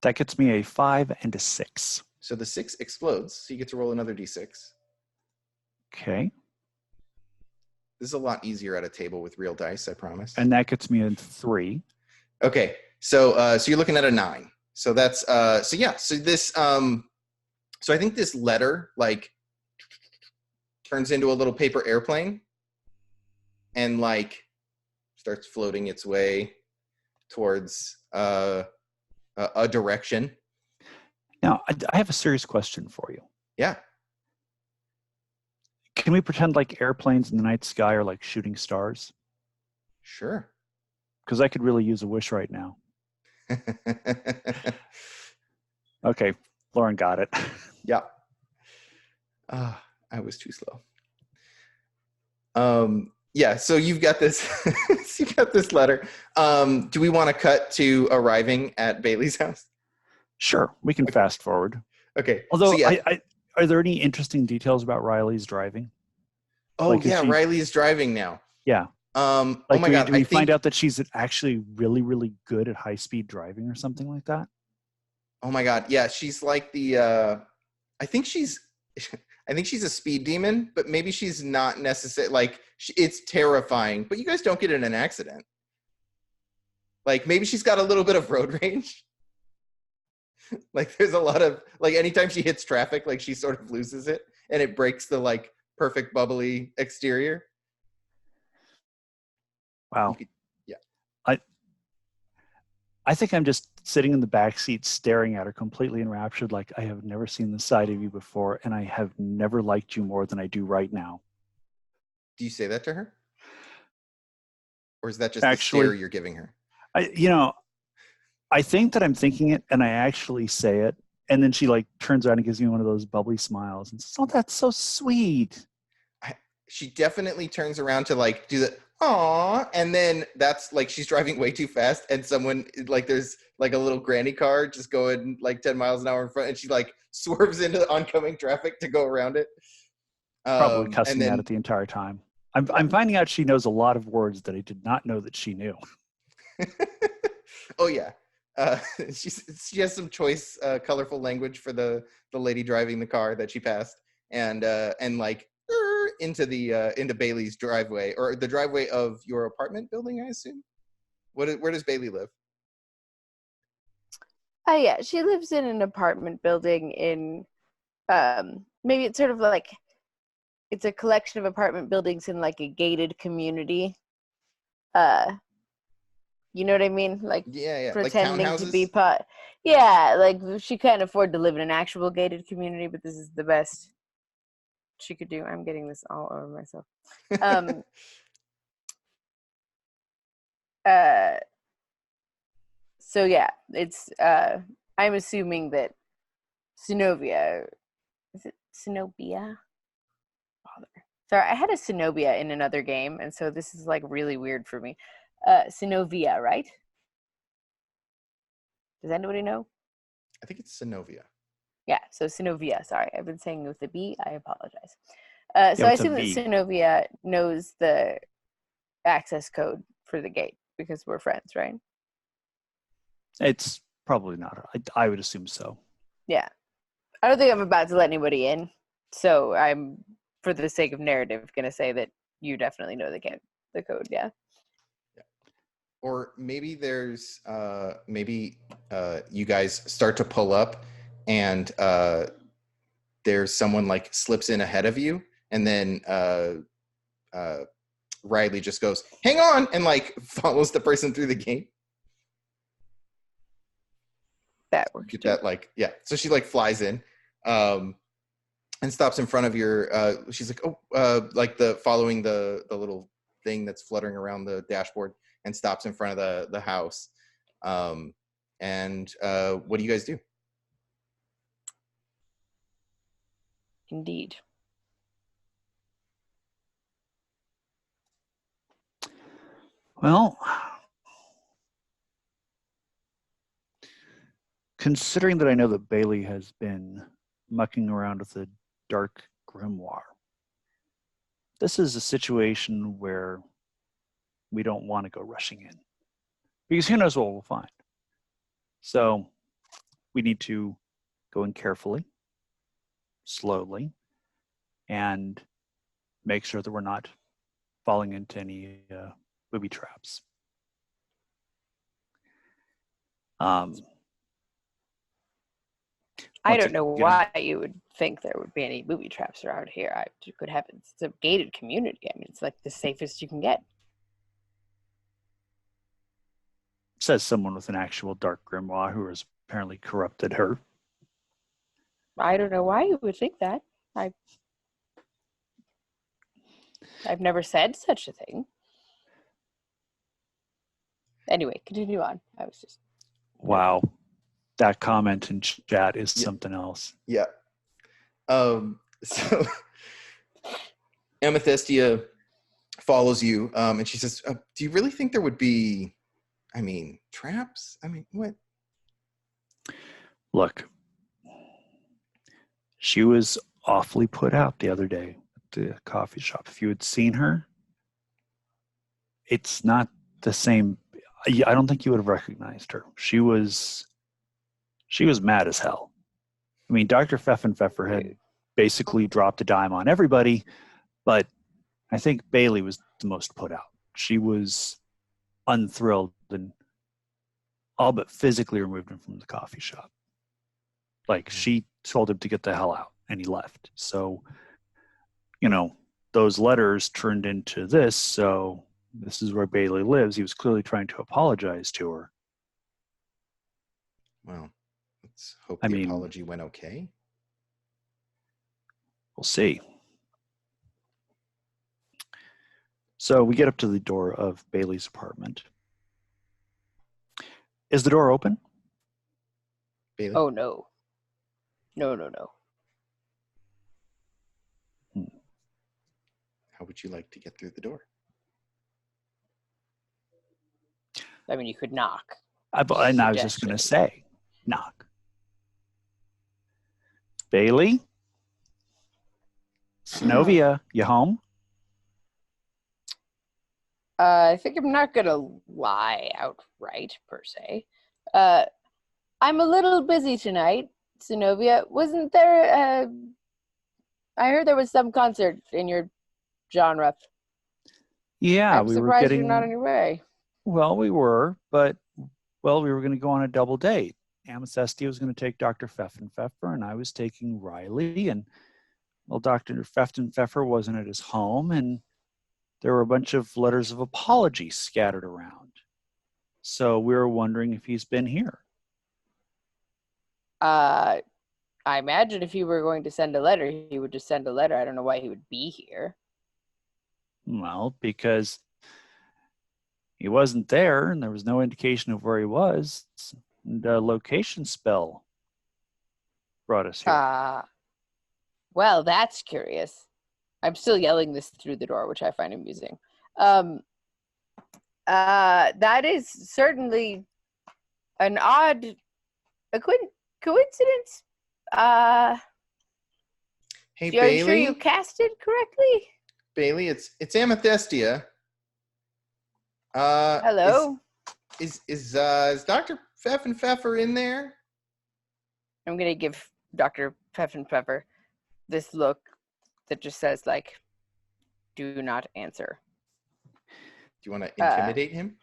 That gets me a 5 and a 6. So the 6 explodes, so you get to roll another D6. Okay. This is a lot easier at a table with real dice, I promise. And that gets me a 3. Okay, so you're looking at a 9. So that's so this so I think this letter turns into a little paper airplane and starts floating its way towards a direction. Now, I have a serious question for you. Yeah. Can we pretend like airplanes in the night sky are like shooting stars? Sure. Because I could really use a wish right now. Okay, Lauren got it. Yeah. I was too slow. Yeah, so you've got this you've got this letter. Do we want to cut to arriving at Baylee's house? Sure, we can fast forward. Okay. Although, are there any interesting details about Riley's driving? Oh, Riley is driving now. Yeah. Oh my God. Do we find out that she's actually really, really good at high-speed driving or something like that? Oh my God. Yeah, she's like I think she's a speed demon, but maybe she's not necessarily, it's terrifying, but you guys don't get in an accident. Maybe she's got a little bit of road rage. There's a lot of, anytime she hits traffic, she sort of loses it, and it breaks the, perfect bubbly exterior. Wow. Yeah. I think I'm just sitting in the back seat staring at her, completely enraptured, like, I have never seen this side of you before, and I have never liked you more than I do right now. Do you say that to her? Or is that just Actually, the stare you're giving her? I think that I'm thinking it, and I actually say it, and then she like turns around and gives me one of those bubbly smiles and says, "Oh, that's so sweet." She definitely turns around to like do the "aw," and then that's like she's driving way too fast, and someone like there's like a little granny car just going like 10 miles an hour in front, and she like swerves into oncoming traffic to go around it. Probably cussing and then, at it the entire time. I'm finding out she knows a lot of words that I did not know that she knew. Oh yeah, she has some choice, colorful language for the lady driving the car that she passed, and like into Baylee's driveway, or the driveway of your apartment building, I assume. Where does Baylee live? Yeah, she lives in an apartment building in maybe it's sort of like it's a collection of apartment buildings in like a gated community. You know what I mean? Like Yeah, pretending like to be townhouses. Yeah, like she can't afford to live in an actual gated community, but this is the best she could do. I'm getting this all over myself. So yeah, it's I'm assuming that Synovia, is it Synovia? Bother. Sorry, I had a Synovia in another game, and so this is like really weird for me. Synovia, right? Does anybody know? I think it's Synovia. Yeah, so Synovia. Sorry, I've been saying with a B. I apologize. So Yeah, I with a assume that V. Synovia knows the access code for the gate because we're friends, right? It's probably not. I would assume so. Yeah. I don't think I'm about to let anybody in, so I'm, for the sake of narrative, going to say that you definitely know the code, yeah. Or maybe there's you guys start to pull up, and there's someone like slips in ahead of you, and then Riley just goes, "Hang on," and like follows the person through the gate. That works. Get that, like, yeah. So she like flies in, and stops in front of your. She's like, like following the little thing that's fluttering around the dashboard, and stops in front of the house. And what do you guys do? Indeed. Well, considering that I know that Baylee has been mucking around with the dark grimoire, this is a situation where we don't want to go rushing in, because who knows what we'll find. So we need to go in carefully, slowly, and make sure that we're not falling into any booby traps. I don't know why you would think there would be any booby traps around here. Good heavens, it's a gated community. I mean, it's like the safest you can get. Says someone with an actual dark grimoire who has apparently corrupted her. I don't know why you would think that. I've never said such a thing. Anyway, continue on. I was just... Wow. That comment in chat is something else. Yeah. So Amethystia follows you, and she says, "Do you really think there would be, traps? What?" Look, she was awfully put out the other day at the coffee shop. If you had seen her, it's not the same. I don't think you would have recognized her. She was mad as hell. I mean, Dr. Pfeffenpfeffer had basically dropped a dime on everybody, but I think Baylee was the most put out. She was unthrilled and all but physically removed him from the coffee shop. Like, she told him to get the hell out, and he left. So, those letters turned into this, so this is where Baylee lives. He was clearly trying to apologize to her. Well, let's hope I the mean- apology went okay. We'll see. So we get up to the door of Baylee's apartment. Is the door open? Baylee? Oh no. No. How would you like to get through the door? I mean, you could knock. And I was just going to say, knock. Baylee? Synovia, you home? I think I'm not gonna lie outright per se. I'm a little busy tonight, Synovia. Wasn't there? I heard there was some concert in your genre. Yeah, I'm we were surprised getting. you're not on your way. Well, we were, but we were going to go on a double date. Amethestia was going to take Dr. Pfeffenpfeffer, and I was taking Riley. And well, Dr. Pfeffenpfeffer wasn't at his home, and there were a bunch of letters of apology scattered around. So we were wondering if he's been here. I imagine if he were going to send a letter, he would just send a letter. I don't know why he would be here. Well, because he wasn't there, and there was no indication of where he was. And a location spell brought us here. Well, that's curious. I'm still yelling this through the door, which I find amusing. That is certainly an odd coincidence. Hey, Are you sure Baylee? you cast it correctly? Baylee, it's Amethestia. Hello. Is Dr. Pfeffenpfeffer in there? I'm gonna give Dr. Pfeffenpfeffer this look that just says, like, do not answer. Do you want to intimidate him?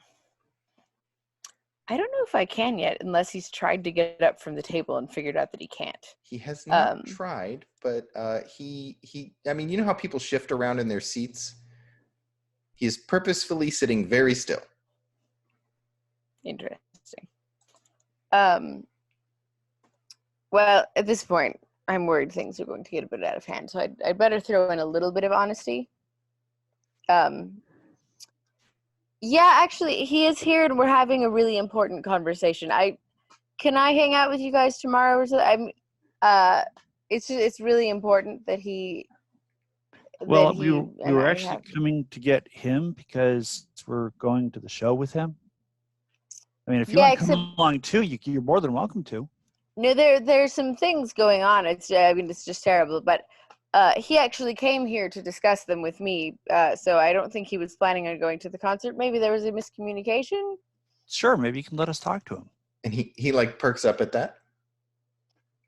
I don't know if I can yet, unless he's tried to get up from the table and figured out that he can't. He has not tried, but he I mean, you know how people shift around in their seats? He is purposefully sitting very still. Interesting. Well, at this point, I'm worried things are going to get a bit out of hand, so I'd better throw in a little bit of honesty. Yeah, actually, he is here, and we're having a really important conversation. Can I hang out with you guys tomorrow or something? It's really important that he. Well, we were actually coming to get him because we're going to the show with him. I mean, if you want to come along too, you're more than welcome to. No, there's some things going on. It's just terrible. But he actually came here to discuss them with me. So I don't think he was planning on going to the concert. Maybe there was a miscommunication. Sure, maybe you can let us talk to him. And he like perks up at that.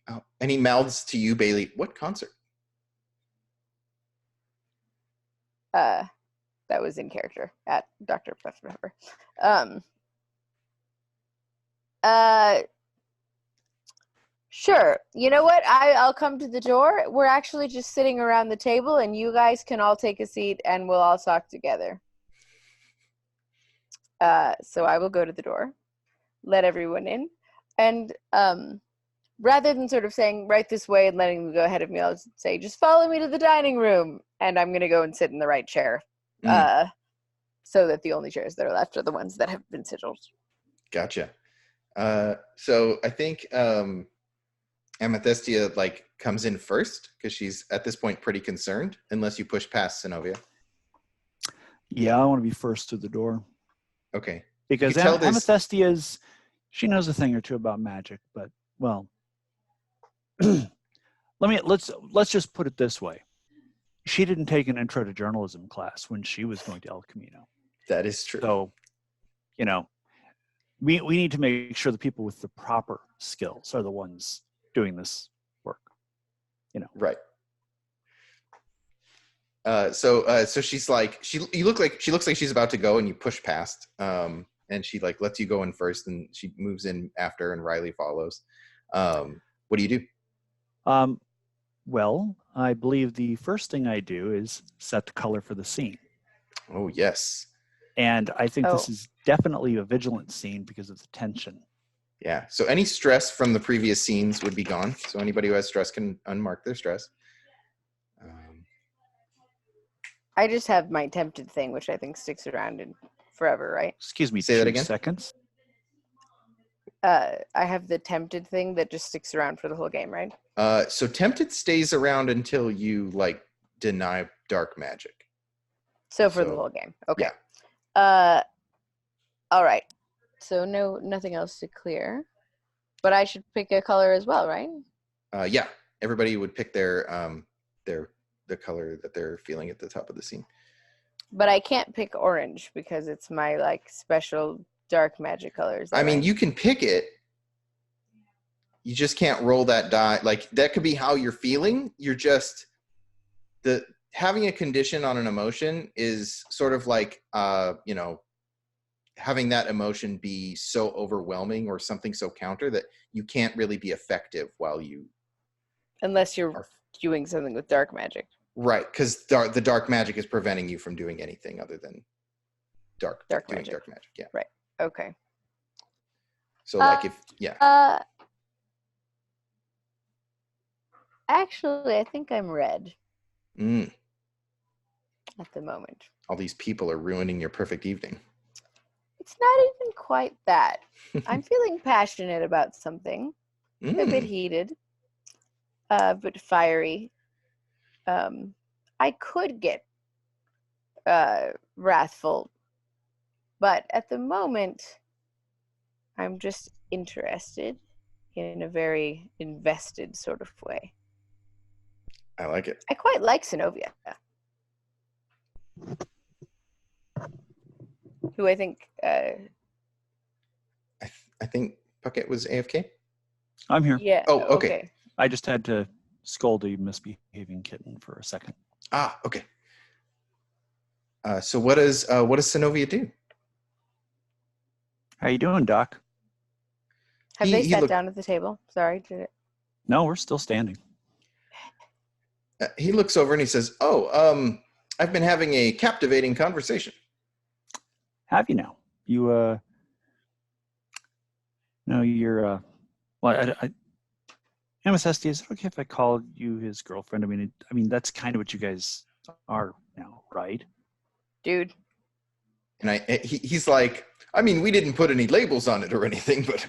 Oh, and he mouths to you, Baylee, what concert? That was in character at Dr. Pfeffenpfeffer. Sure. You know what? I'll come to the door. We're actually just sitting around the table, and you guys can all take a seat, and we'll all talk together. So I will go to the door, let everyone in, and rather than sort of saying right this way and letting them go ahead of me, I'll say, just follow me to the dining room, and I'm going to go and sit in the right chair, so that the only chairs that are left are the ones that have been sigiled. Gotcha. So I think Amethestia like comes in first because she's at this point pretty concerned, unless you push past Synovia. Yeah, I want to be first through the door. Okay. Because Amethestia's, she knows a thing or two about magic, but well, let's just put it this way. She didn't take an intro to journalism class when she was going to El Camino. That is true. So, you know, we need to make sure the people with the proper skills are the ones doing this work. You know. Right. So she's like she looks like she's about to go, and you push past. And she like lets you go in first, and she moves in after, and Riley follows. What do you do? Well, I believe the first thing I do is set the color for the scene. Oh, yes. And I think this is definitely a vigilant scene because of the tension. Yeah. So any stress from the previous scenes would be gone. So anybody who has stress can unmark their stress. I just have my tempted thing, which I think sticks around in forever, right? Excuse me, Say that 2 again? seconds. I have the tempted thing that just sticks around for the whole game, right? So tempted stays around until you like deny dark magic. So for the So, whole game. Okay. yeah. All right. So nothing else to clear. But I should pick a color as well, right? Yeah. Everybody would pick their the color that they're feeling at the top of the scene. But I can't pick orange because it's my like special dark magic color. Is that I mean, right? you can pick it. You just can't roll that die. Like that could be how you're feeling. You're just having a condition on an emotion is sort of like having that emotion be so overwhelming or something so counter that you can't really be effective while you Unless you're doing something with dark magic. Right, because the dark magic is preventing you from doing anything other than doing magic. dark magic. Yeah. Right. Okay. So like Actually, I think I'm red Mm, at the moment. all these people are ruining your perfect evening. It's not even quite that. I'm feeling passionate about something. A bit heated. A bit fiery. I could get wrathful, but at the moment, I'm just interested in a very invested sort of way. I like it. I quite like Synovia, who I think. I think Puckett was AFK. I'm here. Yeah. Oh, okay. I just had to scold a misbehaving kitten for a second. Ah, okay. So what does Synovia do? How you doing, Doc? Have they sat down at the table? Sorry, did it? No, we're still standing. He looks over and he says, "Oh, I've been having a captivating conversation." Have you now? You no, you're well. MSSD, is it okay if I call you his girlfriend? I mean that's kind of what you guys are now, right? Dude. And he's like, I mean, we didn't put any labels on it or anything, but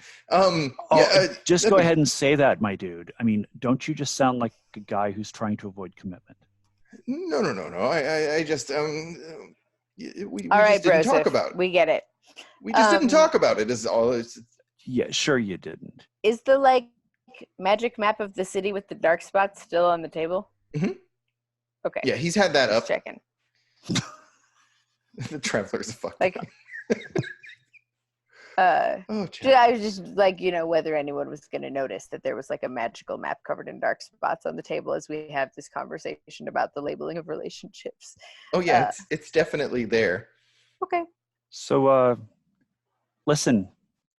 just go ahead and say that, my dude. I mean, don't you just sound like a guy who's trying to avoid commitment? No. I just we All right, just didn't talk Broseph, about it. We get it. We just didn't talk about it. Is all. Yeah, sure you didn't. Is the like magic map of the city with the dark spots still on the table? Mm-hmm. Okay. Yeah, he's had that Just up. checking. The Traveler's a fuck. Like, I was just like, whether anyone was going to notice that there was like a magical map covered in dark spots on the table as we have this conversation about the labeling of relationships. Oh yeah, it's definitely there. Okay. So, listen,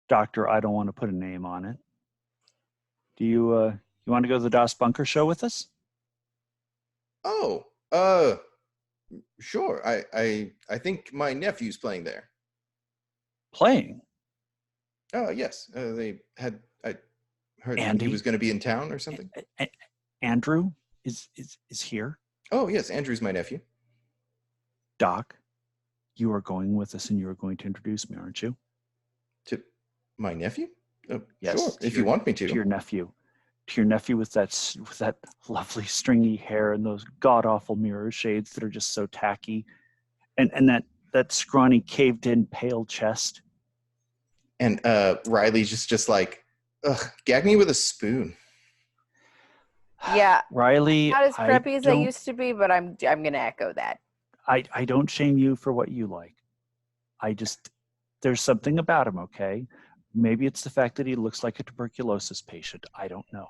Doctor, I don't want to put a name on it. Do you want to go to the Das Bunker show with us? Oh, sure. I think my nephew's playing there. Playing? Oh yes, I heard Andy? he was going to be in town or something. Andrew is here. Oh yes, Andrew's my nephew. Doc, you are going with us, and you are going to introduce me, aren't you? To my nephew? Oh, Yes. Sure, if you want me to. To your nephew. To your nephew with that lovely stringy hair and those god awful mirror shades that are just so tacky, and that scrawny caved in pale chest. And Riley's just like, ugh, gag me with a spoon. Yeah. Riley, Not as preppy as I used to be, but I'm gonna echo that. I don't shame you for what you like. There's something about him, okay? Maybe it's the fact that he looks like a tuberculosis patient. I don't know.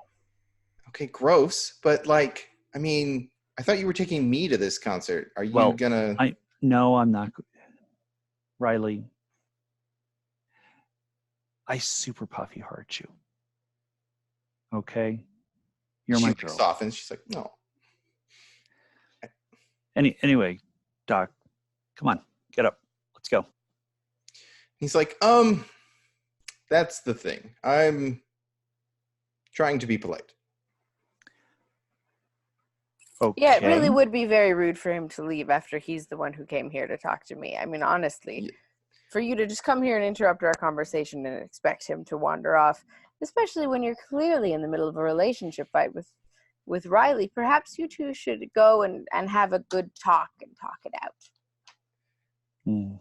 Okay, gross. But like, I mean, I thought you were taking me to this concert. Are you gonna? No, I'm not. Riley, I super puffy heart you. Okay, you're my girl. She softens. She's like, no. Anyway, Doc, come on, get up. Let's go. He's like, That's the thing. I'm trying to be polite. Okay. Yeah, it really would be very rude for him to leave after he's the one who came here to talk to me. I mean, honestly, Yeah. for you to just come here and interrupt our conversation and expect him to wander off, especially when you're clearly in the middle of a relationship fight with Riley, perhaps you two should go and have a good talk and talk it out. Hmm.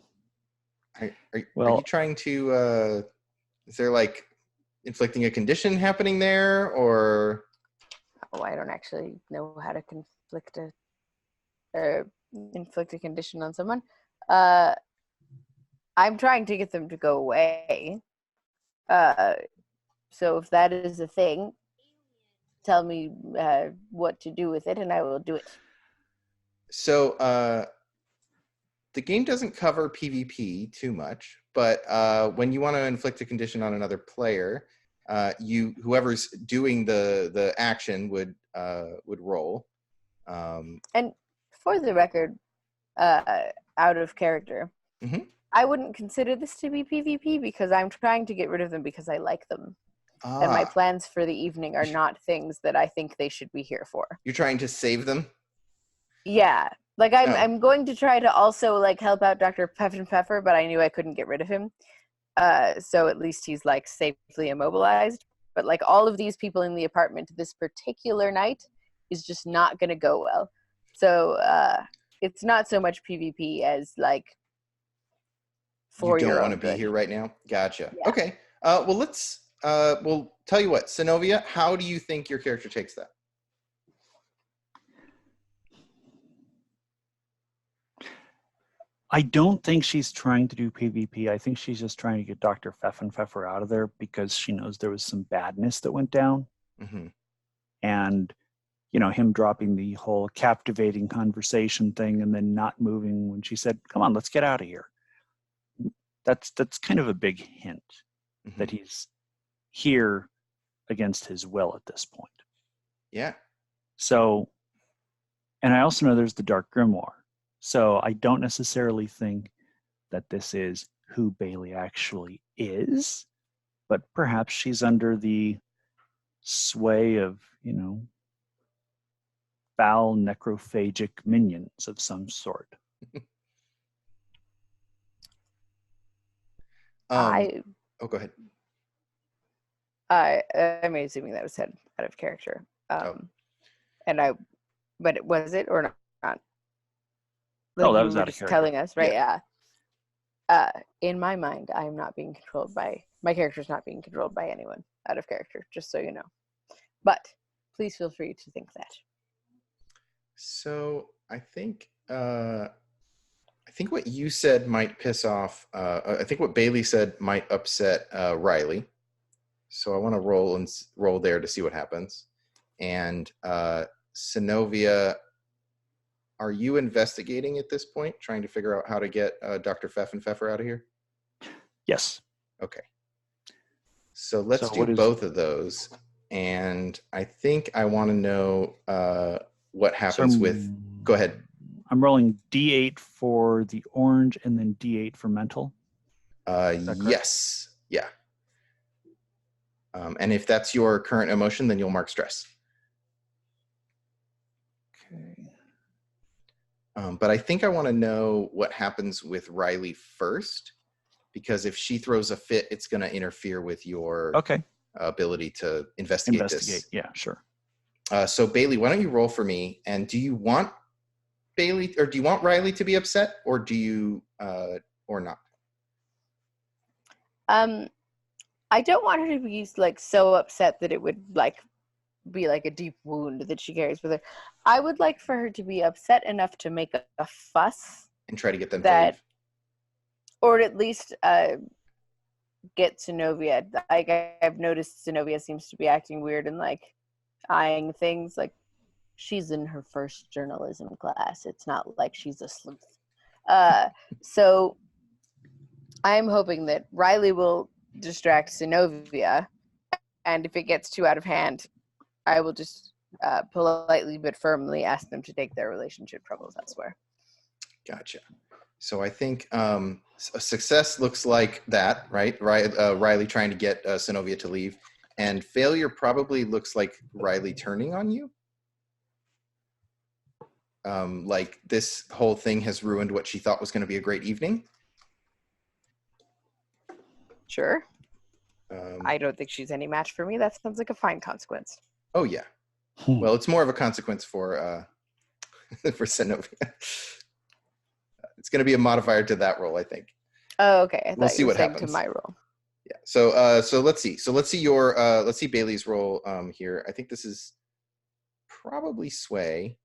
Are you trying to, is there like inflicting a condition happening there, or? Oh, I don't actually know how to inflict a condition on someone. I'm trying to get them to go away. So if that is a thing, tell me what to do with it, and I will do it. So the game doesn't cover PvP too much, but when you want to inflict a condition on another player, whoever's doing the action would roll. And for the record, out of character, Mhm. I wouldn't consider this to be PvP because I'm trying to get rid of them because I like them. And my plans for the evening are not things that I think they should be here for. You're trying to save them? Yeah. Like I'm going to try to also like help out Dr. Pfeffer, but I knew I couldn't get rid of him. So at least he's like safely immobilized. But like all of these people in the apartment this particular night is just not going to go well. So it's not so much PvP as like for you don't your want own to be good. here right now? Gotcha. Yeah. Okay. Well, let's we'll tell you what, Synovia, how do you think your character takes that? I don't think she's trying to do PvP. I think she's just trying to get Dr. Pfeffer out of there because she knows there was some badness that went down. Mm-hmm. And, you know, him dropping the whole captivating conversation thing and then not moving when she said, come on, let's get out of here. That's kind of a big hint that he's here against his will at this point. Yeah. So, and I also know there's the Dark Grimoire. So I don't necessarily think that this is who Baylee actually is, but perhaps she's under the sway of, you know, foul necrophagic minions of some sort. Go ahead. I'm assuming that was said out of character. But was it or not? Like that you was were out of just character. telling us, right? Yeah. In my mind, I'm not being controlled by my character's not being controlled by anyone out of character, just so you know. But please feel free to think that. So I think what you said might piss off. I think what Baylee said might upset Riley. So I want to roll there to see what happens. And Synovia, are you investigating at this point, trying to figure out how to get Dr. Pfeffer out of here? Yes. Okay. So let's do both of those. And I think I want to know what happens with... Go ahead. I'm rolling D8 for the orange and then D8 for mental. Yes. Yeah. And if that's your current emotion, then you'll mark stress. Okay. But I think I want to know what happens with Riley first, because if she throws a fit, it's going to interfere with your ability to investigate this. Yeah, sure. So Baylee, why don't you roll for me? And do you want Baylee, or do you want Riley to be upset, or do you, or not? I don't want her to be like so upset that it would like be like a deep wound that she carries with her. I would like for her to be upset enough to make a fuss and try to get them to leave, or at least get Synovia. Like I've noticed Synovia seems to be acting weird and like eyeing things. Like she's in her first journalism class. It's not like she's a sleuth. So I'm hoping that Riley will distract Synovia, and if it gets too out of hand, I will just politely but firmly ask them to take their relationship troubles elsewhere. Gotcha. So I think a success looks like that, right? Riley trying to get Synovia to leave. And failure probably looks like Riley turning on you. Like this whole thing has ruined what she thought was going to be a great evening. Sure. I don't think she's any match for me. That sounds like a fine consequence. Oh, yeah. Well, it's more of a consequence for Synovia. It's going to be a modifier to that roll, I think. Oh, okay. I thought We'll see you were what saying happens. to my roll. Yeah. So let's see. So let's see Baylee's roll here. I think this is probably sway.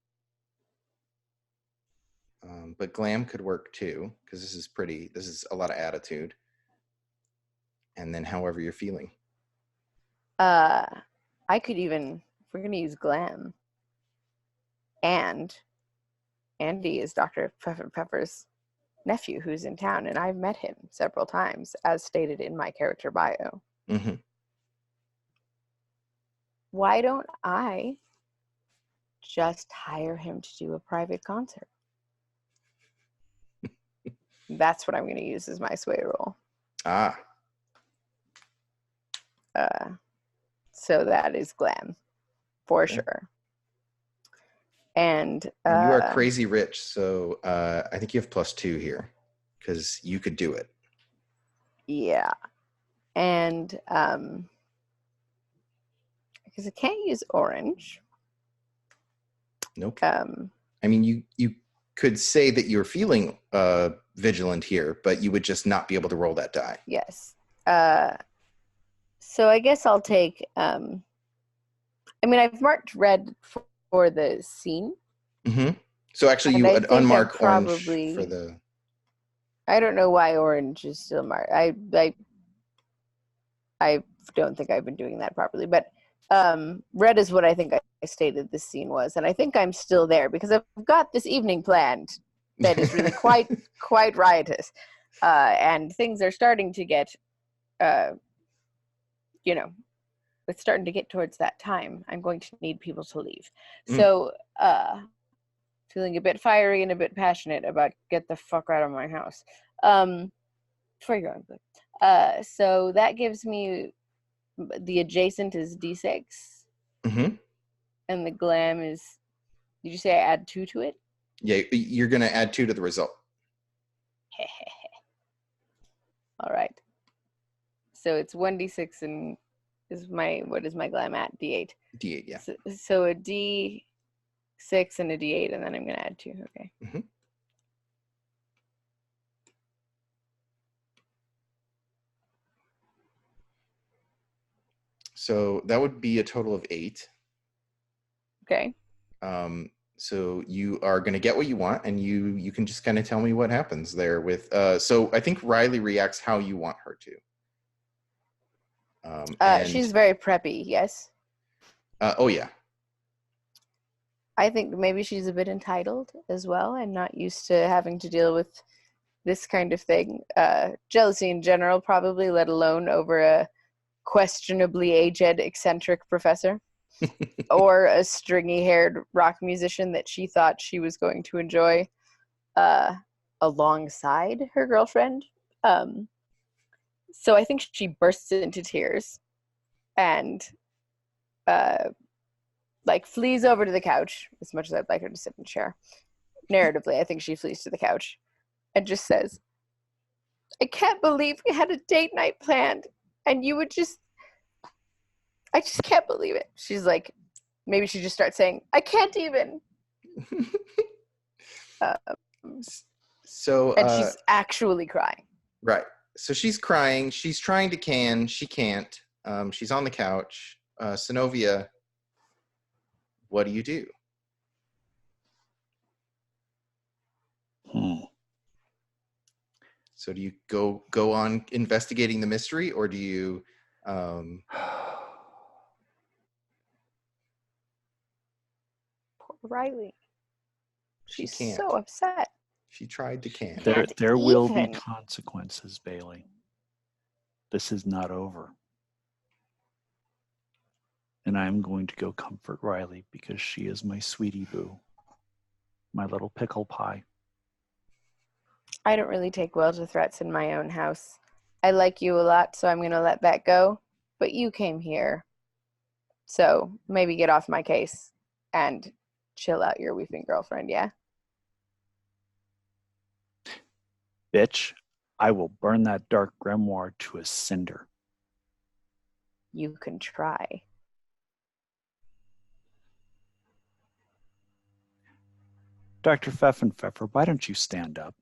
But glam could work too, because this is a lot of attitude. And then however you're feeling. I could even, if we're going to use glam, and Andy is Dr. Pepper's nephew who's in town, and I've met him several times, as stated in my character bio. Mm-hmm. Why don't I just hire him to do a private concert? That's what I'm going to use as my sway roll. Ah. So that is glam, for sure. And you are crazy rich, so I think you have +2 here, because you could do it. Yeah. And because I can't use orange. Nope. I mean, you could say that you're feeling vigilant here, but you would just not be able to roll that die. Yes. So I guess I'll take. I mean, I've marked red for the scene. Mm-hmm. So actually, you would unmark orange for the. I don't know why orange is still marked. I don't think I've been doing that properly, but red is what I think I stated this scene was, and I think I'm still there because I've got this evening planned that is really quite riotous, and things are starting to get, it's starting to get towards that time. I'm going to need people to leave, so feeling a bit fiery and a bit passionate about get the fuck out of my house. Before you go, so that gives me. The adjacent is D6. Mm-hmm. And the glam is, did you say I add 2 to it? Yeah, you're going to add 2 to the result. All right. So it's 1d6 and what is my glam at? D8. D8, yeah. So a D6 and a D8, and then I'm going to add 2. Okay. Mm-hmm. So that would be a total of 8. Okay. So you are going to get what you want, and you can just kind of tell me what happens there with. So I think Riley reacts how you want her to. She's very preppy. Yes. Oh yeah. I think maybe she's a bit entitled as well, and not used to having to deal with this kind of thing. Jealousy in general, probably, let alone over a questionably aged eccentric professor or a stringy-haired rock musician that she thought she was going to enjoy alongside her girlfriend. So I think she bursts into tears and flees over to the couch, as much as I'd like her to sit in a chair. Narratively, I think she flees to the couch and just says, I can't believe we had a date night planned and you would I just can't believe it. She's like, maybe she just starts saying, I can't even. And she's actually crying. Right. So she's crying. She's trying to can. She can't. She's on the couch. Synovia, what do you do? So do you go on investigating the mystery, or do you Poor Riley. She's so upset. She tried to can. There will be consequences, Baylee. This is not over. And I'm going to go comfort Riley because she is my sweetie boo. My little pickle pie. I don't really take well to threats in my own house. I like you a lot, so I'm going to let that go. But you came here. So maybe get off my case and chill out your weeping girlfriend, yeah? Bitch, I will burn that dark grimoire to a cinder. You can try. Dr. Pfeffenpfeffer, why don't you stand up?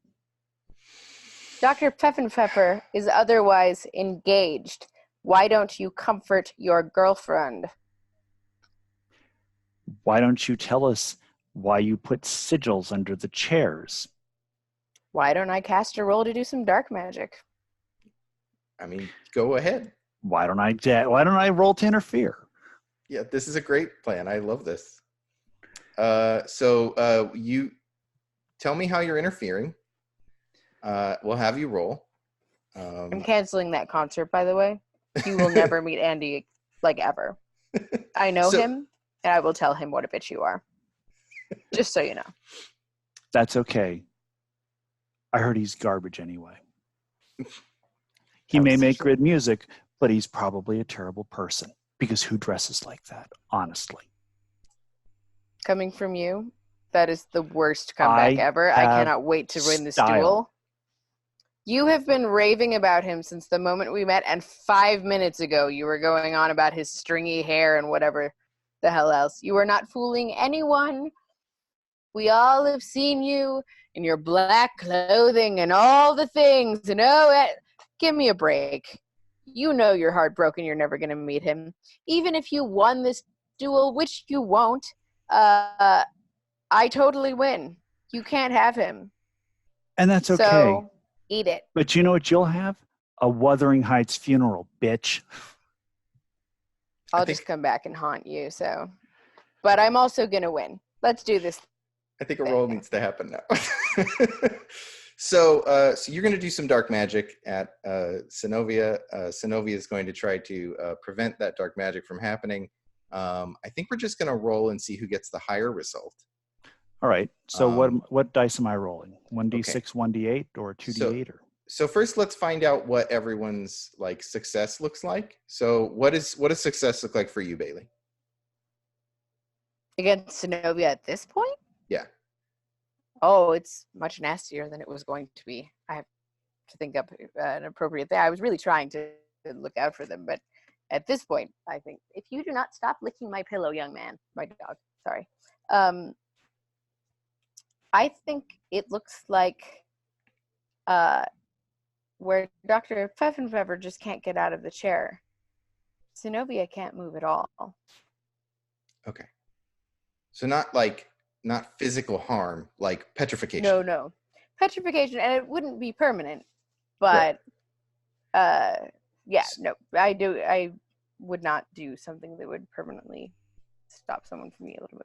Dr. Pfeffenpfeffer is otherwise engaged. Why don't you comfort your girlfriend? Why don't you tell us why you put sigils under the chairs? Why don't I cast a roll to do some dark magic? I mean, go ahead. Why don't I roll to interfere? Yeah, this is a great plan. I love this. You tell me how you're interfering. We'll have you roll. I'm canceling that concert, by the way. You will never meet Andy, like, ever. I know him, and I will tell him what a bitch you are. Just so you know. That's okay. I heard he's garbage anyway. He may make good music, but he's probably a terrible person. Because who dresses like that, honestly? Coming from you, that is the worst comeback ever. I cannot wait to win this duel. You have been raving about him since the moment we met, and 5 minutes ago you were going on about his stringy hair and whatever the hell else. You are not fooling anyone. We all have seen you in your black clothing and all the things. And give me a break. You know you're heartbroken. You're never going to meet him. Even if you won this duel, which you won't, I totally win. You can't have him. And that's okay. So eat it. But you know what you'll have? A Wuthering Heights funeral, bitch. I'll just come back and haunt you. So, but I'm also going to win. Let's do this. I think a roll needs to happen now. So you're going to do some dark magic at Synovia. Synovia is going to try to prevent that dark magic from happening. I think we're just going to roll and see who gets the higher result. All right. So what dice am I rolling? 1d6, 1d8, or 2d8? So first, let's find out what everyone's like success looks like. So what does success look like for you, Baylee? Against Synovia at this point? Yeah. Oh, it's much nastier than it was going to be. I have to think up an appropriate thing. I was really trying to look out for them, but at this point, I think, if you do not stop licking my pillow, young man, my dog, sorry. I think it looks like where Dr. Pfeffenpfeffer just can't get out of the chair. Synovia can't move at all. Okay. So not physical harm, like petrification. No. Petrification, and it wouldn't be permanent, but right. I would not do something that would permanently stop someone from being able to move.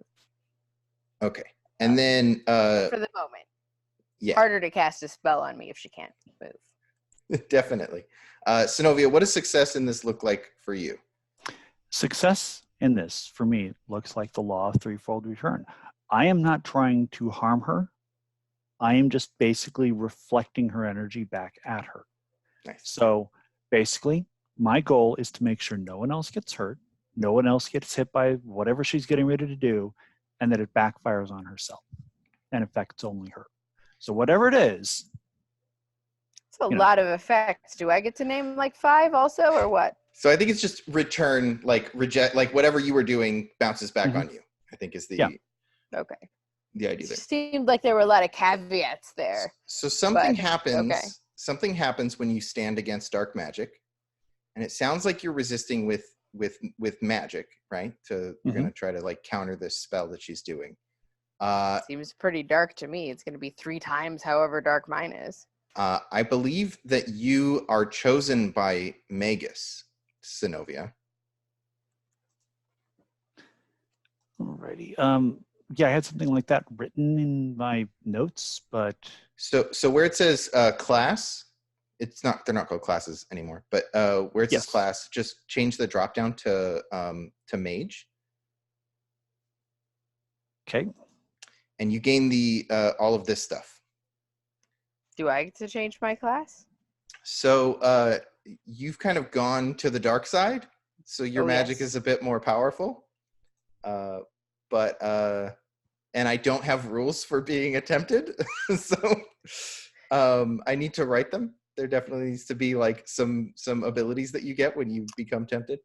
Okay. And then for the moment. Yeah. Harder to cast a spell on me if she can't move. Definitely. Synovia, what does success in this look like for you? Success in this, for me, looks like the law of threefold return. I am not trying to harm her. I am just basically reflecting her energy back at her. Nice. So basically, my goal is to make sure no one else gets hurt, no one else gets hit by whatever she's getting ready to do, and that it backfires on herself and affects only her. So whatever it is. It's a lot of effects. Do I get to name like 5 also, or what? So I think it's just return, like reject, like whatever you were doing bounces back on you, I think is the okay. The idea there. It seemed like there were a lot of caveats there. So something happens. Okay. Something happens when you stand against dark magic, and it sounds like you're resisting with magic, right? You're going to try to like counter this spell that she's doing. Seems pretty dark to me. It's going to be 3 times however dark mine is. I believe that you are chosen by Magus, Synovia. Alrighty. Yeah, I had something like that written in my notes, but so where it says class, it's not. They're not called classes anymore. But where it says class, just change the drop down to mage. Okay. And you gain the all of this stuff. Do I get to change my class? So you've kind of gone to the dark side, so your magic yes. is a bit more powerful. But and I don't have rules for being attempted, so I need to write them. There definitely needs to be like some abilities that you get when you become tempted.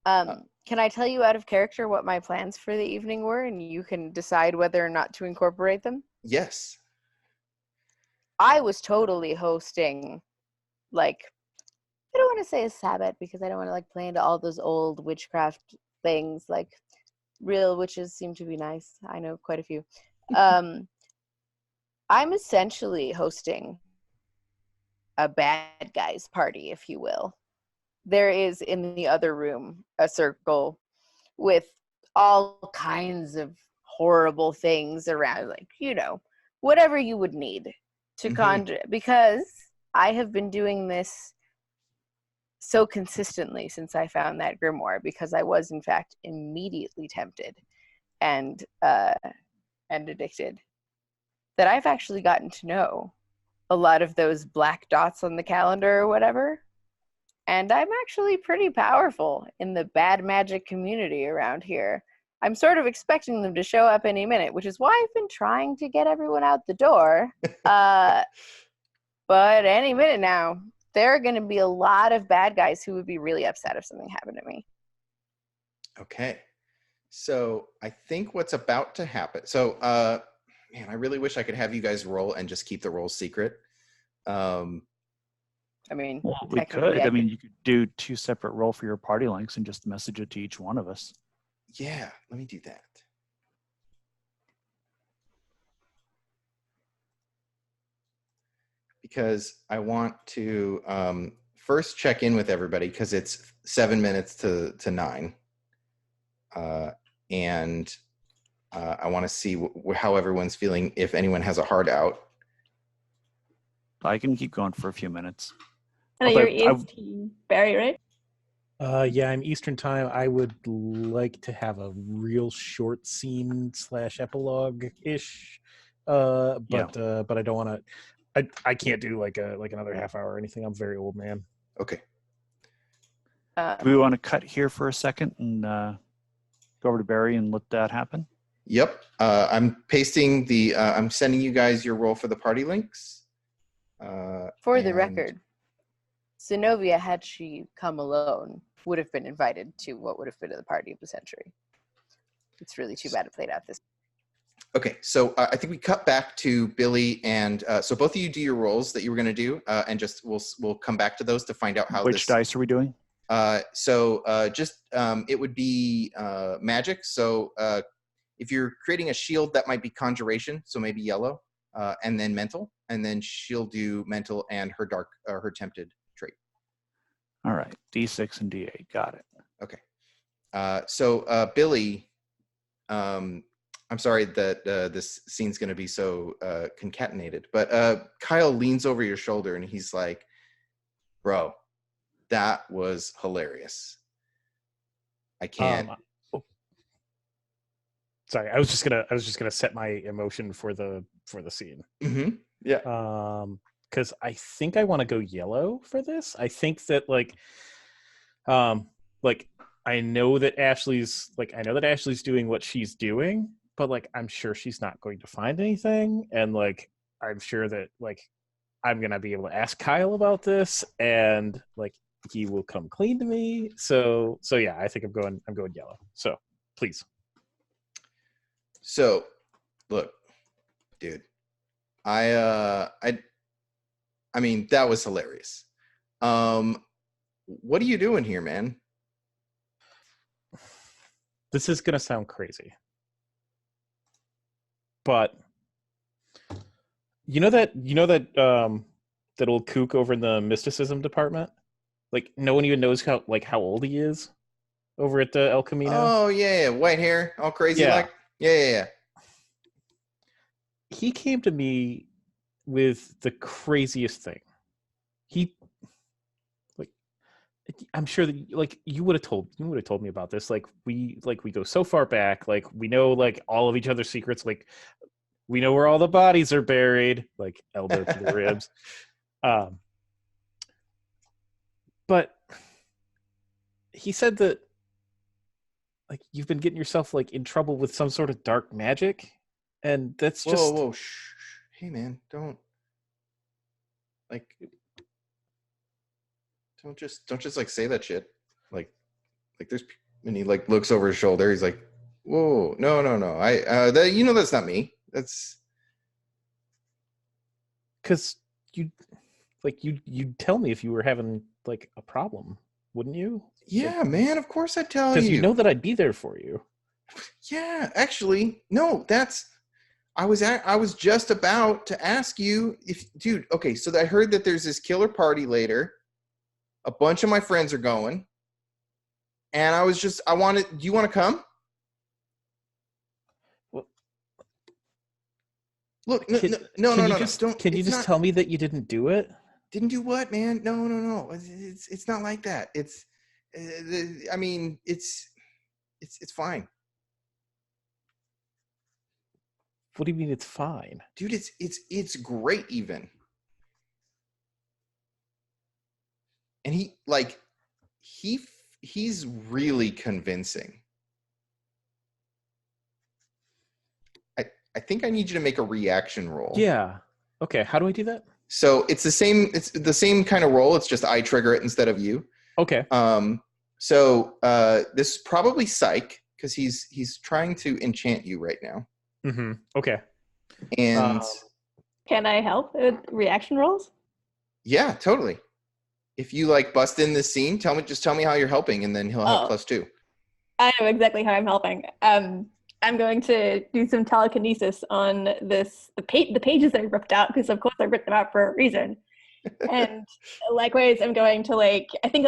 Can I tell you out of character what my plans for the evening were, and you can decide whether or not to incorporate them? Yes. I was totally hosting, like, I don't want to say a Sabbath because I don't want to like play into all those old witchcraft things. Like, real witches seem to be nice. I know quite a few. I'm essentially hosting a bad guys party, if you will. There is in the other room a circle with all kinds of horrible things around, like, whatever you would need to conjure, because I have been doing this so consistently since I found that grimoire, because I was in fact immediately tempted and addicted, that I've actually gotten to know a lot of those black dots on the calendar or whatever. And I'm actually pretty powerful in the bad magic community around here. I'm sort of expecting them to show up any minute, which is why I've been trying to get everyone out the door. But any minute now, there are going to be a lot of bad guys who would be really upset if something happened to me. Okay. So I think what's about to happen. So, man, I really wish I could have you guys roll and just keep the rolls secret. I mean, well, we could. I mean, you could do 2 separate roll for your party links and just message it to each one of us. Yeah, let me do that. Because I want to first check in with everybody because it's 7 minutes to 9. And I want to see how everyone's feeling, if anyone has a hard out. I can keep going for a few minutes. And you're EST, Barry, right? Yeah, I'm Eastern time. I would like to have a real short scene / epilogue-ish, but I don't want to. I can't do like another half hour or anything. I'm very old, man. Okay. Do we want to cut here for a second and go over to Barry and let that happen? Yep. I'm pasting the. I'm sending you guys your roll for the party links. For the record, Zenobia, had she come alone, would have been invited to what would have been the party of the century. It's really too bad it played out this. Okay, so I think we cut back to Billy, and so both of you do your rolls that you were going to do, and just we'll come back to those to find out how. Which dice are we doing? It would be magic. So if you're creating a shield, that might be conjuration, so maybe yellow, and then mental, and then she'll do mental and her dark her tempted trait. All right, D6 and D8, got it. Okay, so Billy, I'm sorry that this scene's going to be so concatenated, but Kyle leans over your shoulder and he's like, "Bro, that was hilarious. I can't." Sorry, I was just gonna set my emotion for the scene. Mm-hmm. Yeah. Because I think I want to go yellow for this. I think that I know that Ashley's doing what she's doing, but like I'm sure she's not going to find anything, and like I'm sure that like I'm gonna be able to ask Kyle about this, and like he will come clean to me. So yeah, I think I'm going yellow. So please. So, look, dude, I mean, that was hilarious. What are you doing here, man? This is gonna sound crazy, but you know that that old kook over in the mysticism department? Like no one even knows how old he is over at the El Camino. Oh yeah, white hair, all crazy like. Yeah. He came to me with the craziest thing. I'm sure that like you would have told me about this. Like we go so far back. Like we know like all of each other's secrets. Like we know where all the bodies are buried, like elbow to the ribs. But he said that like you've been getting yourself like in trouble with some sort of dark magic, and that's just whoa, shh. Hey man, don't just like say that shit. Like there's, and he like looks over his shoulder. He's like, whoa, no. That's not me. That's because you'd tell me if you were having like a problem, wouldn't you? yeah, like, man. Of course I'd tell you. Because you know that I'd be there for you. Yeah, actually, no. I was just about to ask you if, dude. Okay, so I heard that there's this killer party later. A bunch of my friends are going, and do you want to come? Well, look, Can you just tell me that you didn't do it? Didn't do what, man? No. It's not like that. It's fine. What do you mean it's fine? Dude, it's great even. And he's really convincing. I think I need you to make a reaction roll. Yeah. Okay, how do I do that? So it's the same kind of roll. It's just I trigger it instead of you. Okay. So this is probably psych because he's trying to enchant you right now. Mm-hmm. Okay. And can I help with reaction rolls? Yeah, totally. If you like bust in this scene, just tell me how you're helping, and then he'll have +2. I know exactly how I'm helping. I'm going to do some telekinesis on the pages I ripped out, because of course I ripped them out for a reason. And likewise, I'm going to I think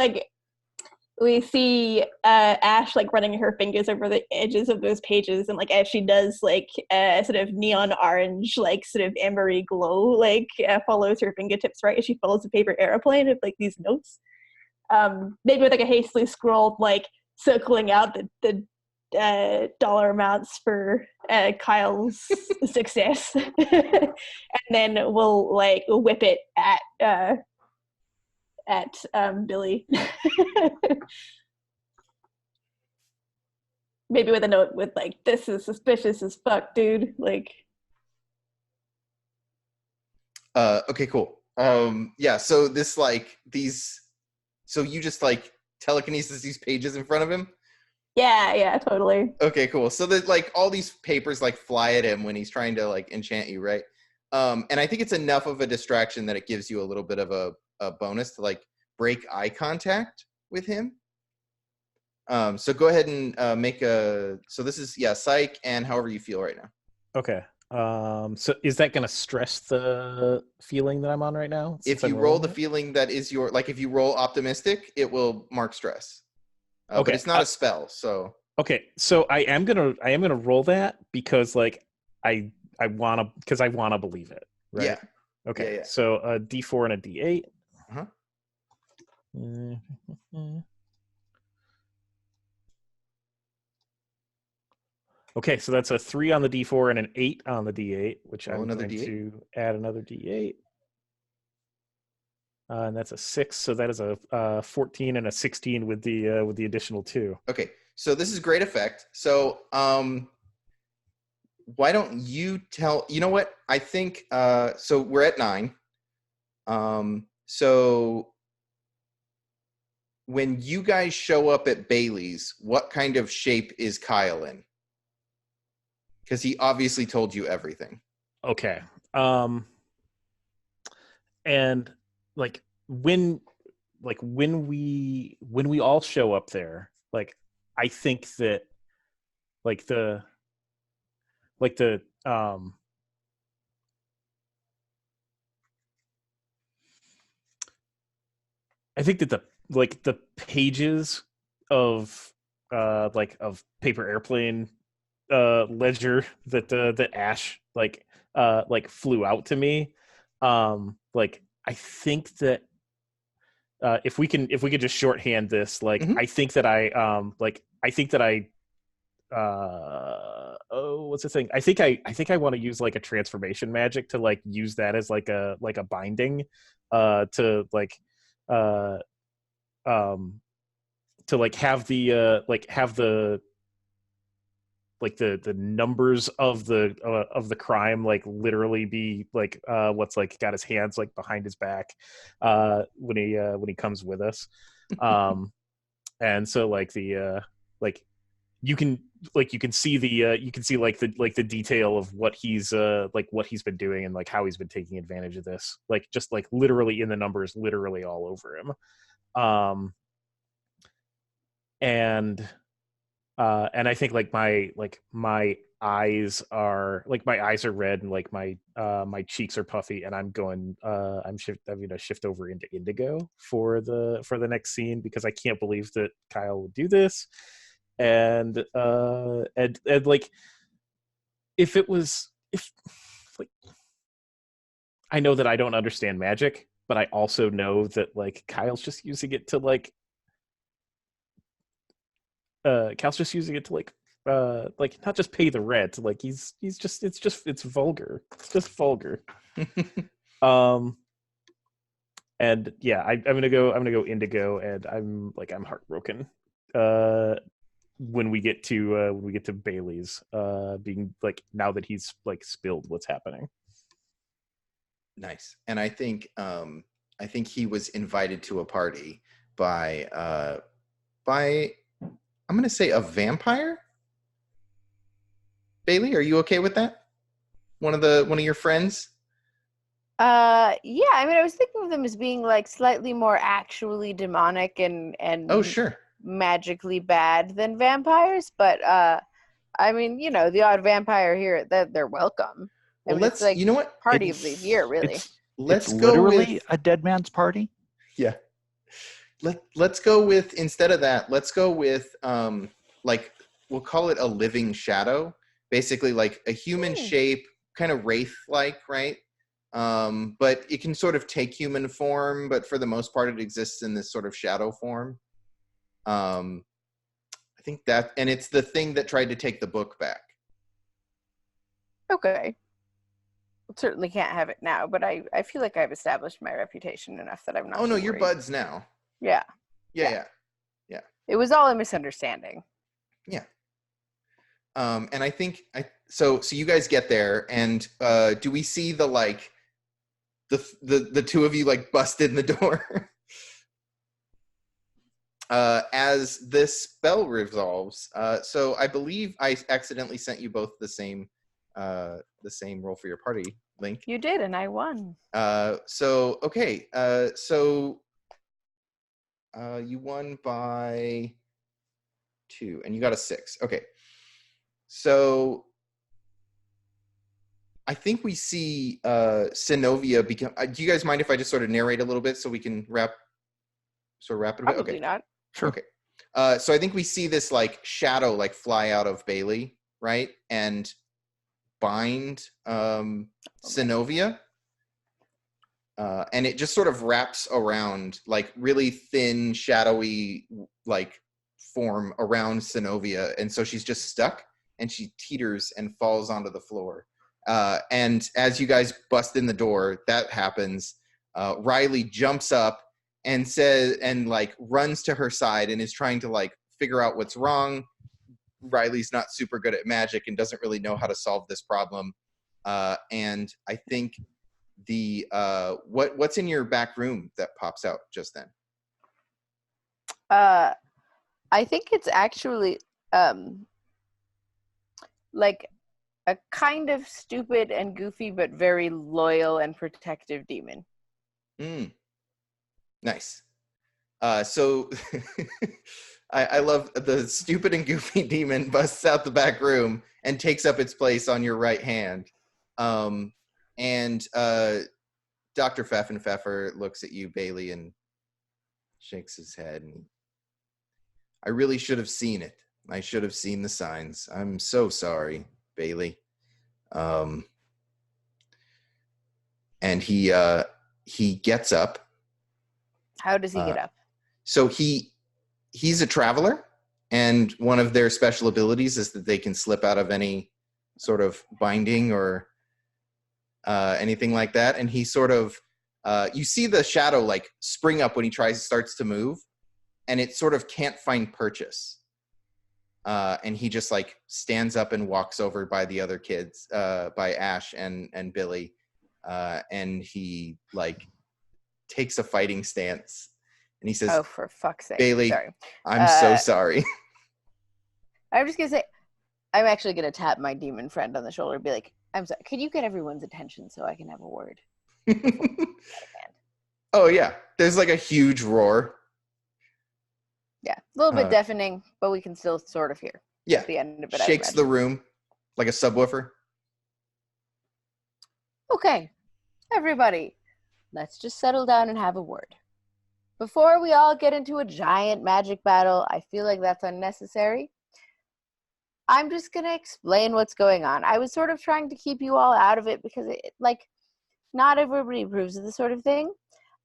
we see Ash running her fingers over the edges of those pages, and as she does sort of neon orange sort of ambery glow follows her fingertips right as she follows the paper airplane of these notes, maybe with a hastily scrolled circling out the dollar amounts for Kyle's success. And then we'll whip it at Billy. Maybe with a note with this is suspicious as fuck, dude. Okay, cool. Yeah, so this so you just telekinesis these pages in front of him? Yeah, totally. Okay, cool. So that all these papers fly at him when he's trying to enchant you, right? And I think it's enough of a distraction that it gives you a little bit of a bonus to break eye contact with him. So go ahead and so this is psych and however you feel right now. Okay. So is that going to stress the feeling that I'm on right now? If you roll the feeling that is your if you roll optimistic, it will mark stress. Okay. But it's not a spell, so. Okay, so I am gonna roll that because I wanna believe it, right? Yeah. Okay. Yeah. So a D4 and a D8. Uh-huh. Okay, so that's a 3 on the D4 and an 8 on the D8, which I'm going D8. to add another D8. And that's a 6, so that is a 14 and a 16 with the additional 2. Okay, so this is great effect. So why don't you tell? You know what? I think so. We're at 9. So when you guys show up at Baylee's, what kind of shape is Kyle in? Because he obviously told you everything. Okay. And when we all show up there, I think that I think that the pages of of paper airplane ledger that Ash flew out to me, I think that if we could just shorthand this, Mm-hmm. I think that I what's the thing? I think I want to use like a transformation magic to like use that as like a binding, to like to like have the like the numbers of the crime like literally be like what's like got his hands like behind his back when he comes with us. And so like the like you can see the detail of what he's been doing and like how he's been taking advantage of this, like just like literally in the numbers, literally all over him. And I think like my eyes are red and like my cheeks are puffy, and I'm going I'm gonna shift over into indigo for the next scene, because I can't believe that Kyle would do this. And like if like I know that I don't understand magic, but I also know that like Kyle's just using it to like not just pay the rent, like it's vulgar. It's just vulgar. And yeah, I'm gonna go indigo, and I'm heartbroken when we get to Baylee's being like, now that he's like spilled what's happening. Nice. And I think he was invited to a party by I'm gonna say a vampire. Baylee, are you okay with that? One of your friends? Yeah, I mean, I was thinking of them as being like slightly more actually demonic and Oh, sure. magically bad than vampires, but I mean, you know, the odd vampire here, that they're welcome. Well, I mean, it's like, you know what? party of the year, really. Let's it's go literally with a dead man's party. Yeah. Let's go with, instead of that, let's go with like, we'll call it a living shadow. Basically like a human shape, kind of wraith-like, right? But it can sort of take human form, but for the most part it exists in this sort of shadow form. I think that, and it's the thing that tried to take the book back. Okay. Certainly can't have it now, but I feel like I've established my reputation enough that I'm not. Oh no, too you're worried. buds now. Yeah. Yeah. It was all a misunderstanding. Yeah. And I think so you guys get there, and do we see the like the two of you like bust in the door? As this spell resolves. So I believe I accidentally sent you both the same roll for your party link. You did, and I won. So okay. So you won by 2, and you got a 6. Okay. So I think we see Synovia become. Do you guys mind if I just sort of narrate a little bit so we can wrap it a bit? Probably Okay. not. Sure. Okay. So I think we see this like shadow like fly out of Baylee, right, and bind Synovia, and it just sort of wraps around, like really thin, shadowy like form around Synovia, and so she's just stuck, and she teeters and falls onto the floor. And as you guys bust in the door, that happens. Riley jumps up and says, and like runs to her side and is trying to like figure out what's wrong. Riley's not super good at magic and doesn't really know how to solve this problem. And I think the what's in your back room that pops out just then? I think it's actually like a kind of stupid and goofy but very loyal and protective demon. Nice. So I love the stupid and goofy demon busts out the back room and takes up its place on your right hand. And Dr. Pfeffer looks at you, Baylee, and shakes his head. And I really should have seen it. I should have seen the signs. I'm so sorry, Baylee. And he gets up. How does he get up? So he's a traveler, and one of their special abilities is that they can slip out of any sort of binding or anything like that. And he sort of, you see the shadow like spring up when he starts to move, and it sort of can't find purchase. And he just like stands up and walks over by the other kids, by Ash and Billy. And he like takes a fighting stance, and he says, Oh, for fuck's sake. Baylee, Sorry. I'm so sorry. I'm just going to say, I'm actually going to tap my demon friend on the shoulder and be like, I'm sorry, could you get everyone's attention so I can have a word? Oh, yeah. There's like a huge roar. Yeah, a little bit deafening, but we can still sort of hear. Yeah, the end of it, shakes the room like a subwoofer. Okay, everybody, let's just settle down and have a word. Before we all get into a giant magic battle, I feel like that's unnecessary. I'm just going to explain what's going on. I was sort of trying to keep you all out of it because, not everybody approves of this sort of thing.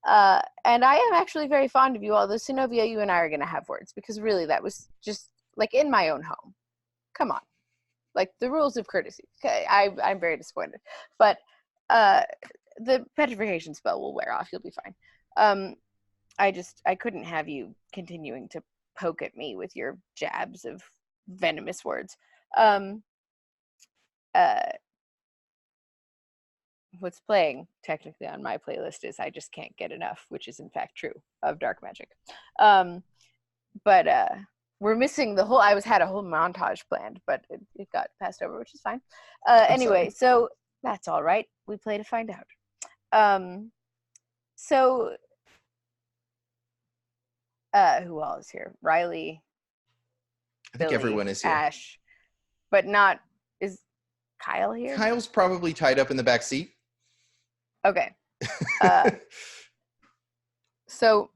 And I am actually very fond of you all. Though, Synovia, you and I are going to have words because really that was just, in my own home. Come on. The rules of courtesy. Okay, I'm very disappointed. But the petrification spell will wear off. You'll be fine. I couldn't have you continuing to poke at me with your jabs of venomous words. What's playing technically on my playlist is I Just Can't Get Enough, which is in fact true, of Dark Magic. But we're missing the whole, I had a whole montage planned, but it got passed over, which is fine. Anyway, so that's all right. We play to find out. So who all is here? Riley, I think Billy, everyone is here. Ash, but not, is Kyle here? Kyle's probably tied up in the back seat. Okay. So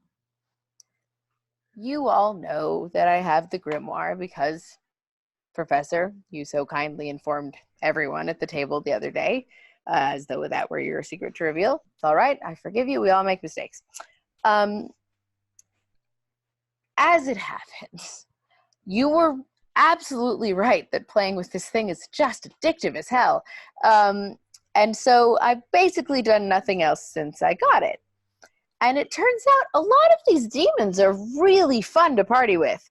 you all know that I have the grimoire because, Professor, you so kindly informed everyone at the table the other day, as though that were your secret to reveal. It's all right. I forgive you. We all make mistakes. As it happens, you were absolutely right that playing with this thing is just addictive as hell. And so I've basically done nothing else since I got it. And it turns out a lot of these demons are really fun to party with.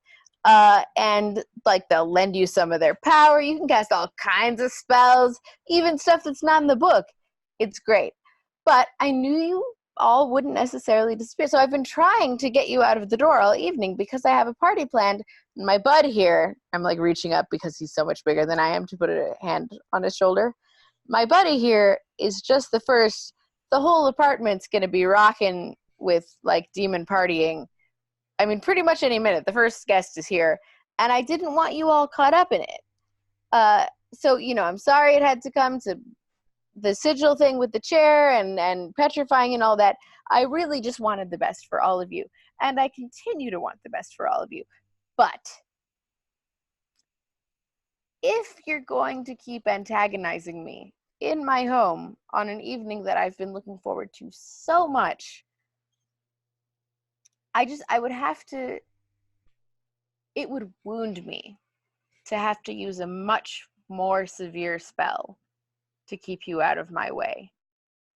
And they'll lend you some of their power. You can cast all kinds of spells, even stuff that's not in the book. It's great. But I knew you all wouldn't necessarily disappear. So I've been trying to get you out of the door all evening because I have a party planned. And my bud here, I'm reaching up because he's so much bigger than I am to put a hand on his shoulder. My buddy here is just the first. The whole apartment's going to be rocking with demon partying. I mean, pretty much any minute. The first guest is here. And I didn't want you all caught up in it. So, I'm sorry it had to come to the sigil thing with the chair and petrifying and all that. I really just wanted the best for all of you. And I continue to want the best for all of you. But if you're going to keep antagonizing me in my home on an evening that I've been looking forward to so much, I would have to, it would wound me to have to use a much more severe spell to keep you out of my way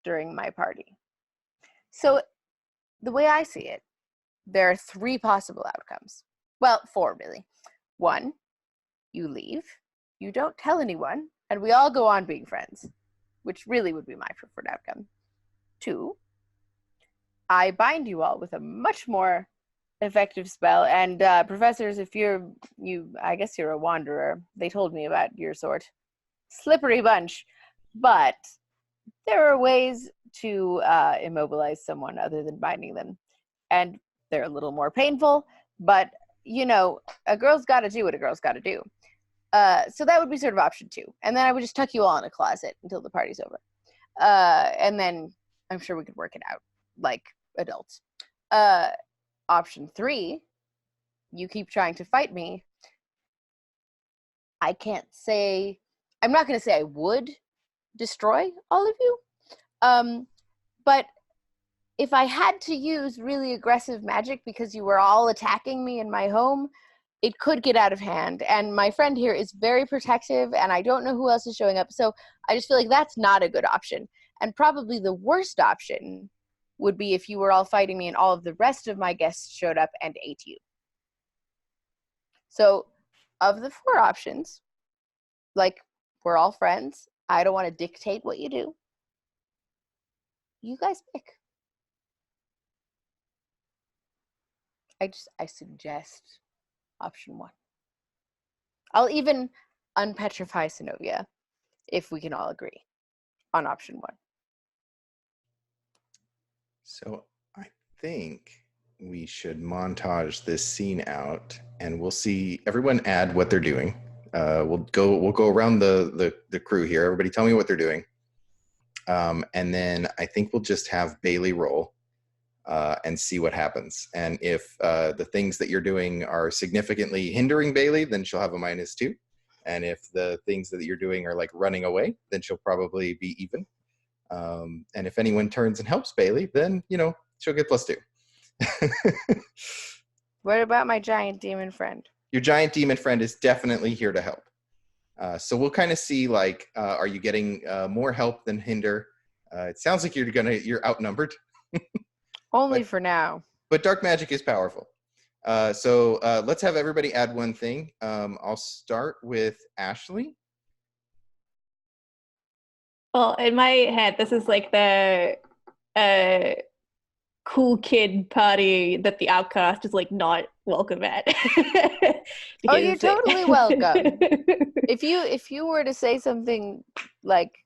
during my party. So the way I see it, there are 3 possible outcomes. Well, 4 really. 1, you leave, you don't tell anyone, and we all go on being friends, which really would be my preferred outcome. 2, I bind you all with a much more effective spell. And professors, if I guess you're a wanderer. They told me about your sort. Slippery bunch. But there are ways to immobilize someone other than binding them. And they're a little more painful, but a girl's got to do what a girl's got to do. So that would be sort of option 2. And then I would just tuck you all in a closet until the party's over. And then I'm sure we could work it out like adults. Option 3, you keep trying to fight me. I'm not going to say I would destroy all of you. But if I had to use really aggressive magic because you were all attacking me in my home, it could get out of hand. And my friend here is very protective, and I don't know who else is showing up. So I just feel like that's not a good option. And probably the worst option would be if you were all fighting me and all of the rest of my guests showed up and ate you. So of the 4 options, like, we're all friends. I don't want to dictate what you do. You guys pick. I suggest option 1. I'll even unpetrify Synovia if we can all agree on option 1. So I think we should montage this scene out, and we'll see everyone add what they're doing. We'll go around the crew here. Everybody tell me what they're doing. And then I think we'll just have Baylee roll and see what happens. And if the things that you're doing are significantly hindering Baylee, then she'll have a -2. And if the things that you're doing are like running away, then she'll probably be even. And if anyone turns and helps Baylee, then, she'll get +2. What about my giant demon friend? Your giant demon friend is definitely here to help. So we'll kind of see, like, are you getting more help than hinder? It sounds like you're outnumbered. Only for now. But dark magic is powerful. So let's have everybody add one thing. I'll start with Ashley. Well, in my head, this is like the cool kid party that the outcast is like not welcome at. Oh, you're totally welcome. If you were to say something like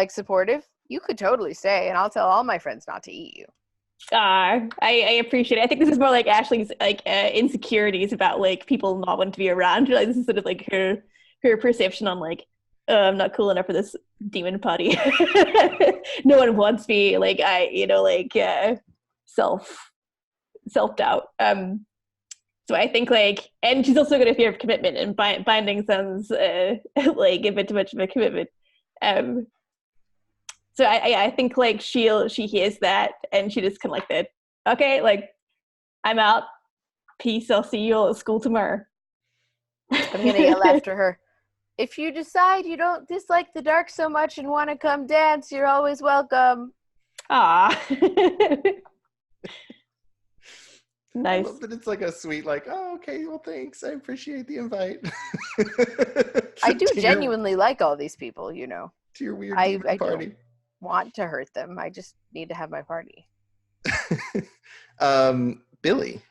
supportive, you could totally stay, and I'll tell all my friends not to eat you. I appreciate it. I think this is more like Ashley's like insecurities about like people not wanting to be around. Like, this is sort of like her perception on like, I'm not cool enough for this demon party. No one wants me. Like self-doubt. So I think like, and she's also got a fear of commitment, and binding sounds like a bit too much of a commitment. So I think like she hears that, and she just kind of like that. Okay, like, I'm out. Peace. I'll see you all at school tomorrow. I'm gonna yell after her. If you decide you don't dislike the dark so much and want to come dance, you're always welcome. Ah. Nice. I love that it's like a sweet, like, oh, okay, well, thanks. I appreciate the invite. I do genuinely like all these people, To your weird I party. don't want to hurt them. I just need to have my party. Billy.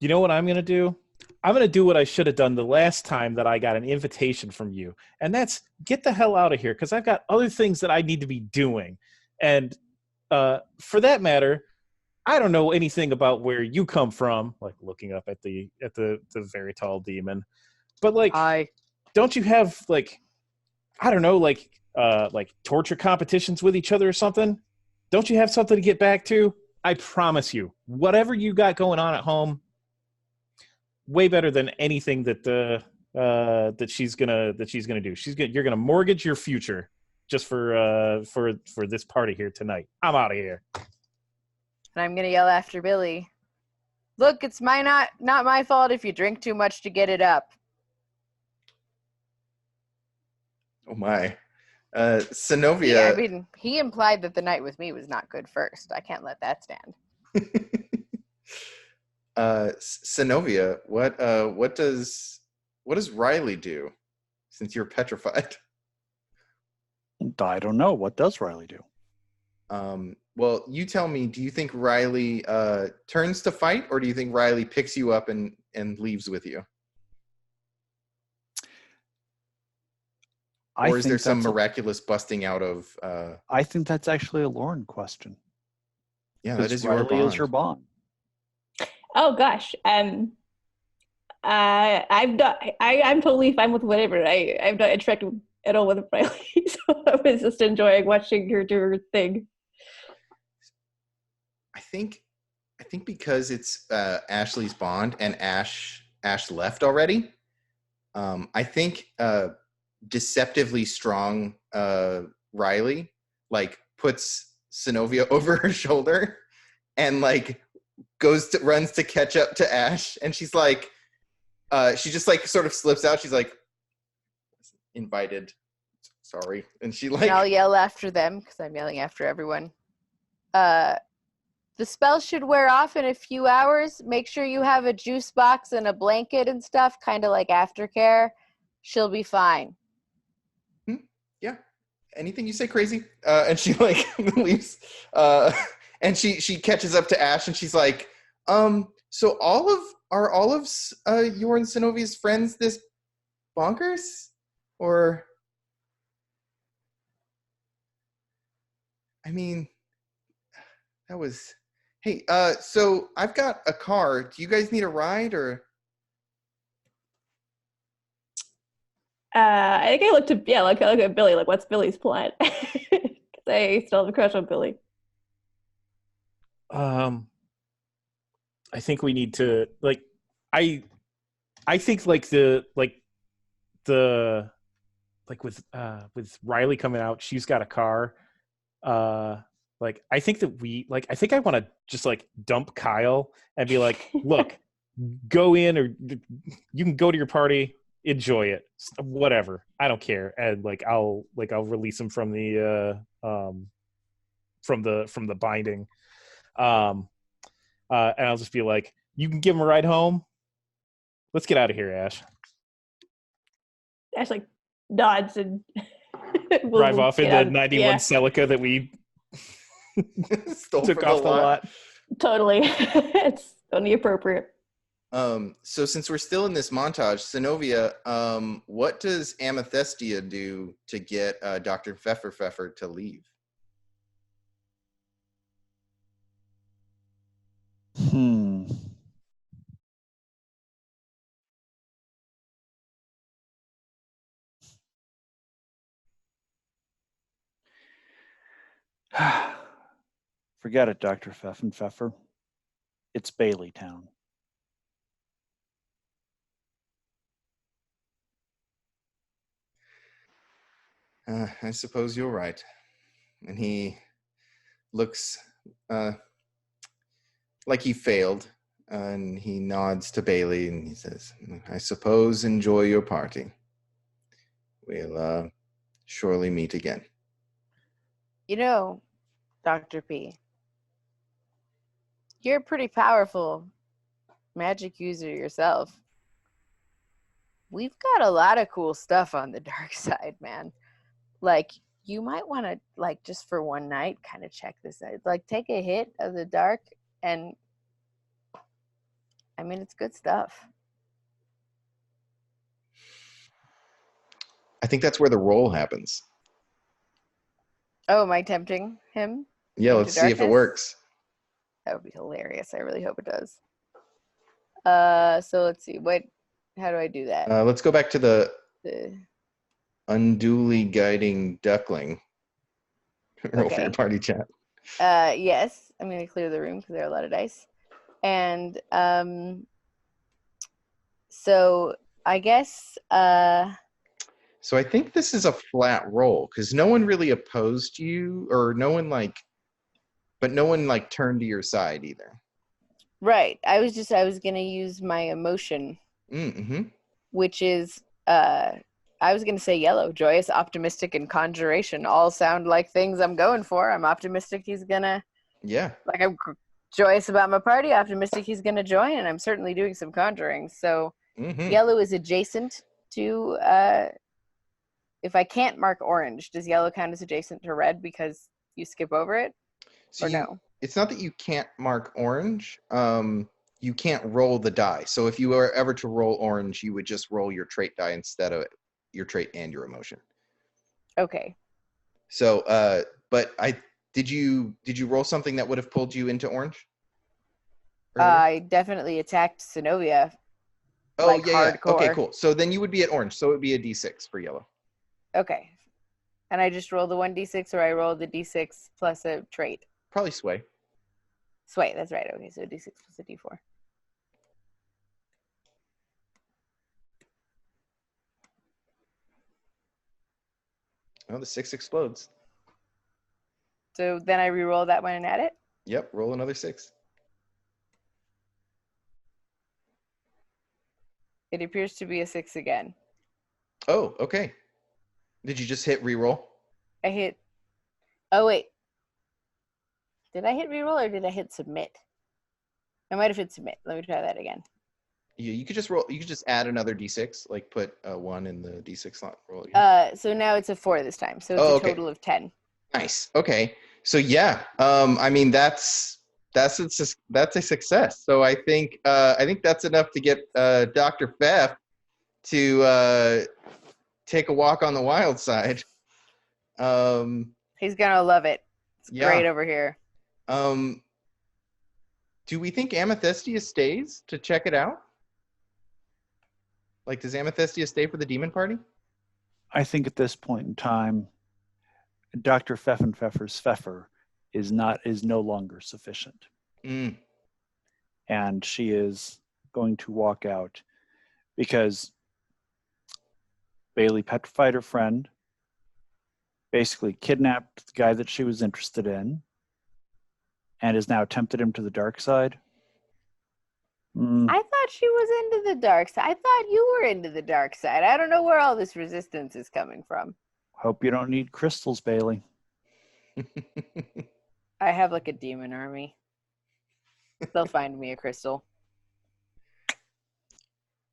You know what I'm going to do? I'm going to do what I should have done the last time that I got an invitation from you. And that's get the hell out of here, because I've got other things that I need to be doing. And for that matter, I don't know anything about where you come from, like looking up at the very tall demon. But like, don't you have like, I don't know, like torture competitions with each other or something? Don't you have something to get back to? I promise you, whatever you got going on at home, way better than anything that she's gonna do. You're gonna mortgage your future just for this party here tonight. I'm out of here. And I'm gonna yell after Billy. Look, it's not my fault if you drink too much to get it up. Oh my. Synovia. Yeah, I mean, he implied that the night with me was not good first. I can't let that stand. Synovia, what does Riley do since you're petrified? I don't know. What does Riley do? Well, you tell me, do you think Riley turns to fight, or do you think Riley picks you up and leaves with you? Or is there some miraculous busting out of... I think that's actually a Lauren question. Yeah, that is your Riley bond. is your bond. Oh gosh. I'm totally fine with whatever. I'm not interacting at all with Riley, so I was just enjoying watching her do her thing. I think because it's Ashley's bond and Ash left already. I think deceptively strong Riley like puts Synovia over her shoulder and like runs to catch up to Ash, and she's like, she just like sort of slips out. She's like, invited. Sorry. And she like. And I'll yell after them because I'm yelling after everyone. The spell should wear off in a few hours. Make sure you have a juice box and a blanket and stuff, kind of like aftercare. She'll be fine. Yeah. Anything you say, crazy. And she like leaves. And she catches up to Ash, and she's like, so are all of your and Zenovia's friends this bonkers? Or, I mean, that was, hey, so I've got a car. Do you guys need a ride, or? I think I look at Billy. Like, what's Billy's plan? I still have a crush on Billy. I think we need to like. I think like with Riley coming out, she's got a car. Like I think I think I want to just like dump Kyle and be like, look, go in, or you can go to your party, enjoy it, whatever, I don't care. And like I'll release him from the binding, and I'll just be like, you can give him a ride home. Let's get out of here, Ash. Ash like nods and drive off in the 91 Celica that we took off the lot. Totally. It's only appropriate. So since we're still in this montage, Zenovia, what does Amethystia do to get Dr. Pfeffer to leave? Forget it, Dr. Pfeffer. It's Baylee Town. I suppose you're right. And he looks like he failed, and he nods to Baylee and he says, I suppose enjoy your party. We'll surely meet again. You know, Dr. P, you're a pretty powerful magic user yourself. We've got a lot of cool stuff on the dark side, man. Like, you might want to, like, just for one night, kind of check this out. Like, take a hit of the dark, and, I mean, it's good stuff. I think that's where the roll happens. Oh, am I tempting him? Yeah, let's see if it works. That would be hilarious. I really hope it does. So let's see. How do I do that? Let's go back to the unduly guiding duckling. Roll for your party chat. Yes. I'm going to clear the room because there are a lot of dice. And so I guess... So I think this is a flat roll because no one really opposed you, or no one turned to your side either. Right. I was going to use my emotion, which is, I was going to say yellow, joyous, optimistic, and conjuration all sound like things I'm going for. I'm optimistic he's going to, like, I'm joyous about my party, optimistic he's going to join, and I'm certainly doing some conjuring. So yellow is adjacent to, if I can't mark orange, does yellow count as adjacent to red because you skip over it? So no? It's not that you can't mark orange. You can't roll the die. So if you were ever to roll orange, you would just roll your trait die instead of your trait and your emotion. Okay. So, but did you roll something that would have pulled you into orange? I definitely attacked Zenovia. Oh, like yeah. Okay, cool. So then you would be at orange. So it would be a D6 for yellow. Okay. And I just roll the 1d6, or I roll the d6 plus a trait? Probably sway. Sway, that's right. Okay, so d6 plus a d4. Oh, the 6 explodes. So then I re-roll that one and add it? Yep, roll another 6. It appears to be a 6 again. Oh, okay. Did you just hit reroll? I hit. Oh wait. Did I hit reroll or did I hit submit? I might have hit submit. Let me try that again. You could just roll. You could just add another d6, like put a 1 in the d6 slot. Roll again. So now it's a 4 this time. So it's a total of 10. Nice. Okay. So yeah, I mean that's a success. So I think that's enough to get Dr. Pfeff to take a walk on the wild side. He's gonna love it. It's great over here. Do we think Amethystia stays to check it out? Like, does Amethystia stay for the demon party? I think at this point in time, Dr. Pfeffenpfeffer's Pfeffer is no longer sufficient. Mm. And she is going to walk out because Baylee petrified her friend, basically kidnapped the guy that she was interested in, and has now tempted him to the dark side. I thought she was into the dark side. I thought you were into the dark side. I don't know where all this resistance is coming from. Hope you don't need crystals, Baylee. I have like a demon army. They'll find me a crystal.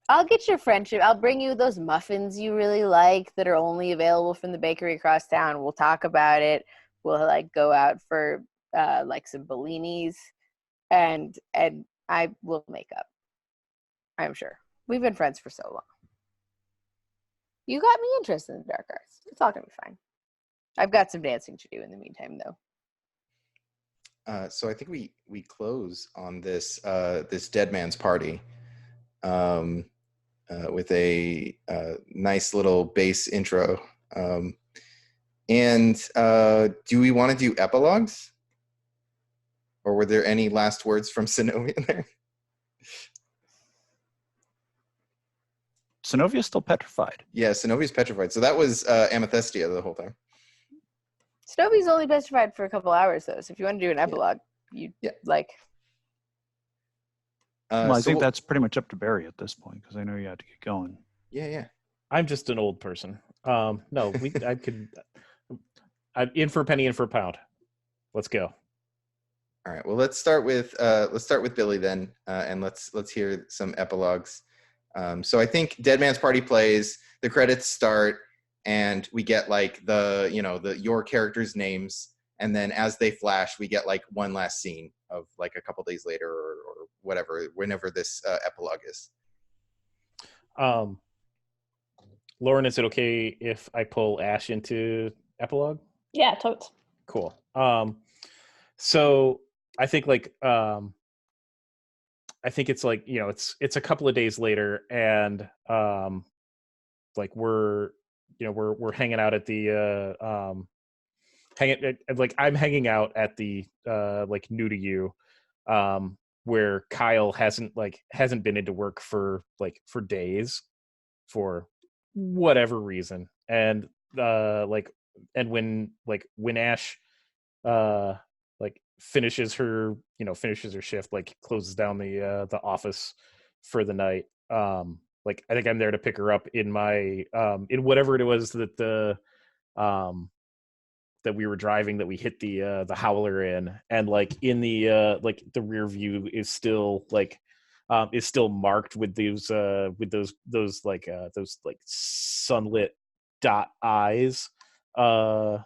I'll get your friendship. I'll bring you those muffins you really like that are only available from the bakery across town. We'll talk about it. We'll like go out for like some bellinis, and I will make up. I'm sure. We've been friends for so long. You got me interested in the dark arts. It's all gonna be fine. I've got some dancing to do in the meantime, though. So I think we close on this this dead man's party with a nice little bass intro. And do we want to do epilogues? Or were there any last words from Synovia there? Synovia's still petrified. Yeah, Synovia's petrified. So that was Amethystia the whole time. Snovy's only petrified for a couple hours, though. So if you want to do an epilogue, like. Well, I think that's pretty much up to Barry at this point, because I know you had to get going. Yeah. I'm just an old person. No, I could. I'm in for a penny, in for a pound. Let's go. All right. Well, let's start with Billy then, and let's hear some epilogues. So I think Dead Man's Party plays, the credits start, and we get like your characters' names, and then as they flash, we get like one last scene of like a couple days later or whatever, whenever this epilogue is. Lauren, is it okay if I pull Ash into epilogue? Yeah, totes. Cool. So I think I think it's like, it's a couple of days later, and like we're hanging out at the I'm hanging out at the like New to You, where Kyle hasn't been into work for days for whatever reason, and when Ash finishes her shift, closes down the office for the night, I think I'm there to pick her up in my in whatever it was that that we were driving, that we hit the howler in, and in the rear view is still marked with those sunlit dot eyes, but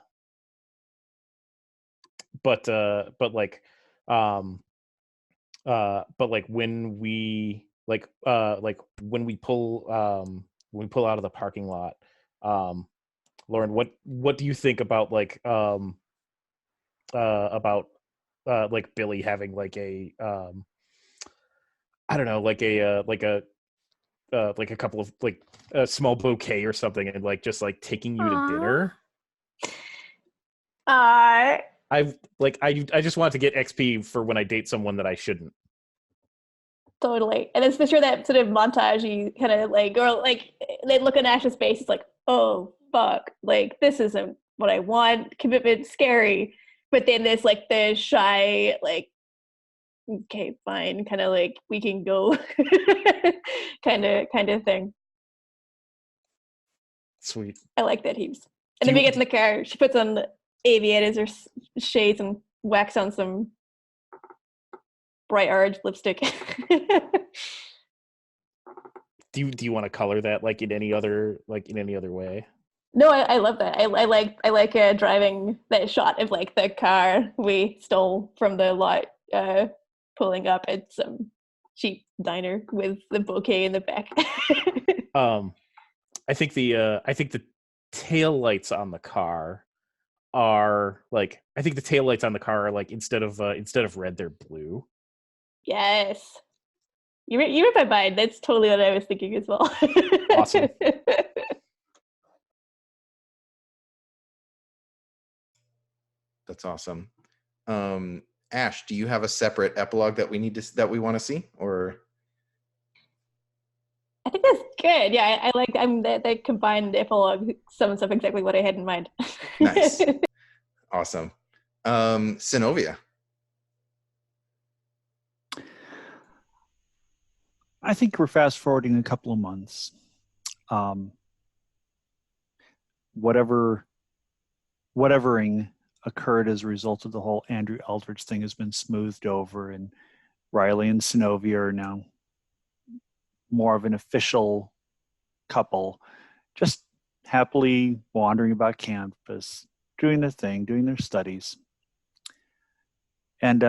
when we pull out of the parking lot, Lauren, what do you think about Billy having a couple of a small bouquet or something, and just taking you to dinner? I just want to get XP for when I date someone that I shouldn't. Totally. And it's for sure that sort of montage-y kind of they look at Ash's face, it's like, oh fuck, this isn't what I want. Commitment, scary. But then there's the shy, okay, fine, kind of like we can go, kind of thing. Sweet. I like that heaps. And then we get in the car. She puts on the aviators or shades and whacks on some bright orange lipstick. Do you want to color that like in any other way? No, I love that. I like driving that shot of like the car we stole from the lot, pulling up at some cheap diner with the bouquet in the back. I think the tail lights on the car are like instead of red, they're blue. Yes. You read my mind. That's totally what I was thinking as well. Awesome. That's awesome. Ash, do you have a separate epilogue that we want to see, or? I think that's good. Yeah, I like that combined epilogue sums up exactly what I had in mind. Nice. Awesome. Synovia. I think we're fast forwarding a couple of months. Whatevering occurred as a result of the whole Andrew Eldridge thing has been smoothed over, and Riley and Synovia are now more of an official couple, just happily wandering about campus, doing their thing, doing their studies. And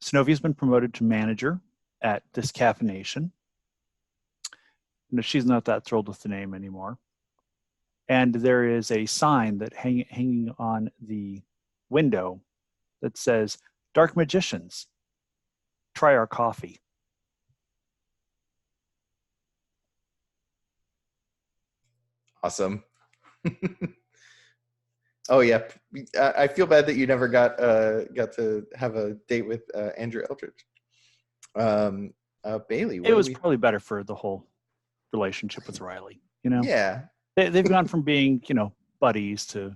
Synovia's been promoted to manager at Discaffeination. No, she's not that thrilled with the name anymore. And there is a sign that hanging on the window that says, "Dark Magicians, try our coffee." Awesome. Oh yeah, I feel bad that you never got to have a date with Andrew Eldridge. Baylee. It was probably better for the whole relationship with Riley. Yeah. They've gone from being buddies to,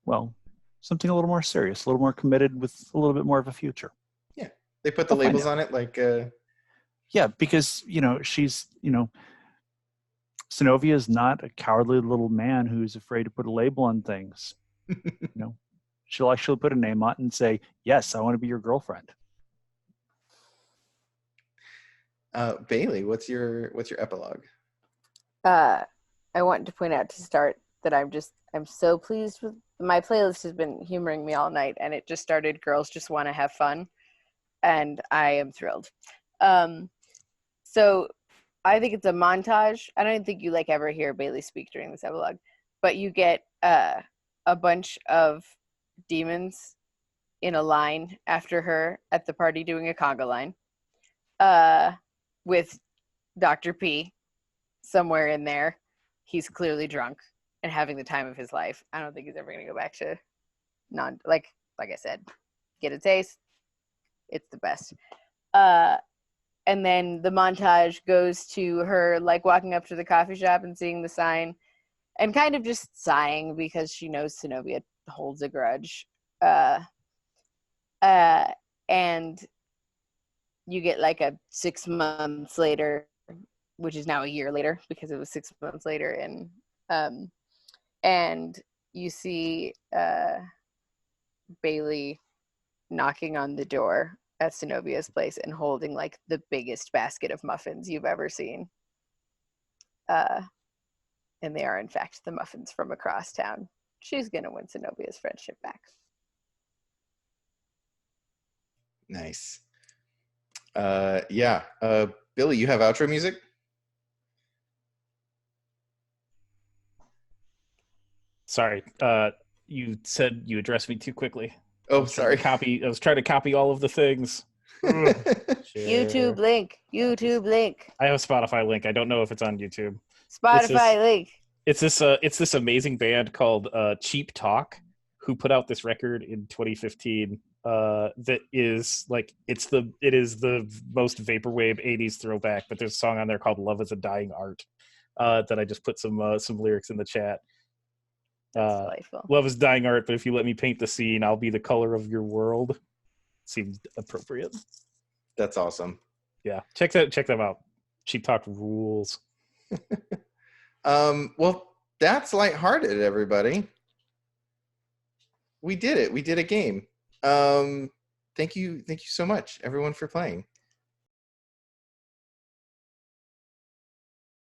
well, something a little more serious, a little more committed, with a little bit more of a future. Yeah, they put the labels on it, like. Yeah, because she's Synovia is not a cowardly little man who's afraid to put a label on things. She'll actually put a name on it and say, "Yes, I want to be your girlfriend." Baylee, what's your epilogue? I want to point out to start that I'm so pleased with my playlist. Has been humoring me all night, and it just started Girls Just Want to Have Fun, and I am thrilled. So I think it's a montage. I don't think you ever hear Baylee speak during this epilogue, but you get a bunch of demons in a line after her at the party doing a conga line, with Dr. P somewhere in there. He's clearly drunk and having the time of his life. I don't think he's ever going to go back to like I said, get a taste. It's the best. And then the montage goes to her walking up to the coffee shop and seeing the sign and kind of just sighing because she knows Synovia holds a grudge. And you get a 6 months later, which is now a year later because it was 6 months later, and you see Baylee knocking on the door at Synovia's place and holding the biggest basket of muffins you've ever seen. And they are in fact the muffins from across town. She's gonna win Synovia's friendship back. Nice. Yeah. Billy, you have outro music? Sorry, you said you addressed me too quickly. Oh, sorry. I was trying to copy all of the things. YouTube link. I have a Spotify link. I don't know if it's on YouTube. Spotify link. It's this amazing band called Cheap Talk, who put out this record in 2015. That is it is the most vaporwave 80s throwback. But there's a song on there called "Love Is a Dying Art" that I just put some lyrics in the chat. Love is dying art, but if you let me paint the scene, I'll be the color of your world. seemed appropriate. That's awesome. Yeah, check them out. Cheap Talk rules. Well, that's Lighthearted, everybody. We did it. We did a game. Thank you so much, everyone, for playing.